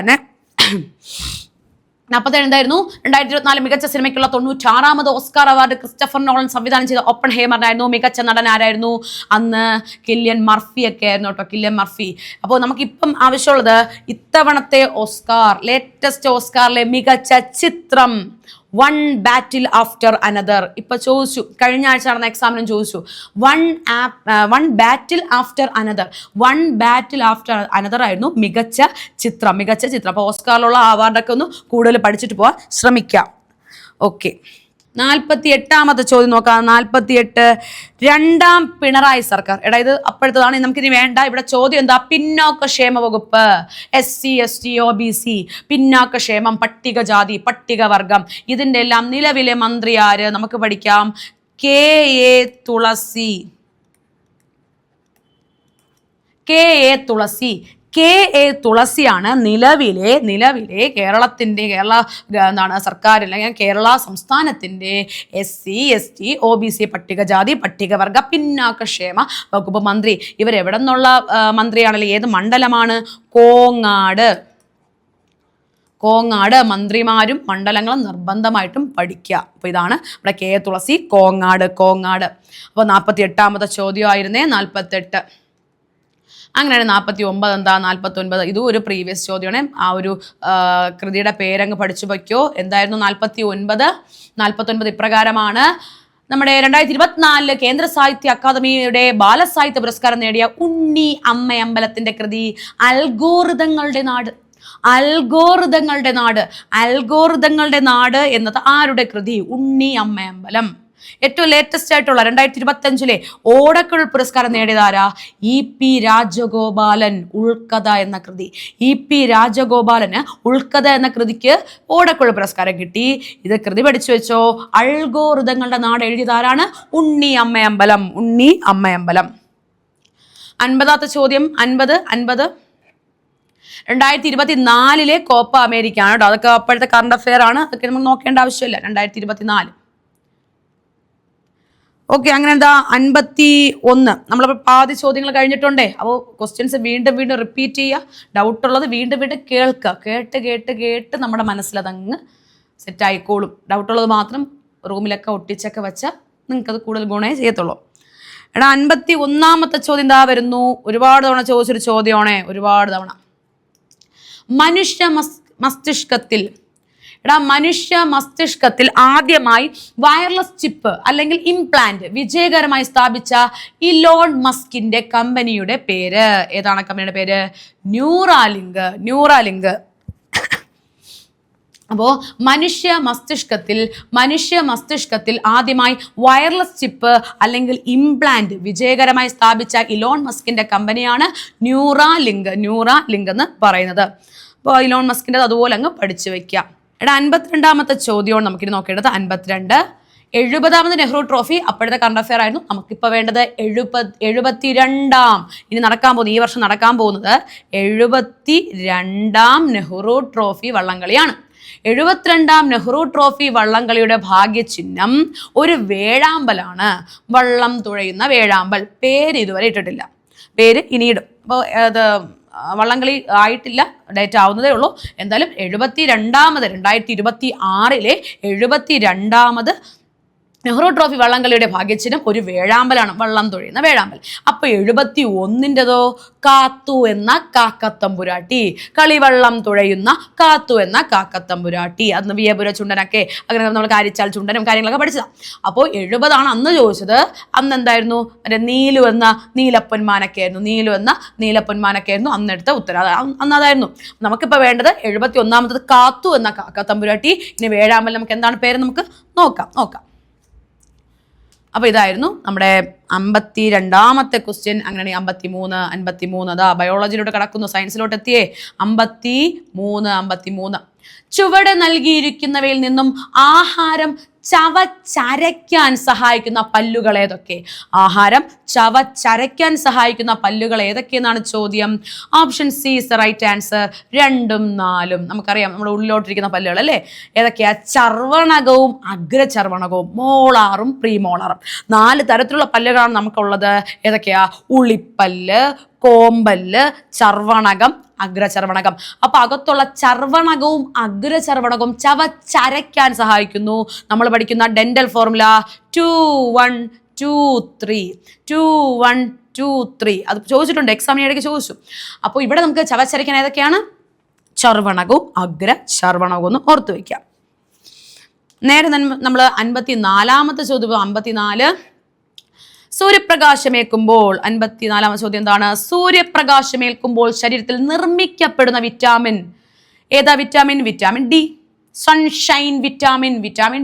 S1: എന്തായിരുന്നു? 2024 മികച്ച സിനിമയ്ക്കുള്ള 96ാമത് ഓസ്കാർ അവാർഡ് ക്രിസ്റ്റഫർ നോളൻ സംവിധാനം ചെയ്ത ഓപ്പൺഹൈമറിനായിരുന്നു. മികച്ച നടൻ ആരായിരുന്നു? അന്ന് കിലിയൻ മർഫി ഒക്കെ ആയിരുന്നു കേട്ടോ, കിലിയൻ മർഫി. അപ്പോൾ നമുക്കിപ്പം ആവശ്യമുള്ളത് ഇത്തവണത്തെ ലേറ്റസ്റ്റ് ഓസ്കാറിലെ മികച്ച ചിത്രം വൺ ബാറ്റിൽ ആഫ്റ്റർ അനദർ. ഇപ്പൊ ചോദിച്ചു, കഴിഞ്ഞ ആഴ്ച നടന്ന എക്സാമിനും ചോദിച്ചു, വൺ ബാറ്റിൽ ആഫ്റ്റർ അനദർ ആയിരുന്നു മികച്ച ചിത്രം. അപ്പോൾ ഓസ്കാറിലുള്ള അവാർഡൊക്കെ ഒന്ന് കൂടുതൽ പഠിച്ചിട്ട് പോവാൻ ശ്രമിക്കാം. ഓക്കെ, 48ാമത്തെ ചോദ്യം നോക്കാം. 48 രണ്ടാം പിണറായി സർക്കാർ. ഇത് അപ്പോഴത്തതാണ്, നമുക്കിനി വേണ്ട. ഇവിടെ ചോദ്യം എന്താ? പിന്നോക്കക്ഷേമ വകുപ്പ്, SC ST OBC, പിന്നാക്കക്ഷേമം, പട്ടികജാതി, പട്ടികവർഗം, ഇതിൻ്റെ എല്ലാം നിലവിലെ മന്ത്രി ആര്? നമുക്ക് പഠിക്കാം. KA തുളസിയാണ് നിലവിലെ കേരള സർക്കാർ അല്ലെങ്കിൽ കേരള സംസ്ഥാനത്തിൻ്റെ SC ST OBC പട്ടികജാതി പട്ടികവർഗ പിന്നാക്കക്ഷേമ വകുപ്പ് മന്ത്രി. ഇവരെവിടെ നിന്നുള്ള മന്ത്രിയാണല്ലോ? ഏത് മണ്ഡലമാണ്? കോങ്ങാട്. മന്ത്രിമാരും മണ്ഡലങ്ങളും നിർബന്ധമായിട്ടും പഠിക്കുക. അപ്പോൾ ഇതാണ് ഇവിടെ KA തുളസി, കോങ്ങാട്. അപ്പോൾ 48ാമത്തെ ചോദ്യമായിരുന്നേ 48. അങ്ങനെയാണ് 49 എന്താ? 49 ഇതും ഒരു പ്രീവിയസ് ചോദ്യമാണ്. ആ ഒരു കൃതിയുടെ പേരങ്ങ് പഠിച്ചു വയ്ക്കോ. എന്തായിരുന്നു 49 ഇപ്രകാരമാണ്. നമ്മുടെ 2024 കേന്ദ്ര സാഹിത്യ അക്കാദമിയുടെ ബാലസാഹിത്യ പുരസ്കാരം നേടിയ ഉണ്ണി അമ്മയമ്പലത്തിന്റെ കൃതി അൽഗോരിതങ്ങളുടെ നാട് എന്നത് ആരുടെ കൃതി? ഉണ്ണി അമ്മയമ്പലം. ഏറ്റവും ലേറ്റസ്റ്റ് ആയിട്ടുള്ള 2025 ഓടക്കുഴൽ പുരസ്കാരം നേടിയതാരാ? EP രാജഗോപാലൻ, ഉൾക്കഥ എന്ന കൃതി. EP രാജഗോപാലന് ഉൾക്കഥ എന്ന കൃതിക്ക് ഓടക്കുഴൽ പുരസ്കാരം കിട്ടി. ഇത് കൃതി പഠിച്ചു വെച്ചോ. അൽഗോരിതങ്ങളുടെ നാട് എഴുതിയതാരാണ്? ഉണ്ണി അമ്മയമ്പലം. 50ാമത്തെ ചോദ്യം. 50 2024 കോപ്പ അമേരിക്ക ആണ് കേട്ടോ. അതൊക്കെ അപ്പോഴത്തെ കറണ്ട് അഫെയർ ആണ്, അതൊക്കെ നമ്മൾ നോക്കേണ്ട ആവശ്യമില്ല. 2024. ഓക്കെ, അങ്ങനെ എന്താ 51 നമ്മളിപ്പോൾ പാതി ചോദ്യങ്ങൾ കഴിഞ്ഞിട്ടുണ്ടേ. അപ്പോൾ ക്വസ്റ്റ്യൻസ് വീണ്ടും റിപ്പീറ്റ് ചെയ്യുക. ഡൗട്ടുള്ളത് വീണ്ടും കേൾക്കുക. കേട്ട് നമ്മുടെ മനസ്സിലതങ്ങ് സെറ്റ് ആയിക്കോളും. ഡൗട്ടുള്ളത് മാത്രം റൂമിലൊക്കെ ഒട്ടിച്ചൊക്കെ വെച്ചാൽ നിങ്ങൾക്കത് കൂടുതൽ ഗുണേ ചെയ്യത്തുള്ളൂ. 51ാമത്തെ ചോദ്യം എന്താ വരുന്നു? ഒരുപാട് തവണ ചോദിച്ചൊരു ചോദ്യമാണേ, ഒരുപാട് തവണ. മനുഷ്യ മസ്തിഷ്കത്തിൽ ആദ്യമായി വയർലെസ് ചിപ്പ് അല്ലെങ്കിൽ ഇംപ്ലാന്റ് വിജയകരമായി സ്ഥാപിച്ച ഇലോൺ മസ്കിന്റെ കമ്പനിയുടെ പേര് ഏതാണ്? കമ്പനിയുടെ പേര് ന്യൂറാലിങ്ക്. അപ്പോൾ മനുഷ്യ മസ്തിഷ്കത്തിൽ ആദ്യമായി വയർലെസ് ചിപ്പ് അല്ലെങ്കിൽ ഇംപ്ലാന്റ് വിജയകരമായി സ്ഥാപിച്ച ഇലോൺ മസ്കിന്റെ കമ്പനിയാണ് ന്യൂറാലിങ്ക് എന്ന് പറയുന്നത്. അപ്പോൾ ഇലോൺ മസ്കിൻ്റെ അതുപോലെ അങ്ങ് പഠിച്ചു വെക്കാം. 52ാമത്തെ ചോദ്യമാണ് നമുക്കിനി നോക്കേണ്ടത്. 52 70ാമത് നെഹ്റു ട്രോഫി അപ്പോഴത്തെ കറണ്ട് അഫെയർ ആയിരുന്നു. നമുക്കിപ്പോൾ വേണ്ടത് 72ാം, ഇനി നടക്കാൻ പോകുന്നത്, ഈ വർഷം നടക്കാൻ പോകുന്നത് 72ാം നെഹ്റു ട്രോഫി വള്ളംകളിയാണ്. 72ാം നെഹ്റു ട്രോഫി വള്ളംകളിയുടെ ഭാഗ്യചിഹ്നം ഒരു വേഴാമ്പലാണ്. വള്ളം തുഴയുന്ന വേഴാമ്പൽ. പേര് ഇതുവരെ ഇട്ടിട്ടില്ല, പേര് ഇനിയിടും. അപ്പോൾ അത് വള്ളംകളി ആയിട്ടില്ല, ഡേറ്റ് ആവുന്നതേ ഉള്ളൂ. എന്തായാലും 72ാമത് 2026 72ാമത് നെഹ്റു ട്രോഫി വള്ളംകളിയുടെ ഭാഗ്യചിഹ്നം ഒരു വേഴാമ്പലാണ്, വള്ളം തുഴയുന്ന വേഴാമ്പൽ. അപ്പോൾ 71ൻ്റെതോ കാത്തു എന്ന കാക്കത്തമ്പുരാട്ടി, കളിവള്ളം തുഴയുന്ന കാത്തു എന്ന കാക്കത്തമ്പുരാട്ടി. അന്ന് വിയപുര ചുണ്ടനൊക്കെ അങ്ങനെ നമ്മൾ കാരിച്ചാൽ ചുണ്ടനും കാര്യങ്ങളൊക്കെ പഠിച്ചതാണ്. അപ്പോൾ 70 അന്ന് ചോദിച്ചത്. അന്ന് എന്തായിരുന്നു? മറ്റേ നീലു എന്ന നീലപ്പൊന്മാനൊക്കെയായിരുന്നു, നീലു എന്ന നീലപ്പൊന്മാനൊക്കെയായിരുന്നു അന്നെടുത്ത ഉത്തരം. അന്ന് അതായിരുന്നു. നമുക്കിപ്പോൾ വേണ്ടത് 71ാമത്തത് കാത്തു എന്ന കാക്കത്തമ്പുരാട്ടി. ഇനി വേഴാമ്പൽ നമുക്ക് എന്താണ് പേര് നമുക്ക് നോക്കാം. അപ്പോൾ ഇതായിരുന്നു നമ്മുടെ 52ാമത്തെ ക്വസ്റ്റ്യൻ. അങ്ങനെയാണെങ്കിൽ 53 അതാ ബയോളജിയിലോട്ട് കടക്കുന്നു, സയൻസിലോട്ട് എത്തിയേ. 53 ചുവടെ നൽകിയിരിക്കുന്നവയിൽ നിന്നും ആഹാരം ചവച്ചരയ്ക്കാൻ സഹായിക്കുന്ന പല്ലുകൾ ഏതൊക്കെ? ആഹാരം ചവച്ചരയ്ക്കാൻ സഹായിക്കുന്ന പല്ലുകൾ ഏതൊക്കെയെന്നാണ് ചോദ്യം. Option C is the right answer. 2ഉം 4ഉം നമുക്കറിയാം, നമ്മുടെ ഉള്ളിലോട്ടിരിക്കുന്ന പല്ലുകൾ അല്ലേ. ഏതൊക്കെയാ? ചർവണകവും അഗ്രചർവണകവും, മോളാറും പ്രീമോളാറും. 4 തരത്തിലുള്ള പല്ലുകളാണ് നമുക്കുള്ളത്. ഏതൊക്കെയാ? ഉളിപ്പല്ല്, കോമ്പല്ല്, ചർവണകം, അഗ്രചർവണകം. അപ്പൊ അകത്തുള്ള ചർവണകവും അഗ്രചർവണകവും ചവച്ചരയ്ക്കാൻ സഹായിക്കുന്നു. നമ്മൾ പഠിക്കുന്ന ഡെന്റൽ ഫോർമുല 2 1 2 3 2 1 2 3 അത് ചോദിച്ചിട്ടുണ്ട്, എക്സാമിന് ഇടയ്ക്ക് ചോദിച്ചു. അപ്പോൾ ഇവിടെ നമുക്ക് ചവച്ചരയ്ക്കാൻ ഏതൊക്കെയാണ്? ചർവണകവും അഗ്രചർവണകവും ഒന്ന് ഓർത്തു വയ്ക്കാം. നേരെ നമ്മൾ 54ാമത്തെ ചോദ്യം. 54 സൂര്യപ്രകാശമേൽക്കുമ്പോൾ. 54ാമത്തെ ചോദ്യം എന്താണ്? സൂര്യപ്രകാശമേൽക്കുമ്പോൾ ശരീരത്തിൽ നിർമ്മിക്കപ്പെടുന്ന വിറ്റാമിൻ ഏതാ? Vitamin D. Sunshine vitamin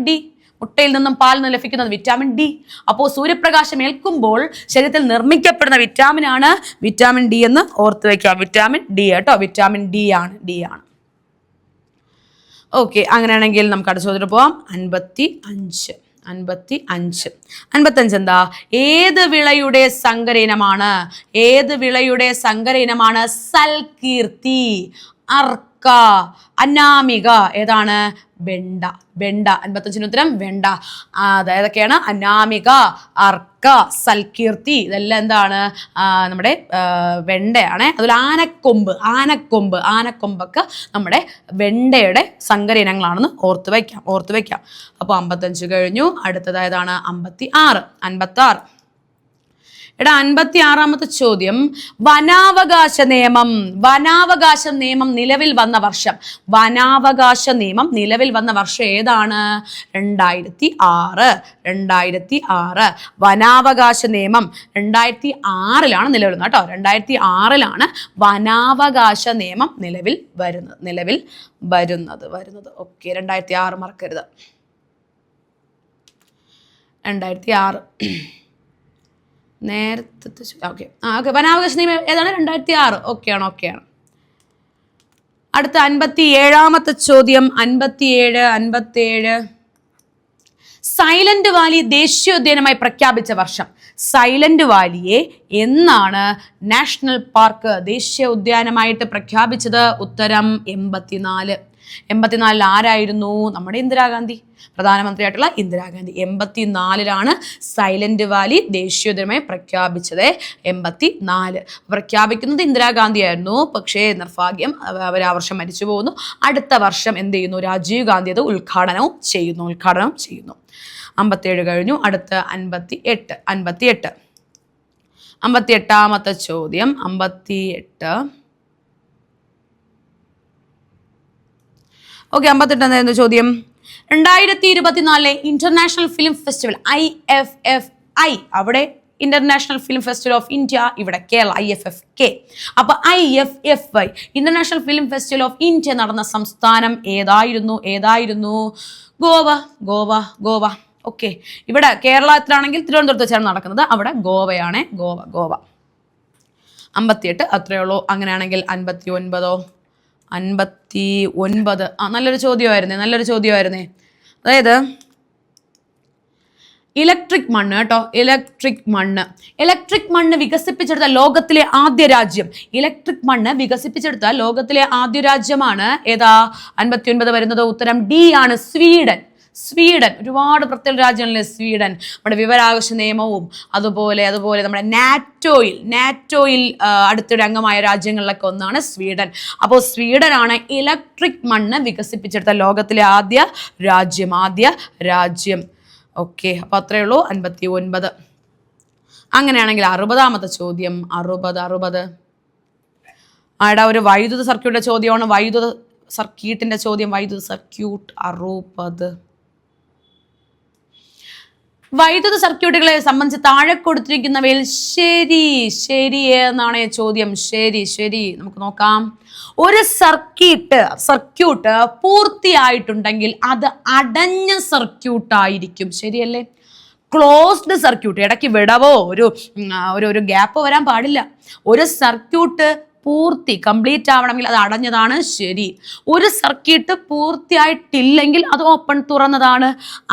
S1: D. മുട്ടയിൽ നിന്നും പാലിൽ നിന്ന് ലഭിക്കുന്നത് വിറ്റാമിൻ ഡി. അപ്പോൾ സൂര്യപ്രകാശം ഏൽക്കുമ്പോൾ ശരീരത്തിൽ നിർമ്മിക്കപ്പെടുന്ന വിറ്റാമിനാണ് വിറ്റാമിൻ ഡി എന്ന് ഓർത്ത് വയ്ക്കാം. വിറ്റാമിൻ ഡി കേട്ടോ, വിറ്റാമിൻ ഡി ആണ്. ഓക്കെ, അങ്ങനെയാണെങ്കിൽ നമുക്ക് അടുത്ത ചോദ്യത്തിൽ പോവാം. 55 എന്താ? ഏത് വിളയുടെ സങ്കര ഇനമാണ് സൽകീർത്തി, അർക്ക, അനാമിക? ഏതാണ്? വെണ്ട. 55 ഉത്തരം വെണ്ട. അതായതൊക്കെയാണ്? അനാമിക, അർക്ക, സൽകീർത്തി. ഇതെല്ലാം എന്താണ്? നമ്മുടെ വെണ്ടയാണ്. അതുപോലെ ആനക്കൊമ്പൊക്കെ നമ്മുടെ വെണ്ടയുടെ സങ്കര ഇനങ്ങളാണെന്ന് ഓർത്ത് വയ്ക്കാം. അപ്പോൾ 55 കഴിഞ്ഞു. അടുത്തതായതാണ് 56. എടാ 56ാമത്തെ ചോദ്യം. വനാവകാശ നിയമം നിലവിൽ വന്ന വർഷം. വനാവകാശ നിയമം നിലവിൽ വന്ന വർഷം ഏതാണ്? 2006. വനാവകാശ നിയമം 2006 നിലവിൽ വന്നത് കേട്ടോ. 2006 വനാവകാശ നിയമം നിലവിൽ വരുന്നത്. ഓക്കെ, 2006 മറക്കരുത്. 2006 നേരത്തെ. ഓക്കെ, വനാവകാശ നിയമം ഏതാണ്? 2006. ഓക്കെയാണ്. അടുത്ത 57ാമത്തെ ചോദ്യം. 57 സൈലന്റ് വാലി ദേശീയോദ്യാനമായി പ്രഖ്യാപിച്ച വർഷം. സൈലന്റ് വാലിയെ എന്നാണ് നാഷണൽ പാർക്ക് ദേശീയ ഉദ്യാനമായിട്ട് പ്രഖ്യാപിച്ചത്? ഉത്തരം 84 ആരായിരുന്നു? നമ്മുടെ ഇന്ദിരാഗാന്ധി, പ്രധാനമന്ത്രിയായിട്ടുള്ള ഇന്ദിരാഗാന്ധി. 84 സൈലന്റ് വാലി ദേശീയോദ്യാനമായി പ്രഖ്യാപിച്ചത്. 84 പ്രഖ്യാപിക്കുന്നത് ഇന്ദിരാഗാന്ധി ആയിരുന്നു. പക്ഷേ നിർഭാഗ്യം അവർ ആ വർഷം മരിച്ചു പോകുന്നു. അടുത്ത വർഷം എന്ത് ചെയ്യുന്നു? രാജീവ് ഗാന്ധി അത് ഉദ്ഘാടനവും ചെയ്യുന്നു. 57 കഴിഞ്ഞു. അടുത്ത 58. 58ാമത്തെ ചോദ്യം. 58. ഓക്കെ, 58 എന്തായിരുന്നു ചോദ്യം? 2024 ഇന്റർനാഷണൽ ഫിലിം ഫെസ്റ്റിവൽ IFFI, അവിടെ international film festival of India, ഇവിടെ കേരള IFFK. അപ്പൊ IFFI international film festival of India നടന്ന സംസ്ഥാനം ഏതായിരുന്നു? ഗോവ. ഓക്കെ, ഇവിടെ കേരളത്തിലാണെങ്കിൽ തിരുവനന്തപുരത്ത് വെച്ചാണ് നടക്കുന്നത്. അവിടെ ഗോവയാണ്. ഗോവ. 58 അത്രയേ ഉള്ളൂ. അങ്ങനെയാണെങ്കിൽ 59. നല്ലൊരു ചോദ്യമായിരുന്നേ. അതായത് ഇലക്ട്രിക് മണ്ണ് കേട്ടോ, ഇലക്ട്രിക് മണ്ണ് വികസിപ്പിച്ചെടുത്ത ലോകത്തിലെ ആദ്യ രാജ്യം, ഇലക്ട്രിക് മണ്ണ് വികസിപ്പിച്ചെടുത്ത ലോകത്തിലെ ആദ്യ രാജ്യമാണ് ഏതാ? 59 വരുന്നത് ഉത്തരം ഡി ആണ്, സ്വീഡൻ. ഒരുപാട് പ്രത്യേക രാജ്യങ്ങളിലെ സ്വീഡൻ. നമ്മുടെ വിവരാവകാശ നിയമവും അതുപോലെ നമ്മുടെ നാറ്റോയിൽ അടുത്തിടെ അംഗമായ രാജ്യങ്ങളിലൊക്കെ ഒന്നാണ് സ്വീഡൻ. അപ്പോൾ സ്വീഡനാണ് ഇലക്ട്രിക് മണ്ണ് വികസിപ്പിച്ചെടുത്ത ലോകത്തിലെ ആദ്യ രാജ്യം. ഓക്കെ, അപ്പോൾ അത്രയേ ഉള്ളൂ 59. അങ്ങനെയാണെങ്കിൽ 60ാമത്തെ ചോദ്യം, 60 ആടാ ഒരു വൈദ്യുത സർക്യൂട്ടിന്റെ ചോദ്യമാണ്. വൈദ്യുത സർക്യൂട്ടിന്റെ ചോദ്യം, വൈദ്യുത സർക്യൂട്ട് 60. വൈദ്യുത സർക്യൂട്ടുകളെ സംബന്ധിച്ച് താഴെ കൊടുത്തിരിക്കുന്നവയിൽ ശരി എന്നാണ് ചോദ്യം. ശരി നമുക്ക് നോക്കാം. ഒരു സർക്യൂട്ട് പൂർത്തിയായിട്ടുണ്ടെങ്കിൽ അത് അടഞ്ഞ സർക്യൂട്ടായിരിക്കും. ശരിയല്ലേ? ക്ലോസ്ഡ് സർക്യൂട്ട്, ഇടയ്ക്ക് വിടവോ ഒരു ഗ്യാപ്പ് വരാൻ പാടില്ല. ഒരു സർക്യൂട്ട് കംപ്ലീറ്റ് ആവണമെങ്കിൽ അത് അടഞ്ഞതാണ്. ശരി. ഒരു സർക്യൂട്ട് പൂർത്തിയായിട്ടില്ലെങ്കിൽ അത് തുറന്നതാണ്.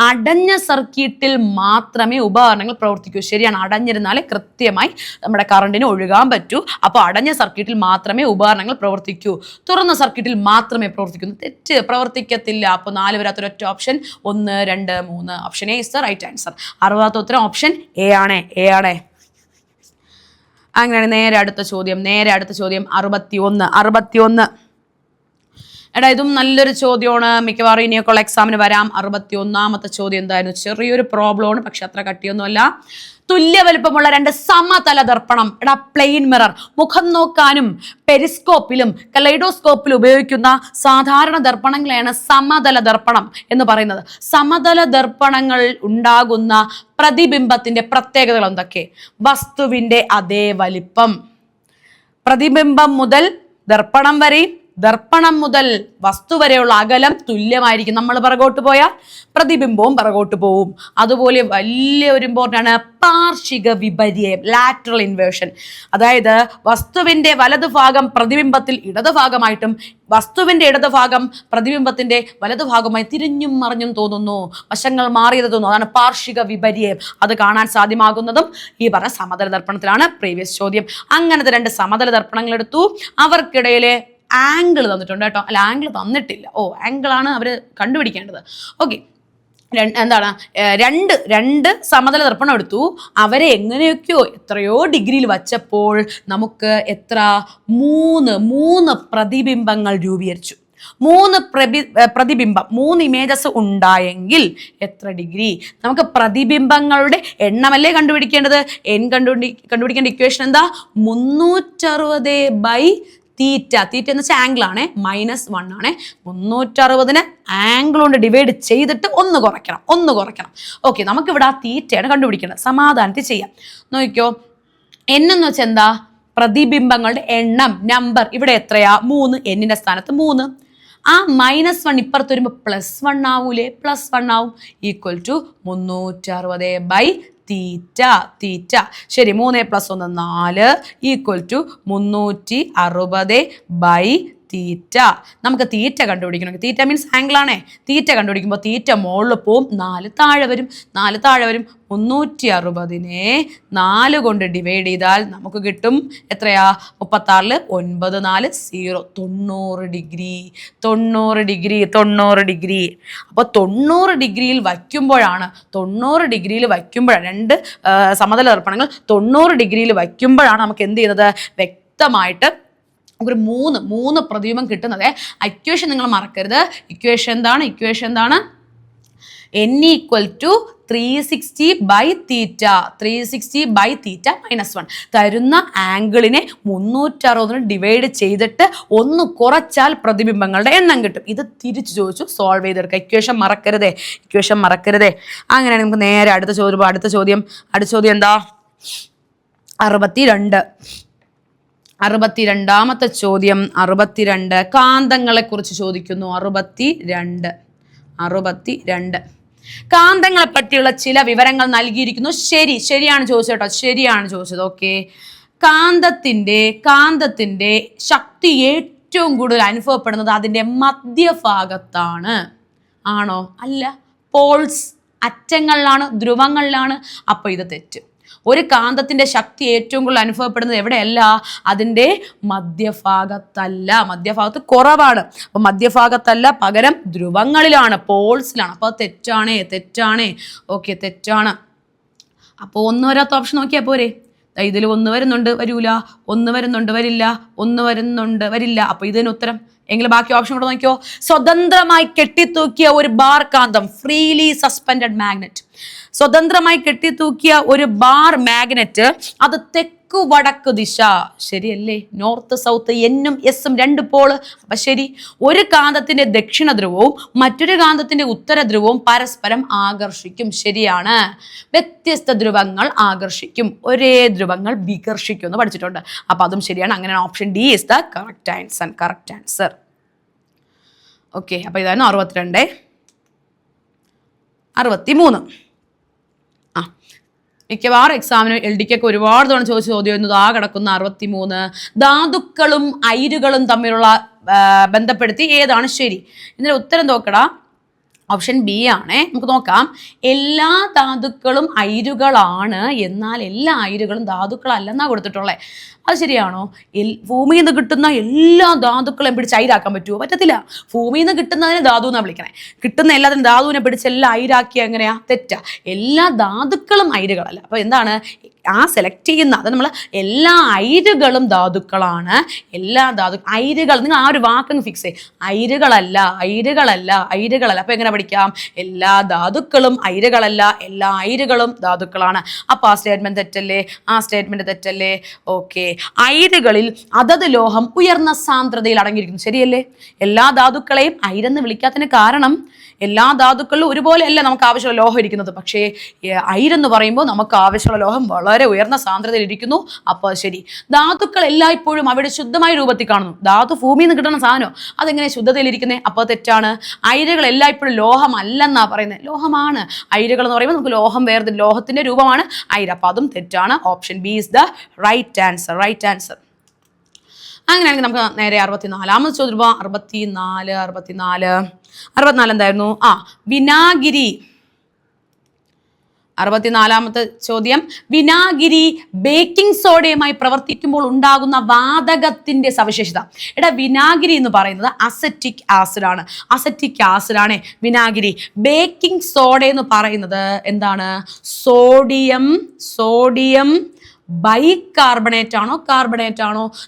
S1: അടഞ്ഞ സർക്യൂട്ടിൽ മാത്രമേ ഉപകരണങ്ങൾ പ്രവർത്തിക്കൂ. ശരിയാണ്. അടഞ്ഞിരുന്നാലേ കൃത്യമായി നമ്മുടെ കറണ്ടിന് ഒഴുകാൻ പറ്റൂ. അപ്പോൾ അടഞ്ഞ സർക്യൂട്ടിൽ മാത്രമേ ഉപകരണങ്ങൾ പ്രവർത്തിക്കൂ. തുറന്ന സർക്യൂട്ടിൽ മാത്രമേ പ്രവർത്തിക്കുന്നു. തെറ്റ്, പ്രവർത്തിക്കത്തില്ല. അപ്പോൾ 4 വരാത്തൊരൊറ്റ option 1, 2, 3. Option A is the right answer. 60ാമത്തെ ഉത്തരം ഓപ്ഷൻ എ ആണ്. അങ്ങനെയാണ് നേരെ അടുത്ത ചോദ്യം 61. എടാ ഇതും നല്ലൊരു ചോദ്യമാണ്, മിക്കവാറും ഇനിയൊക്കെയുള്ള എക്സാമിന് വരാം. 61ാമത്തെ ചോദ്യം എന്തായിരുന്നു? ചെറിയൊരു പ്രോബ്ലമാണ്, പക്ഷെ അത്ര കട്ടിയൊന്നുമല്ല. തുല്യ വലുപ്പമുള്ള 2 സമതല ദർപ്പണം, പ്ലെയിൻ മിറർ, മുഖം നോക്കാനും പെരിസ്കോപ്പിലും കലൈഡോസ്കോപ്പിലും ഉപയോഗിക്കുന്ന സാധാരണ ദർപ്പണങ്ങളെയാണ് സമതല ദർപ്പണം എന്ന് പറയുന്നത്. സമതല ദർപ്പണങ്ങൾ ഉണ്ടാകുന്ന പ്രതിബിംബത്തിന്റെ പ്രത്യേകതകൾ എന്തൊക്കെ? വസ്തുവിന്റെ അതേ വലിപ്പം, പ്രതിബിംബം മുതൽ ദർപ്പണം വരെയും ദർപ്പണം മുതൽ വസ്തു വരെയുള്ള അകലം തുല്യമായിരിക്കും. നമ്മൾ പിറകോട്ട് പോയാൽ പ്രതിബിംബവും പിറകോട്ട് പോവും. അതുപോലെ വലിയ ഒരു ഇമ്പോർട്ടൻ്റ് ആണ് പാർശ്വിക വിപര്യം, ലാറ്ററൽ ഇൻവേർഷൻ. അതായത് വസ്തുവിന്റെ വലതുഭാഗം പ്രതിബിംബത്തിൽ ഇടതുഭാഗമായിട്ടും വസ്തുവിന്റെ ഇടതുഭാഗം പ്രതിബിംബത്തിന്റെ വലതുഭാഗമായി തിരിഞ്ഞും മറിഞ്ഞും തോന്നുന്നു, വശങ്ങൾ മാറിയത് തോന്നുന്നു. അതാണ് പാർശ്വിക വിപര്യം. അത് കാണാൻ സാധ്യമാകുന്നതും ഈ പറഞ്ഞ സമതല ദർപ്പണത്തിലാണ്. പ്രീവിയസ് ചോദ്യം. അങ്ങനത്തെ 2 സമതല ദർപ്പണങ്ങൾ എടുത്തു. അവർക്കിടയിലെ ആംഗിൾ തന്നിട്ടുണ്ട് കേട്ടോ. അല്ല, ആംഗിൾ തന്നിട്ടില്ല. ആംഗിളാണ് അവർ കണ്ടുപിടിക്കേണ്ടത്. ഓക്കെ, എന്താണ് രണ്ട് സമതല ദർപ്പണം എടുത്തു. അവരെ എത്രയോ ഡിഗ്രിയിൽ വച്ചപ്പോൾ നമുക്ക് എത്ര 3 പ്രതിബിംബങ്ങൾ രൂപീകരിച്ചു. 3 ഇമേജസ് ഉണ്ടായെങ്കിൽ എത്ര ഡിഗ്രി? നമുക്ക് പ്രതിബിംബങ്ങളുടെ എണ്ണമല്ലേ കണ്ടുപിടിക്കേണ്ടത്. കണ്ടുപിടിക്കേണ്ട ഇക്വേഷൻ എന്താ? 360 തീറ്റ എന്ന് വെച്ചാൽ ആംഗിൾ ആണ്, -1 ആണ്. 360 ആംഗിൾ കൊണ്ട് ഡിവൈഡ് ചെയ്തിട്ട് ഒന്ന് കുറയ്ക്കണം. ഓക്കെ, നമുക്കിവിടെ ആ തീറ്റയാണ് കണ്ടുപിടിക്കേണ്ടത്. സമാധാനത്തിൽ ചെയ്യാം. നോക്കിക്കോ, എന്ന് വെച്ചാൽ എന്താ? പ്രതിബിംബങ്ങളുടെ എണ്ണം, നമ്പർ. ഇവിടെ എത്രയാ? 3. എന്നിന്റെ സ്ഥാനത്ത് 3. ആ -1 ഇപ്പുറത്ത് വരുമ്പോൾ +1 ആവൂലേ? +1 ആവും. ഈക്വൽ ടു 360 തീറ്റ. ശരി, 3 + 1 4 ഈക്വൽ ടു 360 തീറ്റ. നമുക്ക് തീറ്റ കണ്ടുപിടിക്കണം. തീറ്റ മീൻസ് ആംഗിൾ ആണേ. തീറ്റ കണ്ടുപിടിക്കുമ്പോൾ തീറ്റ മുകളിൽ പോവും, 4 താഴെ വരും. 360നെ 4 കൊണ്ട് ഡിവൈഡ് ചെയ്താൽ നമുക്ക് കിട്ടും എത്രയാ? 36 9 4 0 90 ഡിഗ്രി. അപ്പോൾ 90 ഡിഗ്രിയിൽ വയ്ക്കുമ്പോഴാണ് 2 സമതല ദർപ്പണങ്ങൾ 90 ഡിഗ്രിയിൽ വയ്ക്കുമ്പോഴാണ് നമുക്ക് എന്ത് ചെയ്യുന്നത്? വ്യക്തമായിട്ട് ഒരു 3 പ്രതിബിംബം കിട്ടുന്നത്. ഇക്വേഷൻ നിങ്ങൾ മറക്കരുത്. ഇക്വേഷൻ എന്താണ്? n = 360/θ. 360/θ -1. തരുന്ന ആംഗിളിനെ 360 ഡിവൈഡ് ചെയ്തിട്ട് ഒന്ന് കുറച്ചാൽ പ്രതിബിംബങ്ങളുടെ എണ്ണം കിട്ടും. ഇത് തിരിച്ചു ചോദിച്ചു, സോൾവ് ചെയ്തെടുക്കുക. ഇക്വേഷൻ മറക്കരുതേ. അങ്ങനെയാണ് നമുക്ക് നേരെ അടുത്ത ചോദ്യം എന്താ? 62ാമത്തെ ചോദ്യം. 62 കാന്തങ്ങളെ കുറിച്ച് ചോദിക്കുന്നു. 62 കാന്തങ്ങളെ പറ്റിയുള്ള ചില വിവരങ്ങൾ നൽകിയിരിക്കുന്നു. ശരിയാണ് ചോദിച്ചത്. ഓക്കെ, കാന്തത്തിന്റെ ശക്തി ഏറ്റവും കൂടുതൽ അനുഭവപ്പെടുന്നത് അതിന്റെ മധ്യഭാഗത്താണ്. ആണോ? അല്ല. പോൾസ് അറ്റങ്ങളിലാണ്, ധ്രുവങ്ങളിലാണ്. അപ്പോൾ ഇത് തെറ്റ്. ഒരു കാന്തത്തിന്റെ ശക്തി ഏറ്റവും കൂടുതൽ അനുഭവപ്പെടുന്നത് എവിടെയല്ല? അതിൻ്റെ മധ്യഭാഗത്തല്ല, മധ്യഭാഗത്ത് കുറവാണ്. അപ്പൊ മധ്യഭാഗത്തല്ല, പകരം ധ്രുവങ്ങളിലാണ്, പോൾസിലാണ്. അപ്പോൾ തെറ്റാണേ. ഓക്കെ, തെറ്റാണ്. അപ്പോൾ ഒന്ന് വരാത്ത ഓപ്ഷൻ നോക്കിയാൽ പോരെ. ഇതിൽ ഒന്ന് വരുന്നുണ്ട്, വരൂല. ഒന്ന് വരുന്നുണ്ട്, വരില്ല. ഒന്ന് വരുന്നുണ്ട്, വരില്ല. അപ്പൊ ഇതിന് ഉത്തരം. എങ്കിൽ ബാക്കി ഓപ്ഷൻ കൂടെ നോക്കിയോ. സ്വതന്ത്രമായി കെട്ടിത്തൂക്കിയ ഒരു ബാർ കാന്തം, ഫ്രീലി സസ്പെൻഡഡ് മാഗ്നറ്റ്. സ്വതന്ത്രമായി കെട്ടിത്തൂക്കിയ ഒരു ബാർ മാഗ്നറ്റ്, അത് തെക്കു വടക്ക് ദിശ. ശരിയല്ലേ? നോർത്ത് സൗത്ത്, എന്നും എസും 2 പോള്. അപ്പൊ ശരി. ഒരു കാന്തത്തിന്റെ ദക്ഷിണ ധ്രുവവും മറ്റൊരു കാന്തത്തിന്റെ ഉത്തര ധ്രുവവും പരസ്പരം ആകർഷിക്കും. ശരിയാണ്. വ്യത്യസ്ത ധ്രുവങ്ങൾ ആകർഷിക്കും, ഒരേ ധ്രുവങ്ങൾ വികർഷിക്കും എന്ന് പഠിച്ചിട്ടുണ്ട്. അപ്പൊ അതും ശരിയാണ്. അങ്ങനെ option D is the correct answer. Okay, അപ്പൊ ഇതായിരുന്നു 62. 63. മിക്കവാറും എക്സാമിന് LD-ക്കൊക്കെ ഒരുപാട് തവണ ചോദിച്ച ചോദ്യം കിടക്കുന്ന 63. ധാതുക്കളും അയിരുകളും തമ്മിലുള്ള ബന്ധപ്പെടുത്തി ഏതാണ് ശരി? ഇതിന്റെ ഉത്തരം നോക്കടാ. ഓപ്ഷൻ ബി ആണേ. നമുക്ക് നോക്കാം. എല്ലാ ധാതുക്കളും അയിരുകളാണ്, എന്നാൽ എല്ലാ അയിരുകളും ധാതുക്കളല്ലെന്നാ കൊടുത്തിട്ടുള്ളത്. അത് ശരിയാണോ? ഭൂമിയിൽ നിന്ന് കിട്ടുന്ന എല്ലാ ധാതുക്കളെയും പിടിച്ച് അയിരാക്കാൻ പറ്റുമോ? പറ്റത്തില്ല. ഭൂമിയിൽ നിന്ന് കിട്ടുന്നതിനെ ധാതു എന്നാണ് വിളിക്കണേ. കിട്ടുന്ന എല്ലാത്തിനും ധാതുവിനെ പിടിച്ച് എല്ലാം അയിരാക്കി എങ്ങനെയാ? തെറ്റാ. എല്ലാ ധാതുക്കളും അയിരുകളല്ല. അപ്പൊ എന്താണ് സെലക്ട് ചെയ്യുന്ന? അത് നമ്മൾ എല്ലാ അയിരുകളും ധാതുക്കളാണ്. എല്ലാ അയിരുകൾ, നിങ്ങൾ ആ ഒരു വാക്കങ്ങ് ഫിക്സ് ചെയ്യും. അയിരുകളല്ല. അപ്പൊ എങ്ങനെ പഠിക്കാം? എല്ലാ ധാതുക്കളും അയിരുകളല്ല, എല്ലാ അയിരുകളും ധാതുക്കളാണ്. അപ്പൊ ആ സ്റ്റേറ്റ്മെന്റ് തെറ്റല്ലേ? ഓക്കെ. അയിരുകളിൽ അതത് ലോഹം ഉയർന്ന സാന്ദ്രതയിൽ അടങ്ങിയിരിക്കുന്നു. ശരിയല്ലേ? എല്ലാ ധാതുക്കളെയും അയിരെന്ന് വിളിക്കാത്തതിന് കാരണം എല്ലാ ധാതുക്കളിലും ഒരുപോലെ അല്ല നമുക്ക് ആവശ്യമുള്ള ലോഹം ഇരിക്കുന്നത്. പക്ഷേ അയിരെന്ന് പറയുമ്പോൾ നമുക്ക് ആവശ്യമുള്ള ലോഹം വളരെ ഉയർന്ന സാന്ദ്രതയിൽ ഇരിക്കുന്നു. അപ്പോൾ ശരി. ധാതുക്കൾ എല്ലായ്പ്പോഴും അവിടെ ശുദ്ധമായ രൂപത്തിൽ കാണുന്നു. ധാതു ഭൂമിയിൽ നിന്ന് കിട്ടുന്ന സാധനം അതെങ്ങനെ ശുദ്ധതയിലിരിക്കുന്നത്? അപ്പോൾ തെറ്റാണ്. അയിരുകൾ എല്ലായ്പ്പോഴും ലോഹമല്ലെന്നാ പറയുന്നത്. ലോഹമാണ്. അയിരുകൾ എന്ന് പറയുമ്പോൾ നമുക്ക് ലോഹം വേറെ, ലോഹത്തിന്റെ രൂപമാണ് അയിര്. അപ്പോൾ അതും തെറ്റാണ്. Option B is the right answer. അങ്ങനെയാണെങ്കിൽ നമുക്ക് നേരെ 64ാമത് ചോദ്യം പോവാം. 64 എന്തായിരുന്നു? വിനാഗിരി. 64ാമത്തെ ചോദ്യം. വിനാഗിരി ബേക്കിംഗ് സോഡയുമായി പ്രവർത്തിക്കുമ്പോൾ ഉണ്ടാകുന്ന വാതകത്തിന്റെ സവിശേഷത. വിനാഗിരി എന്ന് പറയുന്നത് അസറ്റിക് ആസിഡാണ്. വിനാഗിരി. ബേക്കിംഗ് സോഡ എന്ന് പറയുന്നത് എന്താണ്? സോഡിയം ബൈകാർബണേറ്റ് ആണോ?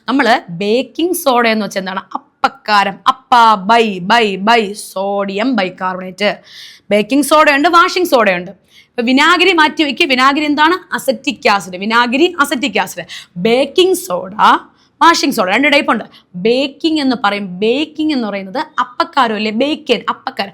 S1: നമ്മൾ ബേക്കിംഗ് സോഡ എന്ന് വെച്ചാൽ എന്താണ്? അപ്പക്കാരം. Bi sodium bicarbonate. ബേക്കിംഗ് സോഡയുണ്ട്, വാഷിംഗ് സോഡയുണ്ട്. ഇപ്പൊ വിനാഗിരി മാറ്റി വയ്ക്കുക. വിനാഗിരി എന്താണ്? Acetic acid. Baking soda, washing soda, 2 type ഉണ്ട്. ബേക്കിംഗ് എന്ന് പറയുന്നത് അപ്പക്കാരം അല്ലേ? അപ്പക്കാരം.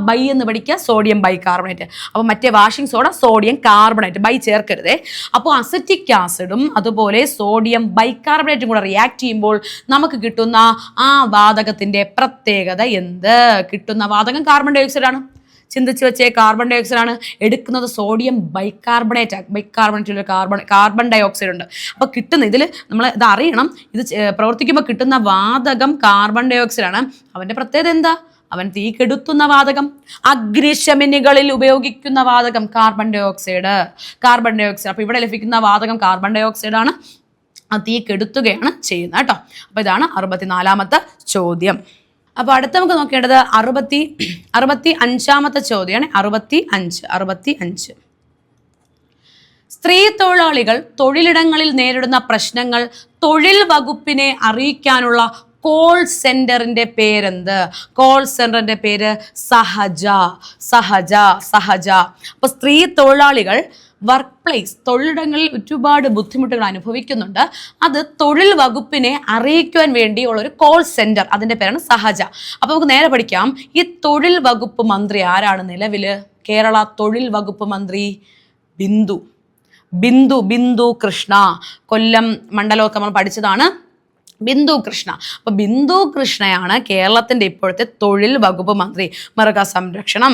S1: ബൈ എന്ന് പഠിക്കുക, സോഡിയം ബൈകാർബണേറ്റ്. അപ്പോൾ മറ്റേ washing soda sodium carbonate, bi ചേർക്കരുതേ. അപ്പോൾ അസറ്റിക് ആസിഡും അതുപോലെ സോഡിയം ബൈകാർബണേറ്റും കൂടെ റിയാക്ട് ചെയ്യുമ്പോൾ നമുക്ക് കിട്ടുന്ന ആ വാതകത്തിന്റെ പ്രത്യേകത എന്ത്? കിട്ടുന്ന വാതകം കാർബൺ ഡൈ ഓക്സൈഡ് ആണ്. ചിന്തിച്ച് വെച്ചേ. കാർബൺ ഡൈ ഓക്സൈഡ് ആണ്. എടുക്കുന്നത് sodium bicarbonate carbon dioxide ഉണ്ട്. അപ്പോൾ കിട്ടുന്ന ഇതിൽ നമ്മൾ ഇത് അറിയണം. ഇത് പ്രവർത്തിക്കുമ്പോൾ കിട്ടുന്ന വാതകം കാർബൺ ഡൈ ഓക്സൈഡ് ആണ്. അവന്റെ പ്രത്യേകത എന്താ? അവൻ തീ കെടുത്തുന്ന വാതകം. അഗ്നിശമനികളിൽ ഉപയോഗിക്കുന്ന വാതകം കാർബൺ ഡൈ ഓക്സൈഡ്. അപ്പോൾ ഇവിടെ ലഭിക്കുന്ന വാതകം കാർബൺ ഡൈ ഓക്സൈഡ് ആണ്. തീ കെടുത്തുകയാണ് ചെയ്യുന്നത് കേട്ടോ. അപ്പോൾ ഇതാണ് 64ാമത്തെ ചോദ്യം. അപ്പോൾ അടുത്ത നമുക്ക് നോക്കേണ്ടത് 65ാമത്തെ ചോദ്യമാണ്. 65. സ്ത്രീ തൊഴിലാളികൾ തൊഴിലിടങ്ങളിൽ നേരിടുന്ന പ്രശ്നങ്ങൾ തൊഴിൽ വകുപ്പിനെ അറിയിക്കാനുള്ള കോൾ സെന്ററിന്റെ പേരെന്ത്? കോൾ സെന്ററിന്റെ പേര് സഹജ. അപ്പൊ സ്ത്രീ തൊഴിലാളികൾ വർക്ക് പ്ലേസ്, തൊഴിലിടങ്ങളിൽ ഒരുപാട് ബുദ്ധിമുട്ടുകൾ അനുഭവിക്കുന്നുണ്ട്. അത് തൊഴിൽ വകുപ്പിനെ അറിയിക്കുവാൻ വേണ്ടിയുള്ള ഒരു കോൾ സെന്റർ, അതിന്റെ പേരാണ് സഹജ. അപ്പൊ നമുക്ക് നേരെ പഠിക്കാം. ഈ തൊഴിൽ വകുപ്പ് മന്ത്രി ആരാണ് നിലവില്? കേരള തൊഴിൽ വകുപ്പ് മന്ത്രി ബിന്ദു കൃഷ്ണ. കൊല്ലം മണ്ഡലമൊക്കെ നമ്മൾ പഠിച്ചതാണ്. ബിന്ദു കൃഷ്ണ. അപ്പൊ ബിന്ദു കൃഷ്ണയാണ് കേരളത്തിന്റെ ഇപ്പോഴത്തെ തൊഴിൽ വകുപ്പ് മന്ത്രി. മൃഗസംരക്ഷണം,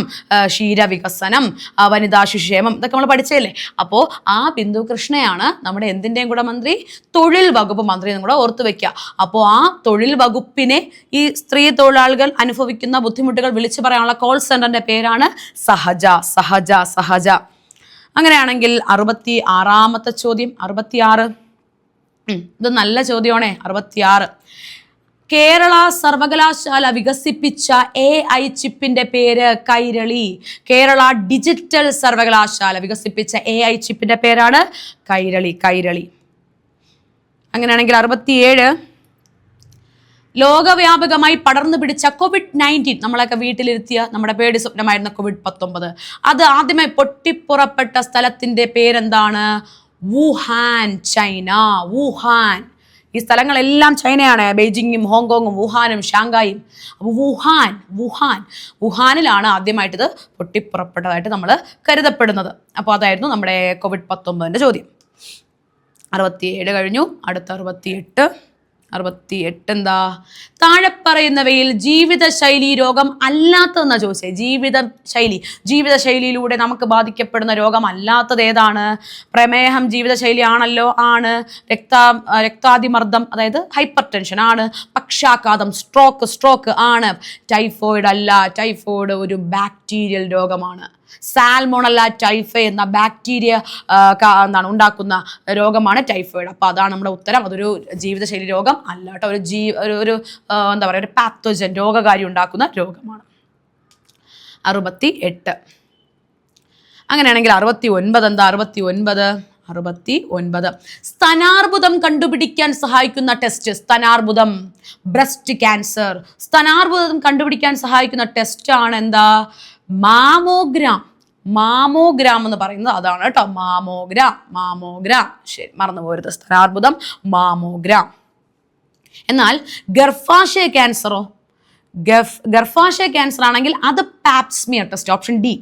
S1: ക്ഷീരവികസനം, വനിതാ ശിശുക്ഷേമം, ഇതൊക്കെ നമ്മൾ പഠിച്ചല്ലേ. അപ്പോൾ ആ ബിന്ദു കൃഷ്ണയാണ് നമ്മുടെ എന്തിൻ്റെയും കൂടെ മന്ത്രി? തൊഴിൽ വകുപ്പ് മന്ത്രി എന്നും കൂടെ ഓർത്തു വെക്കുക. അപ്പോൾ ആ തൊഴിൽ വകുപ്പിനെ ഈ സ്ത്രീ തൊഴിലാളികൾ അനുഭവിക്കുന്ന ബുദ്ധിമുട്ടുകൾ വിളിച്ചു പറയാനുള്ള കോൾ സെന്ററിന്റെ പേരാണ് സഹജ. സഹജ സഹജ. അങ്ങനെയാണെങ്കിൽ 66-ാമത്തെ ചോദ്യം, 66. ഇത് നല്ല ചോദ്യമാണേ. 66. കേരള സർവകലാശാല വികസിപ്പിച്ച AI ചിപ്പിന്റെ പേര് കൈരളി. കേരള ഡിജിറ്റൽ സർവകലാശാല വികസിപ്പിച്ച AI ചിപ്പിന്റെ പേരാണ് കൈരളി. കൈരളി. അങ്ങനെയാണെങ്കിൽ 67. ലോകവ്യാപകമായി പടർന്നു പിടിച്ച COVID-19, നമ്മളൊക്കെ വീട്ടിലിരുത്തിയ നമ്മുടെ പേടി സ്വപ്നമായിരുന്ന COVID-19, അത് ആദ്യമായി പൊട്ടിപ്പുറപ്പെട്ട സ്ഥലത്തിന്റെ പേരെന്താണ്? Wuhan, China. വുഹാൻ. ഈ സ്ഥലങ്ങളെല്ലാം ചൈനയാണ്. ബെയ്ജിങ്ങും ഹോങ്കോങ്ങും വുഹാനും ഷാങ്കായും. അപ്പോൾ വുഹാനിലാണ് ആദ്യമായിട്ട് ഇത് പൊട്ടിപ്പുറപ്പെട്ടതായിട്ട് നമ്മൾ കരുതപ്പെടുന്നത്. അപ്പോൾ അതായിരുന്നു നമ്മുടെ COVID-19 ചോദ്യം. 67 കഴിഞ്ഞു. അടുത്ത 68. 68 എന്താ? താഴെ പറയുന്നവയിൽ ജീവിതശൈലി രോഗം അല്ലാത്തതെന്നാ ചോദിച്ചേ. ജീവിതശൈലിയിലൂടെ നമുക്ക് ബാധിക്കപ്പെടുന്ന രോഗം അല്ലാത്തത് ഏതാണ്? പ്രമേഹം ജീവിതശൈലി ആണല്ലോ, ആണ്. രക്താതിമർദ്ദം അതായത് ഹൈപ്പർ ടെൻഷൻ ആണ്. പക്ഷാഘാതം സ്ട്രോക്ക് ആണ്. ടൈഫോയിഡ് അല്ല. ടൈഫോയിഡ് ഒരു ബാക്ടീരിയൽ രോഗമാണ്. സാൽമോണല്ല ടൈഫൈ എന്ന ബാക്ടീരിയ ഉണ്ടാക്കുന്ന രോഗമാണ് ടൈഫോയിഡ്. അപ്പോൾ അതാണ് നമ്മുടെ ഉത്തരം. അതൊരു ജീവിതശൈലി രോഗം അല്ല കേട്ടോ. ഒരു എന്താ പറയുക, ഒരു പാത്തോജൻ, രോഗകാരി ഉണ്ടാക്കുന്ന രോഗമാണ്. 68. അങ്ങനെയാണെങ്കിൽ 69 എന്താ? 69. സ്തനാർബുദം കണ്ടുപിടിക്കാൻ സഹായിക്കുന്ന ടെസ്റ്റ്. സ്തനാർബുദം, ബ്രസ്റ്റ് ക്യാൻസർ. സ്തനാർബുദം കണ്ടുപിടിക്കാൻ സഹായിക്കുന്ന ടെസ്റ്റ് ആണ് എന്താ? മാമോഗ്രാം. മാമോഗ്രാം എന്ന് പറയുന്നത് അതാണ് കേട്ടോ. മാമോഗ്രാം. ശരി, മറന്നു പോരുത്. സ്തനാർബുദം, മാമോഗ്രാം. എന്നാൽ ഗർഭാശയ ക്യാൻസറോ? ഗർഭാശയ ക്യാൻസർ ആണെങ്കിൽ അത് പാപ്സ്മിയർ ടെസ്റ്റ്, ഓപ്ഷൻ ഡി.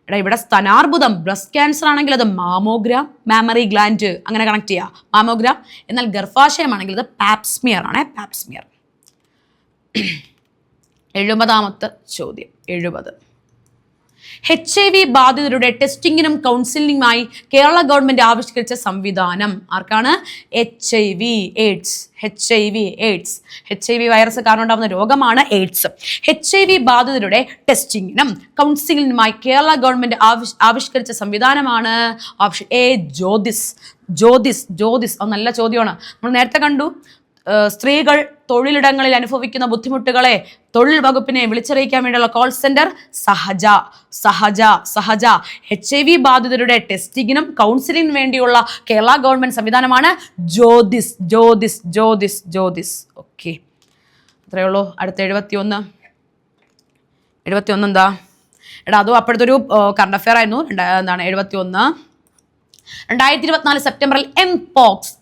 S1: ഇവിടെ സ്തനാർബുദം, ബ്രസ്റ്റ് ക്യാൻസർ ആണെങ്കിൽ അത് മാമോഗ്രാം, മാമറി ഗ്ലാൻഡ്, അങ്ങനെ കണക്ട് ചെയ്യുക, മാമോഗ്രാം. എന്നാൽ ഗർഭാശയമാണെങ്കിൽ അത് പാപ്സ്മിയർ ആണ്. പാപ്സ്മിയർ. 70-ാമത്തെ ചോദ്യം. 70. HIV ബാധിതരുടെ ടെസ്റ്റിങ്ങിനും കൗൺസിലിംഗുമായി കേരള ഗവൺമെന്റ് ആവിഷ്കരിച്ച സംവിധാനം. ആർക്കാണ്? HIV വൈറസ് കാരണം ഉണ്ടാകുന്ന രോഗമാണ് എയ്ഡ്സ്. HIV ബാധിതരുടെ ടെസ്റ്റിങ്ങിനും കൗൺസിലിംഗിനുമായി കേരള ഗവൺമെന്റ് ആവിഷ്കരിച്ച സംവിധാനമാണ് ഓപ്ഷൻ എ, ജ്യോതിസ്. അത് നല്ല ചോദ്യമാണ്. നമ്മൾ നേരത്തെ കണ്ടു, സ്ത്രീകൾ തൊഴിലിടങ്ങളിൽ അനുഭവിക്കുന്ന ബുദ്ധിമുട്ടുകളെ തൊഴിൽ വകുപ്പിനെ വിളിച്ചറിയിക്കാൻ വേണ്ടിയുള്ള കോൾ സെന്റർ സഹജ. HIV ബാധിതരുടെ ടെസ്റ്റിങ്ങിനും കൗൺസിലിംഗിനും വേണ്ടിയുള്ള കേരള ഗവൺമെന്റ് സംവിധാനമാണ് ജ്യോതിസ്. ഓക്കെ, അത്രയേ ഉള്ളൂ. അടുത്ത 71 എന്താ? അതും അപ്പോഴത്തെ ഒരു കറണ്ട് അഫെയർ ആയിരുന്നു. എന്താണ് 71? 2024 സെപ്റ്റംബറിൽ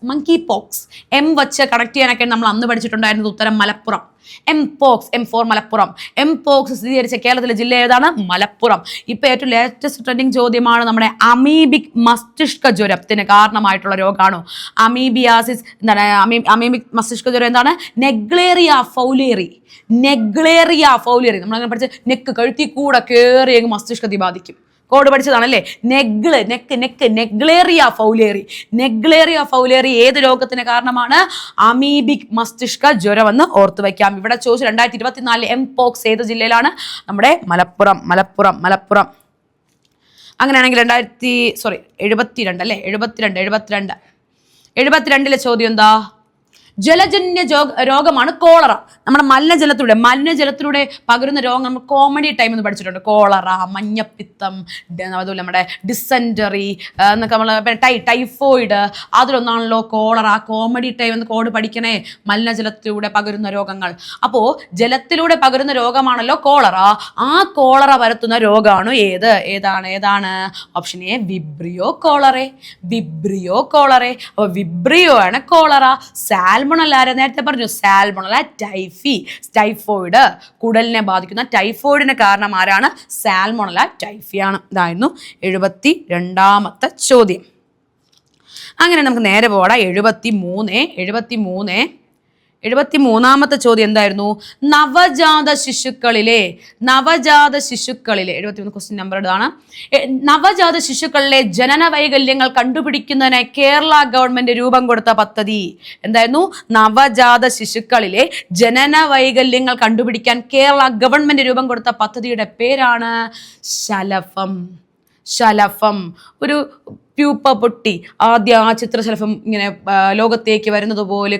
S1: മങ്കി പോക്സ് വച്ച് കണക്ട് ചെയ്യാനൊക്കെ നമ്മൾ അന്ന് പഠിച്ചിട്ടുണ്ടായിരുന്നത് ഉത്തരം മലപ്പുറം. M4 മലപ്പുറം. പോക്സ് സ്ഥിരീകരിച്ച കേരളത്തിലെ ജില്ല ഏതാണ്? മലപ്പുറം. ഇപ്പൊ ഏറ്റവും ലേറ്റസ്റ്റ് ട്രെൻഡിങ് ചോദ്യമാണ് നമ്മുടെ അമീബിക് മസ്തിഷ്ക ജ്വരത്തിന് കാരണമായിട്ടുള്ള രോഗമാണോ? അമീബിയാസിസ് എന്താണ്? അമീബിക് മസ്തിഷ്ക ജ്വരം എന്താണ്? Naegleria fowleri. നമ്മളങ്ങനെ പഠിച്ച നെക്ക് കഴുത്തി കൂടെ കയറി മസ്തിഷ്കത്തെ ബാധിക്കും. കോഡ് പഠിച്ചതാണല്ലേ. നെഗ്ലേറിയ ഫൗലേറി ഏത് രോഗത്തിന് കാരണമാണ്? അമീബിക് മസ്തിഷ്ക ജ്വരം എന്ന് ഓർത്തു വയ്ക്കാം. ഇവിടെ ചോദിച്ചു 2024 എംപോക്സ് ഏത് ജില്ലയിലാണ്? നമ്മുടെ മലപ്പുറം. അങ്ങനെയാണെങ്കിൽ 72 അല്ലേ? 72 ചോദ്യം എന്താ? ജലജന്യ രോഗമാണ് കോളറ. നമ്മുടെ മലിനജലത്തിലൂടെ പകരുന്ന രോഗം നമ്മൾ കോമഡി ടൈം എന്ന് പഠിച്ചിട്ടുണ്ട്. കോളറ, മഞ്ഞപ്പിത്തം, അതുപോലെ നമ്മുടെ ഡിസെൻറ്ററി എന്നൊക്കെ നമ്മൾ ടൈഫോയിഡ്, അതിലൊന്നാണല്ലോ കോളറ. കോമഡി ടൈം എന്ന് കോഡ് പഠിക്കണേ. മലിനജലത്തിലൂടെ പകരുന്ന രോഗങ്ങൾ. അപ്പോൾ ജലത്തിലൂടെ പകരുന്ന രോഗമാണല്ലോ കോളറ. ആ കോളറ പരത്തുന്ന രോഗമാണ് ഏതാണ്? Option A, Vibrio cholerae. അപ്പോൾ വിബ്രിയോ ആണ് കോളറ. സാൽമണല്ല നേരത്തെ പറഞ്ഞു, സാൽമണല്ല ടൈഫോയിഡ്, കുടലിനെ ബാധിക്കുന്ന ടൈഫോയിഡിന് കാരണം ആരാണ്? സാൽമണല്ല ടൈഫി ആണ്. ഇതായിരുന്നു 72-ാമത്തെ ചോദ്യം. അങ്ങനെ നമുക്ക് നേരെ പോടാം. 73 73-ാമത്തെ ചോദ്യം എന്തായിരുന്നു? നവജാത ശിശുക്കളിലെ 73 ക്വസ്റ്റ്യൻ നമ്പർ ഇതാണ്. നവജാത ശിശുക്കളിലെ ജനന വൈകല്യങ്ങൾ കണ്ടുപിടിക്കുന്നതിന് കേരള ഗവൺമെന്റ് രൂപം കൊടുത്ത പദ്ധതി എന്തായിരുന്നു? നവജാത ശിശുക്കളിലെ ജനന വൈകല്യങ്ങൾ കണ്ടുപിടിക്കാൻ കേരള ഗവൺമെന്റ് രൂപം കൊടുത്ത പദ്ധതിയുടെ പേരാണ് ശലഭം. ഒരു പ്യൂപ്പ പൊട്ടി ആദ്യ ആ ചിത്രശലഭം ഇങ്ങനെ ലോകത്തേക്ക് വരുന്നത് പോലെ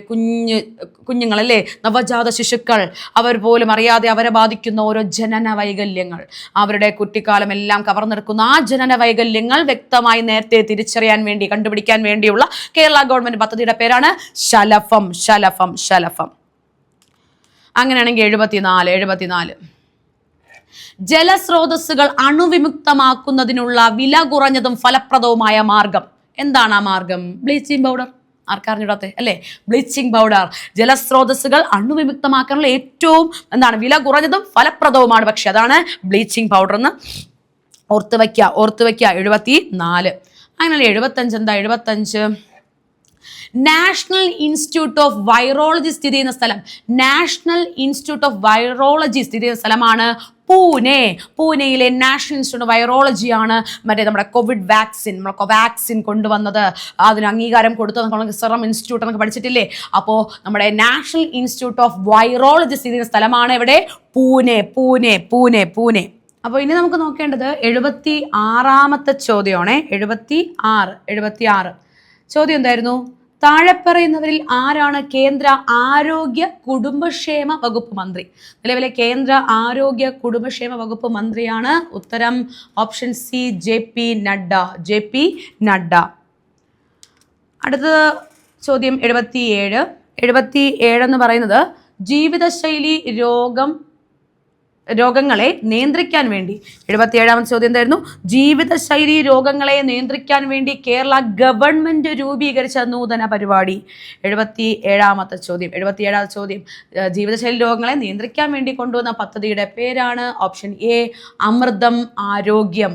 S1: കുഞ്ഞുങ്ങളല്ലേ, നവജാത ശിശുക്കൾ, അവർ പോലും അറിയാതെ അവരെ ബാധിക്കുന്ന ഓരോ ജനന വൈകല്യങ്ങൾ, അവരുടെ കുട്ടിക്കാലം എല്ലാം കവർന്നെടുക്കുന്ന ആ ജനന വൈകല്യങ്ങൾ വ്യക്തമായി നേരത്തെ തിരിച്ചറിയാൻ വേണ്ടി, കണ്ടുപിടിക്കാൻ വേണ്ടിയുള്ള കേരള ഗവൺമെന്റ് പദ്ധതിയുടെ പേരാണ് ശലഭം. അങ്ങനെയാണെങ്കിൽ 74 ജലസ്രോതസ്സുകൾ അണുവിമുക്തമാക്കുന്നതിനുള്ള വില കുറഞ്ഞതും ഫലപ്രദവുമായ മാർഗം എന്താണ്? ആ മാർഗം ബ്ലീച്ചിങ് പൗഡർ. ആർക്കറിഞ്ഞൂടാത്തെ അല്ലേ? ബ്ലീച്ചിങ് പൗഡർ ജലസ്രോതസ്സുകൾ അണുവിമുക്തമാക്കാനുള്ള ഏറ്റവും വില കുറഞ്ഞതും ഫലപ്രദവുമാണ്. പക്ഷെ അതാണ് ബ്ലീച്ചിങ് പൗഡർ എന്ന് ഓർത്ത് വയ്ക്കുക. 74. അങ്ങനെ 75 എന്താ? 75 നാഷണൽ ഇൻസ്റ്റിറ്റ്യൂട്ട് ഓഫ് വൈറോളജി സ്ഥിതി ചെയ്യുന്ന സ്ഥലം. നാഷണൽ ഇൻസ്റ്റിറ്റ്യൂട്ട് ഓഫ് വൈറോളജി സ്ഥിതി ചെയ്യുന്ന സ്ഥലമാണ് പൂനെയിലെ നാഷണൽ ഇൻസ്റ്റിറ്റ്യൂട്ട് ഓഫ് വൈറോളജിയാണ് നമ്മുടെ കോവാക്സിൻ കൊണ്ടുവന്നത്. അതിന് അംഗീകാരം കൊടുത്തത് സെറം ഇൻസ്റ്റിറ്റ്യൂട്ട് എന്നൊക്കെ പഠിച്ചിട്ടില്ലേ? അപ്പോൾ നമ്മുടെ നാഷണൽ ഇൻസ്റ്റിറ്റ്യൂട്ട് ഓഫ് വൈറോളജി സ്ഥിതി ചെയ്യുന്ന സ്ഥലമാണ് ഇവിടെ പൂനെ. അപ്പോൾ ഇനി നമുക്ക് നോക്കേണ്ടത് 76-ാമത്തെ ചോദ്യമാണ്. 76 ചോദ്യം എന്തായിരുന്നു? താഴെ പറയുന്നവരിൽ ആരാണ് കേന്ദ്ര ആരോഗ്യ കുടുംബക്ഷേമ വകുപ്പ് മന്ത്രി? നിലവിലെ കേന്ദ്ര ആരോഗ്യ കുടുംബക്ഷേമ വകുപ്പ് മന്ത്രിയാണ്. ഉത്തരം ഓപ്ഷൻ സി, JP നഡ്ഡ. അടുത്ത ചോദ്യം 77 എന്ന് പറയുന്നത് ജീവിതശൈലി രോഗങ്ങളെ നിയന്ത്രിക്കാൻ വേണ്ടി 77-ാമത്തെ ചോദ്യം എന്തായിരുന്നു? ജീവിതശൈലി രോഗങ്ങളെ നിയന്ത്രിക്കാൻ വേണ്ടി കേരള ഗവൺമെന്റ് രൂപീകരിച്ച നൂതന പരിപാടി. 77-ാമത്തെ ചോദ്യം ജീവിതശൈലി രോഗങ്ങളെ നിയന്ത്രിക്കാൻ വേണ്ടി കൊണ്ടുവന്ന പദ്ധതിയുടെ പേരാണ് ഓപ്ഷൻ എ, അമൃതം ആരോഗ്യം.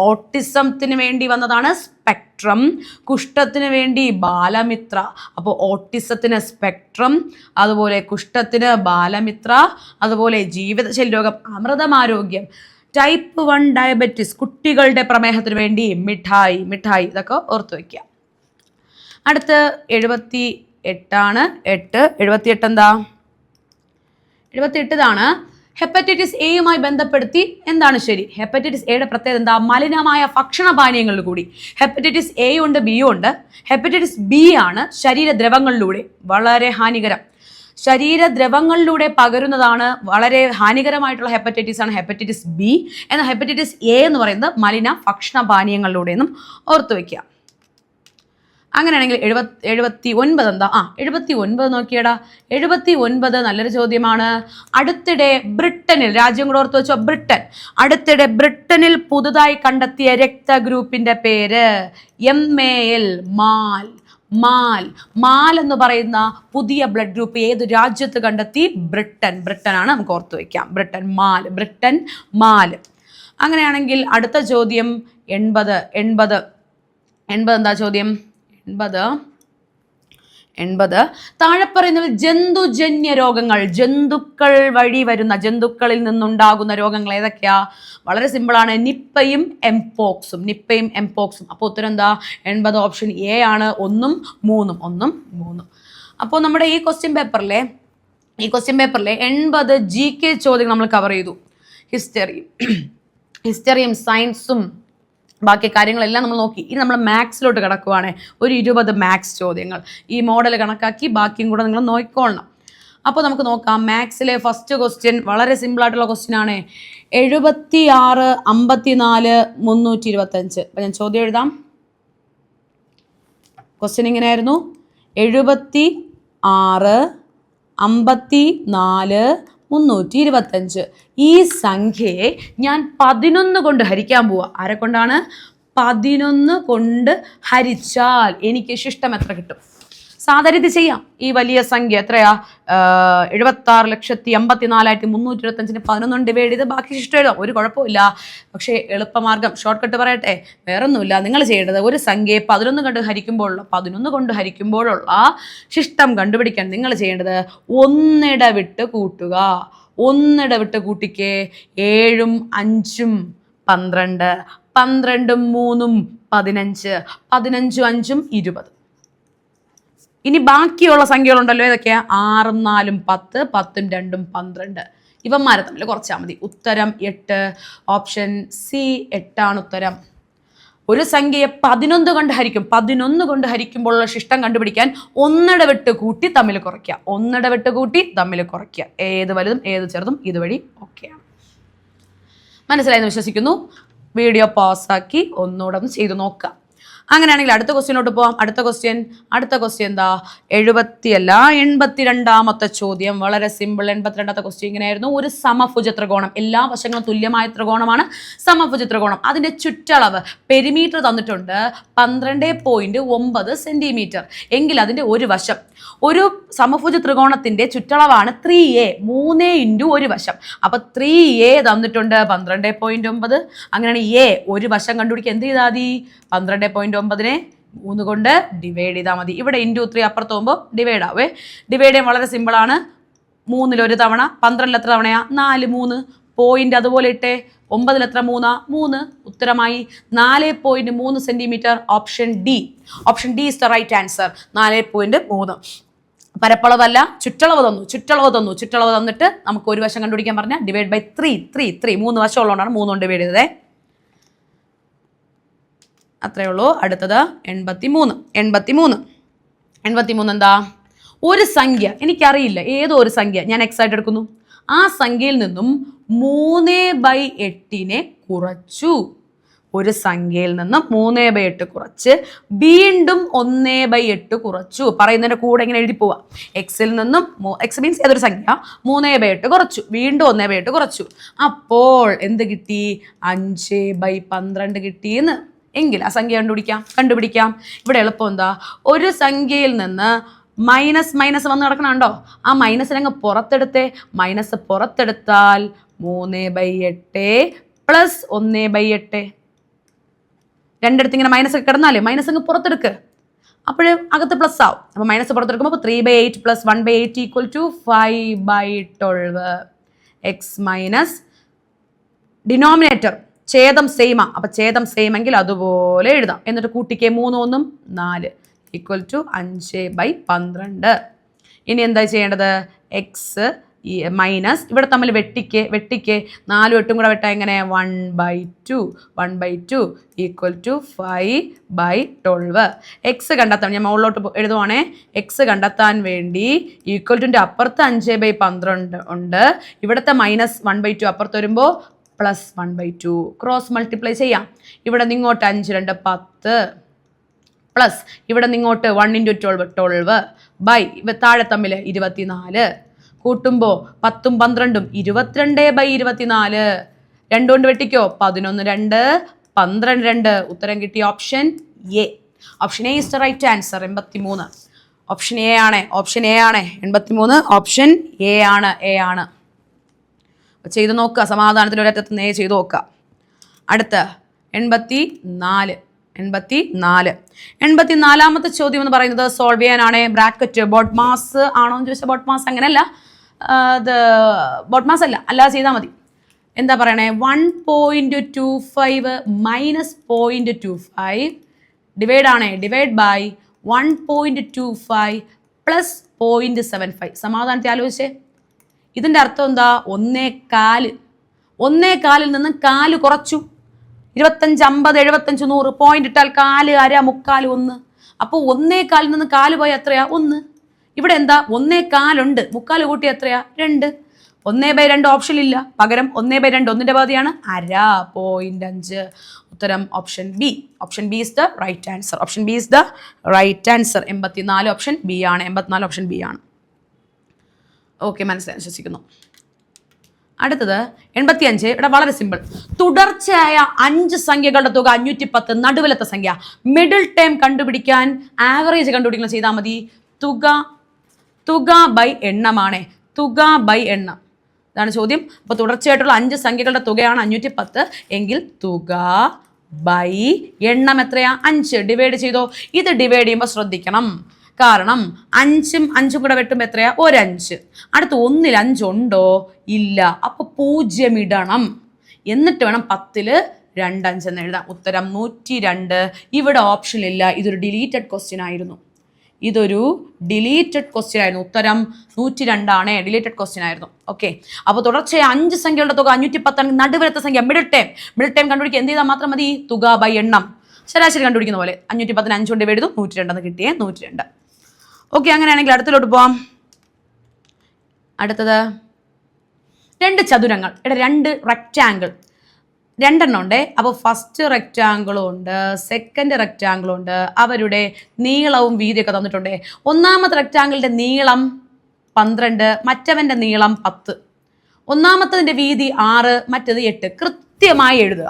S1: ഓട്ടിസത്തിന് വേണ്ടി വന്നതാണ് സ്പെക്ട്രം, കുഷ്ഠത്തിന് വേണ്ടി ബാലമിത്ര. അപ്പോൾ ഓട്ടിസത്തിന് സ്പെക്ട്രം, അതുപോലെ കുഷ്ഠത്തിന് ബാലമിത്ര, അതുപോലെ ജീവിതശൈലി രോഗം അമൃതമാരോഗ്യം, ടൈപ്പ് 1 ഡയബറ്റിസ്, കുട്ടികളുടെ പ്രമേഹത്തിന് വേണ്ടി മിഠായി. ഇതൊക്കെ ഓർത്തു വയ്ക്കുക. അടുത്ത് 78 78 എന്താ? 78 ഇതാണ്. ഹെപ്പറ്റൈറ്റിസ് എയുമായി ബന്ധപ്പെടുത്തി എന്താണ് ശരി? ഹെപ്പറ്റൈറ്റിസ് എയുടെ പ്രത്യേകത എന്താ? മലിനമായ ഭക്ഷണപാനീയങ്ങളിൽ കൂടി. ഹെപ്പറ്റൈറ്റിസ് എയും ഉണ്ട്, ബിയും ഉണ്ട്. ഹെപ്പറ്റൈറ്റിസ് ബി ആണ് ശരീരദ്രവങ്ങളിലൂടെ, വളരെ ഹാനികരം. ശരീരദ്രവങ്ങളിലൂടെ പകരുന്നതാണ്, വളരെ ഹാനികരമായിട്ടുള്ള ഹെപ്പറ്റൈറ്റിസ് ആണ് ഹെപ്പറ്റൈറ്റിസ് ബി. എന്നാൽ ഹെപ്പറ്റൈറ്റിസ് എ എന്ന് പറയുന്നത് മലിന ഭക്ഷണപാനീയങ്ങളിലൂടെ എന്നും ഓർത്തു വയ്ക്കുക. അങ്ങനെയാണെങ്കിൽ 79 എന്താ? 79 നോക്കിയടാ. 79 നല്ലൊരു ചോദ്യമാണ്. അടുത്തിടെ ബ്രിട്ടനിൽ, രാജ്യം കൂടെ ഓർത്ത് വെച്ചോ, അടുത്തിടെ ബ്രിട്ടനിൽ പുതുതായി കണ്ടെത്തിയ രക്തഗ്രൂപ്പിന്റെ പേര് MAL, മാൽ എന്ന് പറയുന്ന പുതിയ ബ്ലഡ് ഗ്രൂപ്പ് ഏത് രാജ്യത്ത് കണ്ടെത്തി? ബ്രിട്ടനാണ്. നമുക്ക് ഓർത്ത് വയ്ക്കാം. ബ്രിട്ടൻ മാൽ. അങ്ങനെയാണെങ്കിൽ അടുത്ത ചോദ്യം 80 എന്താ ചോദ്യം? 80 താഴെ പറയുന്നവർ ജന്തുജന്യ രോഗങ്ങൾ, ജന്തുക്കൾ വഴി വരുന്ന, ജന്തുക്കളിൽ നിന്നുണ്ടാകുന്ന രോഗങ്ങൾ ഏതൊക്കെയാ? വളരെ സിമ്പിളാണ്. നിപ്പയും എംപോക്സും. അപ്പോൾ ഉത്തരം എന്താ? 80 ഓപ്ഷൻ എ ആണ്. 1ഉം 3ഉം. അപ്പോൾ നമ്മുടെ ഈ ക്വസ്റ്റ്യൻ പേപ്പറിലെ 80 GK ചോദ്യങ്ങൾ നമ്മൾ കവർ ചെയ്തു. ഹിസ്റ്ററിയും സയൻസും ബാക്കി കാര്യങ്ങളെല്ലാം നമ്മൾ നോക്കി. ഇനി നമ്മൾ മാത്സിലോട്ട് കിടക്കുവാണ്. ഒരു 20 മാത്സ് ചോദ്യങ്ങൾ ഈ മോഡൽ കണക്കാക്കി ബാക്കിയും കൂടെ നിങ്ങൾ നോക്കിക്കൊള്ളണം. അപ്പോൾ നമുക്ക് നോക്കാം. മാത്സിലെ ഫസ്റ്റ് ക്വസ്റ്റ്യൻ വളരെ സിമ്പിളായിട്ടുള്ള ക്വസ്റ്റ്യൻ ആണ്. 76, 54, 325. അപ്പം ഞാൻ ചോദ്യം എഴുതാം. ക്വസ്റ്റ്യൻ ഇങ്ങനെയായിരുന്നു. 76, 54, 325. ഈ സംഖ്യയെ ഞാൻ 11 കൊണ്ട് ഹരിക്കാൻ പോവാ. ആരെ കൊണ്ടാണ്? 11 കൊണ്ട് ഹരിച്ചാൽ എനിക്ക് ശിഷ്ടം എത്ര കിട്ടും? സാധാരണ രീതി ചെയ്യാം. ഈ വലിയ സംഖ്യ എത്രയാ, 76,54,325 11 ഡിവൈഡ് ചെയ്ത് ബാക്കി ശിഷ്ടം എഴുതാം, ഒരു കുഴപ്പമില്ല. പക്ഷേ എളുപ്പമാർഗം, ഷോർട്ട് കട്ട് പറയട്ടെ, വേറൊന്നുമില്ല. നിങ്ങൾ ചെയ്യേണ്ടത് ഒരു സംഖ്യയെ 11 കൊണ്ട് ഹരിക്കുമ്പോഴുള്ള ശിഷ്ടം കണ്ടുപിടിക്കാൻ നിങ്ങൾ ചെയ്യേണ്ടത് ഒന്നിടവിട്ട് കൂട്ടുക. ഒന്നിടവിട്ട് കൂട്ടിക്ക് 7ഉം 5ഉം 12, 12ഉം 3ഉം 15, 15ഉം 5ഉം 20. ഇനി ബാക്കിയുള്ള സംഖ്യകളുണ്ടല്ലോ, ഏതൊക്കെയാ, 6ഉം 4ഉം 10, 10ഉം 2ഉം 12. ഇവന്മാരെ തമ്മിൽ കുറച്ചാൽ മതി. ഉത്തരം 8. ഓപ്ഷൻ സി 8 ആണ് ഉത്തരം. ഒരു സംഖ്യയെ 11 കൊണ്ട് ഹരിക്കും. 11 കൊണ്ട് ഹരിക്കുമ്പോഴുള്ള ശിഷ്ടം കണ്ടുപിടിക്കാൻ ഒന്നിടവിട്ട് കൂട്ടി തമ്മിൽ കുറയ്ക്കുക. ഒന്നിടവിട്ട് കൂട്ടി തമ്മിൽ കുറയ്ക്കുക. ഏത് വലുതും ഏത് ചെറുതും ഇതുവഴി ഓക്കെയാണ്. മനസ്സിലായെന്ന് വിശ്വസിക്കുന്നു. വീഡിയോ പോസാക്കി ഒന്നുകൂടെ ഒന്ന് ചെയ്തു നോക്കുക. അങ്ങനെയാണെങ്കിൽ അടുത്ത ക്വസ്റ്റ്യനോട്ട് പോവാം. അടുത്ത ക്വസ്റ്റ്യൻ എന്താ, 82ാമത്തെ ചോദ്യം. വളരെ സിമ്പിൾ. 82ാമത്തെ ക്വസ്റ്റ്യൻ ഇങ്ങനെയായിരുന്നു. ഒരു സമഭുജ ത്രികോണം, എല്ലാ വശങ്ങളും തുല്യമായ ത്രികോണമാണ് സമഭുജ ത്രികോണം. അതിൻ്റെ ചുറ്റളവ് പെരിമീറ്റർ തന്നിട്ടുണ്ട് 12.9 സെന്റിമീറ്റർ. എങ്കിൽ അതിൻ്റെ ഒരു വശം, ഒരു സമഭുജ ത്രികോണത്തിന്റെ ചുറ്റളവാണ് 3a, 3 × ഒരു വശം. അപ്പൊ 3a തന്നിട്ടുണ്ട് 12.9. അങ്ങനെയാണ് a ഒരു വശം കണ്ടുപിടിക്കുക. എന്ത് ചെയ്താൽ മതി, 12.9നെ 3 കൊണ്ട് ഡിവൈഡ് ചെയ്താൽ മതി. ഇവിടെ ഇൻറ്റു 3 അപ്പുറത്ത് പോകുമ്പോൾ ഡിവൈഡ് ആവേ. ഡിവൈഡ് ചെയ്യാൻ വളരെ സിമ്പിളാണ്. 3ൽ ഒരു തവണ, 12ൽ എത്ര തവണയാ, 4, 3. പോയിന്റ് അതുപോലെ ഇട്ടേ, 9ൽ എത്ര, 3, 3. ഉത്തരമായി 4.3 centimetre. Option D is the right answer. 4.3. പരപ്പളവല്ല, ചുറ്റളവ് തന്നിട്ട് നമുക്ക് ഒരു വശം കണ്ടുപിടിക്കാൻ പറഞ്ഞാൽ ഡിവൈഡ് ബൈ 3 3 വശം ഉള്ളതുകൊണ്ടാണ് 3 കൊണ്ട് ഡിവൈഡ് ചെയ്തത്. അത്രയേ ഉള്ളൂ. അടുത്തത് 83 എന്താ, ഒരു സംഖ്യ എനിക്കറിയില്ല, ഏതോ ഒരു സംഖ്യ ഞാൻ എക്സ് ആയിട്ട് എടുക്കുന്നു. ആ സംഖ്യയിൽ നിന്നും 3/8 കുറച്ചു. ഒരു സംഖ്യയിൽ നിന്നും 3/8 കുറച്ച് വീണ്ടും 1/8 കുറച്ചു. പറയുന്നതിൻ്റെ കൂടെ ഇങ്ങനെ എഴുതി പോവാ. എക്സിൽ നിന്നും, എക്സ് മീൻസ് ഏതൊരു സംഖ്യ, 3/8 കുറച്ചു, വീണ്ടും 1/8 കുറച്ചു. അപ്പോൾ എന്ത് കിട്ടി, 5/12 കിട്ടിയെന്ന്. എങ്കിൽ ആ സംഖ്യ കണ്ടുപിടിക്കാം. ഇവിടെ എളുപ്പം എന്താ, ഒരു സംഖ്യയിൽ നിന്ന് മൈനസ് വന്ന് കിടക്കണുണ്ടോ, ആ മൈനസിനങ്ങ് പുറത്തെടുത്തേ. Minus പുറത്തെടുത്താൽ 3/8 plus 1/8. രണ്ടിടത്ത് ഇങ്ങനെ മൈനസ് ഒക്കെ കിടന്നാലേ മൈനസ് അങ്ങ് പുറത്തെടുക്ക്, അപ്പോഴും അകത്ത് പ്ലസ് ആവും. അപ്പോൾ മൈനസ് പുറത്തെടുക്കുമ്പോൾ 3/8 plus 1/8 equal to 5/12. X minus denominator ഛേദം സെയിമാ. അപ്പം ഛേദം സെയിം എങ്കിൽ അതുപോലെ എഴുതാം. എന്നിട്ട് കൂട്ടിക്ക് 3 1 4 ഈക്വൽ ടു 5/12. ഇനി എന്താ ചെയ്യേണ്ടത്, എക്സ് മൈനസ് ഇവിടെ തമ്മിൽ വെട്ടിക്ക് 4 8 കൂടെ വെട്ടാൻ എങ്ങനെ, 1/2 ഈക്വൽ ടു 5/12. എക്സ് കണ്ടെത്താൻ ഞാൻ മുകളിലോട്ട് എഴുതുവാണേ. എക്സ് കണ്ടെത്താൻ വേണ്ടി ഈക്വൽ ടുൻ്റെ അപ്പുറത്ത് 5/12 ഉണ്ട്. ഇവിടുത്തെ മൈനസ് 1/2 അപ്പുറത്ത് വരുമ്പോൾ പ്ലസ് 1/2. ക്രോസ് മൾട്ടിപ്ലൈ ചെയ്യാം. ഇവിടെ നിങ്ങോട്ട് 5 2 10 പ്ലസ് ഇവിടെ നിങ്ങോട്ട് 1 × 12 ബൈ താഴെ തമ്മിൽ 24 കൂട്ടുമ്പോൾ 10ഉം 12ഉം 22/24. 2 കൊണ്ട് വെട്ടിക്കോ, 11 2 12 2. ഉത്തരം കിട്ടി option A. Option A is the right answer. 83 option A ആണ്. 83 ഓപ്ഷൻ എ ആണ്. ചെയ്ത് നോക്കുക, സമാധാനത്തിൽ ഒരറ്റത്ത് നേ ചെയ്ത് നോക്കുക. അടുത്ത 84ാമത്തെ ചോദ്യം എന്ന് പറയുന്നത് സോൾവ് ചെയ്യാനാണ്. ബ്രാക്കറ്റ് ബോട്ട് മാസ് ആണോ എന്ന് ചോദിച്ചാൽ ബോട്ട് മാസ് അങ്ങനെയല്ല, അത് ബോട്ട് മാസ് അല്ലാതെ ചെയ്താൽ മതി. എന്താ പറയണേ, 1.25 മൈനസ് 0.25 ഡിവൈഡ് ബൈ 1.25 പ്ലസ് 0.75. സമാധാനത്തെ ആലോചിച്ചേ. ഇതിൻ്റെ അർത്ഥം എന്താ, 1/4 നിന്ന് 4 കുറച്ചു. 25 50 75 100 പോയിന്റ് ഇട്ടാൽ 4 അര 3/4 1. അപ്പോൾ 1/4 നിന്ന് 4 പോയി എത്രയാ, 1. ഇവിടെ എന്താ, 1/4 ഉണ്ട്, 3/4 കൂട്ടി എത്രയാ, 2. 1/2 ഓപ്ഷൻ ഇല്ല, പകരം 1/2 1ന്റെ പകുതിയാണ്, അര 0.5. ഉത്തരം option B. Option B is the right answer. 84 option B ആണ്. 84 ഓപ്ഷൻ ബി ആണ്. ഓക്കെ, മനസ്സിലായി വിശ്വസിക്കുന്നു. അടുത്തത് 85. ഇവിടെ വളരെ സിമ്പിൾ. തുടർച്ചയായ 5 സംഖ്യകളുടെ തുക 510. നടുവിലത്തെ സംഖ്യ മിഡിൽ ടേം കണ്ടുപിടിക്കാൻ ആവറേജ് കണ്ടുപിടിക്കണം ചെയ്താൽ മതി. തുക ബൈ എണ്ണമാണേ, തുക ബൈ എണ്ണം. ഇതാണ് ചോദ്യം. അപ്പോൾ തുടർച്ചയായിട്ടുള്ള 5 സംഖ്യകളുടെ തുകയാണ് 510 എങ്കിൽ തുക ബൈ എണ്ണം എത്രയാ? 5. ഡിവൈഡ് ചെയ്തോ. ഇത് ഡിവൈഡ് ചെയ്യുമ്പോൾ ശ്രദ്ധിക്കണം, കാരണം 5ഉം 5ഉം കൂടെ വെട്ടുമ്പോൾ എത്രയാ? ഒരു 5. അടുത്ത് 1ൽ 5 ഉണ്ടോ? ഇല്ല. അപ്പോൾ 0 ഇടണം. എന്നിട്ട് വേണം 10ൽ 2 5 എന്ന് എഴുതാം. ഉത്തരം 102. ഇവിടെ ഓപ്ഷനില്ല, ഇതൊരു ഡിലീറ്റഡ് ക്വസ്റ്റ്യൻ ആയിരുന്നു. ഇതൊരു ഡിലീറ്റഡ് ക്വസ്റ്റ്യൻ ആയിരുന്നു. ഉത്തരം 102 ഡിലീറ്റഡ് ക്വസ്റ്റ്യൻ ആയിരുന്നു. ഓക്കെ, അപ്പോൾ തുടർച്ചയായി 5 സംഖ്യകളുടെ തുക 510 ആണെങ്കിൽ നടുവരത്തെ സംഖ്യ മിഡിൽ ടൈം കണ്ടുപിടിക്കുക. എന്ത് ചെയ്താൽ മാത്രം മതി? തുക ബൈ എണ്ണം. ശരാശരി കണ്ടുപിടിക്കുന്ന പോലെ 510 5 കൊണ്ട് എഴുതും, 102 എന്ന് കിട്ടിയേ, 102. ഓക്കെ, അങ്ങനെയാണെങ്കിൽ അടുത്തിലോട്ട് പോവാം. അടുത്തത് 2 ചതുരങ്ങൾ, 2 റെക്റ്റാങ്കിൾ, 2 എണ്ണം ഉണ്ട്. അപ്പോൾ ഫസ്റ്റ് റെക്റ്റാങ്കിളും ഉണ്ട്, സെക്കൻഡ് റെക്റ്റാങ്കിളും ഉണ്ട്. അവരുടെ നീളവും വീതിയൊക്കെ തന്നിട്ടുണ്ട്. ഒന്നാമത്തെ റെക്റ്റാങ്കിളിൻ്റെ നീളം 12, മറ്റവൻ്റെ നീളം 10. ഒന്നാമത്തതിൻ്റെ വീതി 6, മറ്റത് 8. കൃത്യമായി എഴുതുക.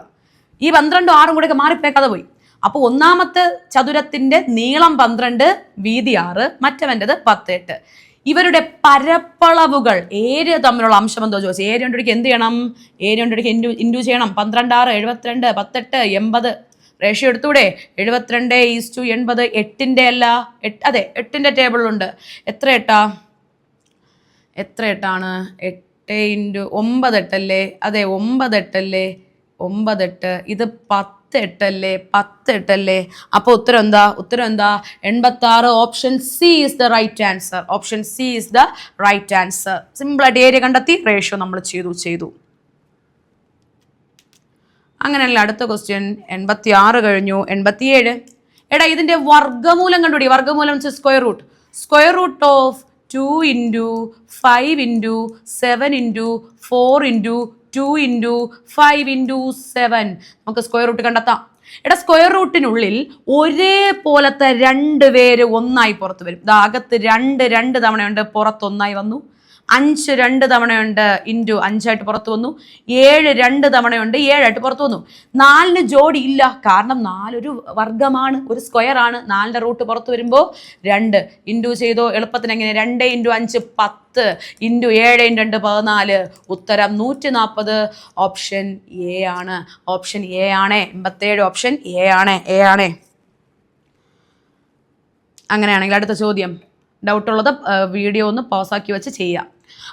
S1: ഈ 12ഉം 6ഉം കൂടെയൊക്കെ മാറിപ്പേക്കാതെ പോയി. അപ്പോൾ ഒന്നാമത്തെ ചതുരത്തിൻ്റെ നീളം 12, വീതി 6, മറ്റവൻ്റെത് 10 8. ഇവരുടെ പരപ്പളവുകൾ ഏരിയ തമ്മിലുള്ള അംശം എന്തോ ചോദിച്ചു. ഏരിയ കൊണ്ടിടയ്ക്ക് എന്ത് ചെയ്യണം? ഏരിയ കൊണ്ടിടയ്ക്ക് ഇൻറ്റു ചെയ്യണം. 12 6 72, 10 8 80. റേഷ്യോ എടുത്തൂടെ? 72:80. 8ൻ്റെ അല്ല, അതെ 8ൻ്റെ ടേബിളിലുണ്ട്. എത്ര 8 ആണ്? 8 × 9 8 അല്ലേ? അതെ 9 8 അല്ലേ? 9 8. ഇത് 10 8 അല്ലേ? 10 8 അല്ലേ? അപ്പോൾ ഉത്തരം എന്താ? 86. Option C is the right answer. Option C is the right answer. സിമ്പിളായിട്ട് ഏരിയ കണ്ടെത്തി, റേഷ്യോ നമ്മൾ ചെയ്തു. അങ്ങനെയല്ല അടുത്ത ക്വസ്റ്റ്യൻ. 86 കഴിഞ്ഞു. 87. എടാ ഇതിൻ്റെ വർഗ്ഗമൂലം കണ്ടുപിടി. വർഗ്ഗമൂലം സ്ക്വയർ റൂട്ട് ഓഫ് 2 × 5 × 7 × 4 × 2 × 5 × 7. നമുക്ക് സ്ക്വയർ റൂട്ട് കണ്ടെത്താം. എടാ സ്ക്വയർ റൂട്ടിനുള്ളിൽ ഒരേപോലത്തെ 2 പേര് ഒന്നായി പുറത്ത് വരും. അകത്ത് 2 തവണയുണ്ട്, പുറത്ത് ഒന്നായി വന്നു. 5 2 തവണയുണ്ട്, ഇൻറ്റു 5 പുറത്തു വന്നു. 7 2 തവണയുണ്ട്, 7 പുറത്തു വന്നു. 4ന് ജോഡി ഇല്ല, കാരണം 4 ഒരു വർഗ്ഗമാണ്, ഒരു സ്ക്വയർ ആണ്. 4ൻ്റെ റൂട്ട് പുറത്ത് വരുമ്പോൾ 2. ഇൻറ്റു ചെയ്തോ എളുപ്പത്തിന്. എങ്ങനെ? 2 × 5 10, ഇൻറ്റു 7 × 2 14. ഉത്തരം 140. ഓപ്ഷൻ എ ആണ്. ഓപ്ഷൻ എ ആണ്. 87 ഓപ്ഷൻ എ ആണ്. അങ്ങനെയാണെങ്കിൽ അടുത്ത ചോദ്യം. ഡൗട്ടുള്ളത് വീഡിയോ ഒന്ന് പോസാക്കി വെച്ച് ചെയ്യാം.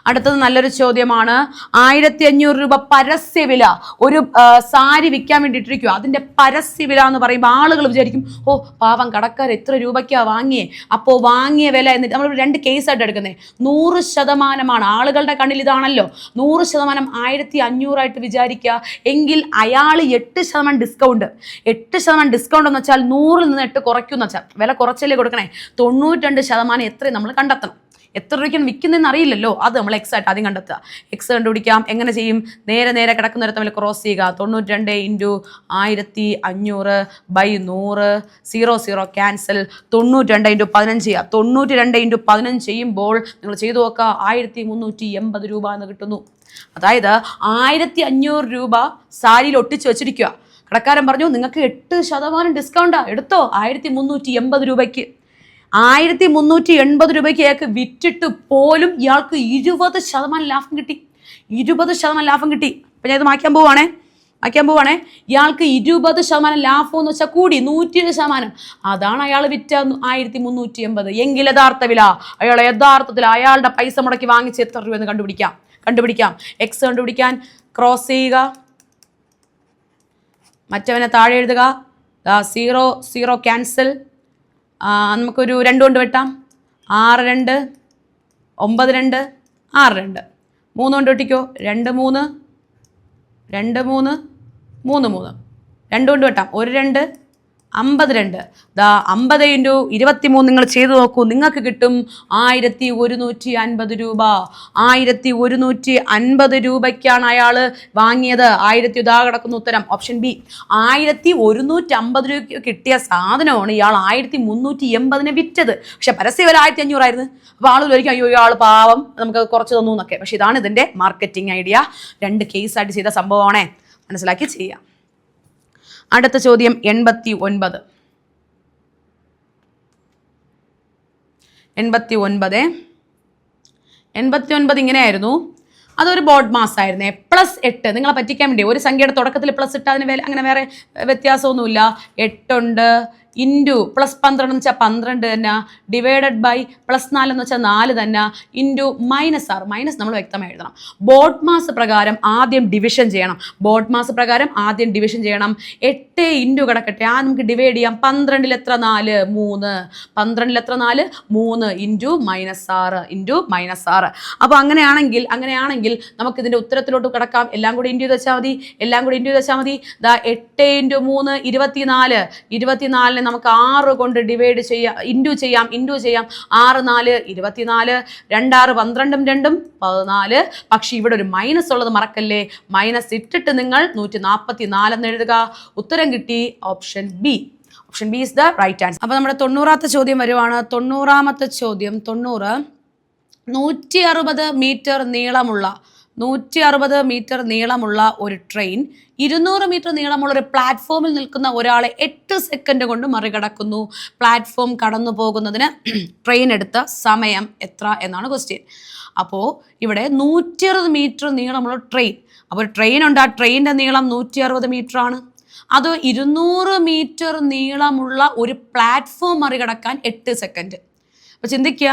S1: അടുത്തത് നല്ലൊരു ചോദ്യമാണ്. 1500 രൂപ പരസ്യവില. ഒരു സാരി വിൽക്കാൻ വേണ്ടിയിട്ടിരിക്കുക. അതിൻ്റെ പരസ്യവില എന്ന് പറയുമ്പോൾ ആളുകൾ വിചാരിക്കും, ഓ പാവം കടക്കാർ എത്ര രൂപയ്ക്കാണ് വാങ്ങിയേ. അപ്പോൾ വാങ്ങിയ വില എന്നിട്ട് നമ്മൾ 2 കേസായിട്ട് എടുക്കുന്നത്. 100% ആളുകളുടെ കണ്ണിൽ ഇതാണല്ലോ. 100% 1500 വിചാരിക്കുക. എങ്കിൽ അയാൾ 8% ഡിസ്കൗണ്ട്. 8% ഡിസ്കൗണ്ട് എന്ന് വെച്ചാൽ 100ൽ നിന്ന് 8 കുറയ്ക്കുമെന്ന് വെച്ചാൽ വില കുറച്ചല്ലേ കൊടുക്കണേ. 92% എത്രയും നമ്മൾ കണ്ടെത്തണം. എത്ര രൂപയ്ക്കാണ് വിൽക്കുന്നതെന്ന് അറിയില്ലല്ലോ, അത് നമ്മൾ എക്സ് ആയിട്ട് ആദ്യം കണ്ടെത്തുക. എക്സ് കണ്ടുപിടിക്കാം. എങ്ങനെ ചെയ്യും? നേരെ കിടക്കുന്ന തമ്മിൽ ക്രോസ് ചെയ്യുക. 92 × 1500 / 100. 0 ക്യാൻസൽ. 92 × 15 ചെയ്യുക. 92 × 15 ചെയ്യുമ്പോൾ നിങ്ങൾ ചെയ്തു നോക്കുക, 1380 രൂപ എന്ന് കിട്ടുന്നു. അതായത് 1500 രൂപ സാരിയിൽ ഒട്ടിച്ച് വെച്ചിരിക്കുക. കടക്കാരൻ പറഞ്ഞു നിങ്ങൾക്ക് 8% ഡിസ്കൗണ്ടാ, എടുത്തോ 1380 രൂപയ്ക്ക്. 1380 രൂപയ്ക്ക് അയാൾക്ക് വിറ്റിട്ട് പോലും ഇയാൾക്ക് 20% ലാഭം കിട്ടി. 20% ലാഭം കിട്ടി. അപ്പം ഞാൻ ഇത് മായ്ക്കാൻ പോവാണേ. ഇയാൾക്ക് 20% ലാഭം എന്ന് വെച്ചാൽ കൂടി 107%. അതാണ് അയാൾ വിറ്റ 1380. എങ്കിൽ യഥാർത്ഥ വില അയാൾ യഥാർത്ഥത്തിൽ അയാളുടെ പൈസ മുടക്കി വാങ്ങിച്ച് എത്ര രൂപ എന്ന് കണ്ടുപിടിക്കാം. എക്സ് കണ്ടുപിടിക്കാൻ ക്രോസ് ചെയ്യുക, മറ്റവനെ താഴെ എഴുതുക. 0 ക്യാൻസൽ. നമുക്കൊരു 2 കൊണ്ട് വെട്ടാം. 6 2 9 2 6 2. 3 കൊണ്ട് വെട്ടിക്കോ. 2 3 2 3 3 3. 2 കൊണ്ട് വെട്ടാം. 1 2 52. 50 × 23 നിങ്ങൾ ചെയ്തു നോക്കൂ. നിങ്ങൾക്ക് കിട്ടും 1150 രൂപ. 1150 രൂപയ്ക്കാണ് അയാൾ വാങ്ങിയത്. 1000 ഇതാ കിടക്കുന്ന ഉത്തരം ഓപ്ഷൻ ബി. 1150 രൂപയ്ക്ക് കിട്ടിയ സാധനമാണ് ഇയാൾ 1380 വിറ്റത്. പക്ഷെ പരസ്യവില 1500 ആയിരുന്നു. അപ്പോൾ ആളുകൾ ഒരിക്കലും അയ്യോ ഇയാൾ പാവം നമുക്ക് കുറച്ച് തന്നു എന്നൊക്കെ. പക്ഷെ ഇതാണ് ഇതിൻ്റെ മാർക്കറ്റിംഗ് ഐഡിയ. 2 കേസായിട്ട് ചെയ്ത സംഭവമാണേ, മനസ്സിലാക്കി ചെയ്യാം. അടുത്ത ചോദ്യം 89. 89 ഇങ്ങനെയായിരുന്നു. അതൊരു ബോർഡ് മാസ് ആയിരുന്നേ. +8 നിങ്ങളെ പറ്റിക്കാൻ വേണ്ടി ഒരു സംഖ്യയുടെ തുടക്കത്തിൽ പ്ലസ് ഇട്ട് അതിന് അങ്ങനെ വേറെ വ്യത്യാസമൊന്നുമില്ല. 8 ഉണ്ട് ഇൻറ്റു +12 എന്ന് വെച്ചാൽ 12 തന്നെ, ഡിവൈഡഡ് ബൈ +4 എന്ന് വെച്ചാൽ 4 തന്നെ, ഇൻറ്റു -6 മൈനസ് നമ്മൾ വ്യക്തമായി എഴുതണം. ബോർഡ് മാസ് പ്രകാരം ആദ്യം ഡിവിഷൻ ചെയ്യണം. 8 ഇൻറ്റു കിടക്കട്ടെ, നമുക്ക് ഡിവൈഡ് ചെയ്യാം. 12 എത്ര 4 3, 12 എത്ര 4 3 ഇൻറ്റു -6. അപ്പോൾ അങ്ങനെയാണെങ്കിൽ നമുക്ക് ഇതിൻ്റെ ഉത്തരത്തിലോട്ട് കിടക്കാം. എല്ലാം കൂടി ഇൻറ്റു വെച്ചാൽ മതി. 8 ഇൻറ്റു 3 24 നമുക്ക് 6 കൊണ്ട് ഡിവൈഡ് ചെയ്യാം, ഇൻറ്റു ചെയ്യാം. 6 4 24, 2 6 12 2 14. പക്ഷേ ഇവിടെ ഒരു മൈനസ് ഉള്ളത് മറക്കല്ലേ. മൈനസ് ഇട്ടിട്ട് നിങ്ങൾ 144 എന്ന് എഴുതുക. ഉത്തരം കിട്ടി option B. Option B is the right answer. അപ്പോൾ നമ്മുടെ 90ാമത്തെ ചോദ്യം വരുവാണ്. 90ാമത്തെ ചോദ്യം 160 മീറ്റർ നീളമുള്ള ഒരു ട്രെയിൻ 200 മീറ്റർ നീളമുള്ള ഒരു പ്ലാറ്റ്ഫോമിൽ നിൽക്കുന്ന ഒരാളെ 8 സെക്കൻഡ് കൊണ്ട് മറികടക്കുന്നു. പ്ലാറ്റ്ഫോം കടന്നു പോകുന്നതിന് ട്രെയിൻ എടുത്ത സമയം എത്ര എന്നാണ് ക്വസ്റ്റ്യൻ. അപ്പോൾ ഇവിടെ 160 മീറ്റർ നീളമുള്ള ട്രെയിൻ. അപ്പോൾ ഒരു ട്രെയിൻ ഉണ്ട്, ആ ട്രെയിനിൻ്റെ നീളം 160 മീറ്റർ ആണ്. അത് 200 മീറ്റർ നീളമുള്ള ഒരു പ്ലാറ്റ്ഫോം മറികടക്കാൻ 8 സെക്കൻഡ്. അപ്പോൾ ചിന്തിക്കുക,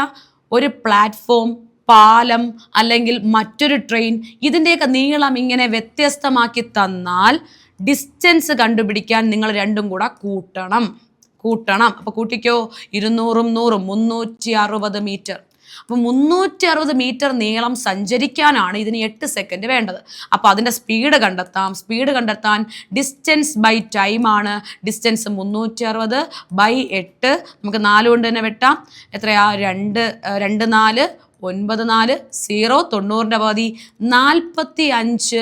S1: ഒരു പ്ലാറ്റ്ഫോം, പാലം അല്ലെങ്കിൽ മറ്റൊരു ട്രെയിൻ, ഇതിൻ്റെയൊക്കെ നീളം ഇങ്ങനെ വ്യത്യസ്തമാക്കി തന്നാൽ ഡിസ്റ്റൻസ് കണ്ടുപിടിക്കാൻ നിങ്ങൾ രണ്ടും കൂടെ കൂട്ടണം. അപ്പോൾ കൂട്ടിക്കോ, 200ഉം 100ഉം 360 മീറ്റർ. അപ്പോൾ 360 മീറ്റർ നീളം സഞ്ചരിക്കാനാണ് ഇതിന് 8 സെക്കൻഡ് വേണ്ടത്. അപ്പോൾ അതിൻ്റെ സ്പീഡ് കണ്ടെത്താൻ ഡിസ്റ്റൻസ് ബൈ ടൈമാണ്. Distance 360 by 8. നമുക്ക് 4 കൊണ്ട് തന്നെ വെട്ടാം. എത്രയാ? 2 4 9 4 0 90ൻ്റെ പകുതി 45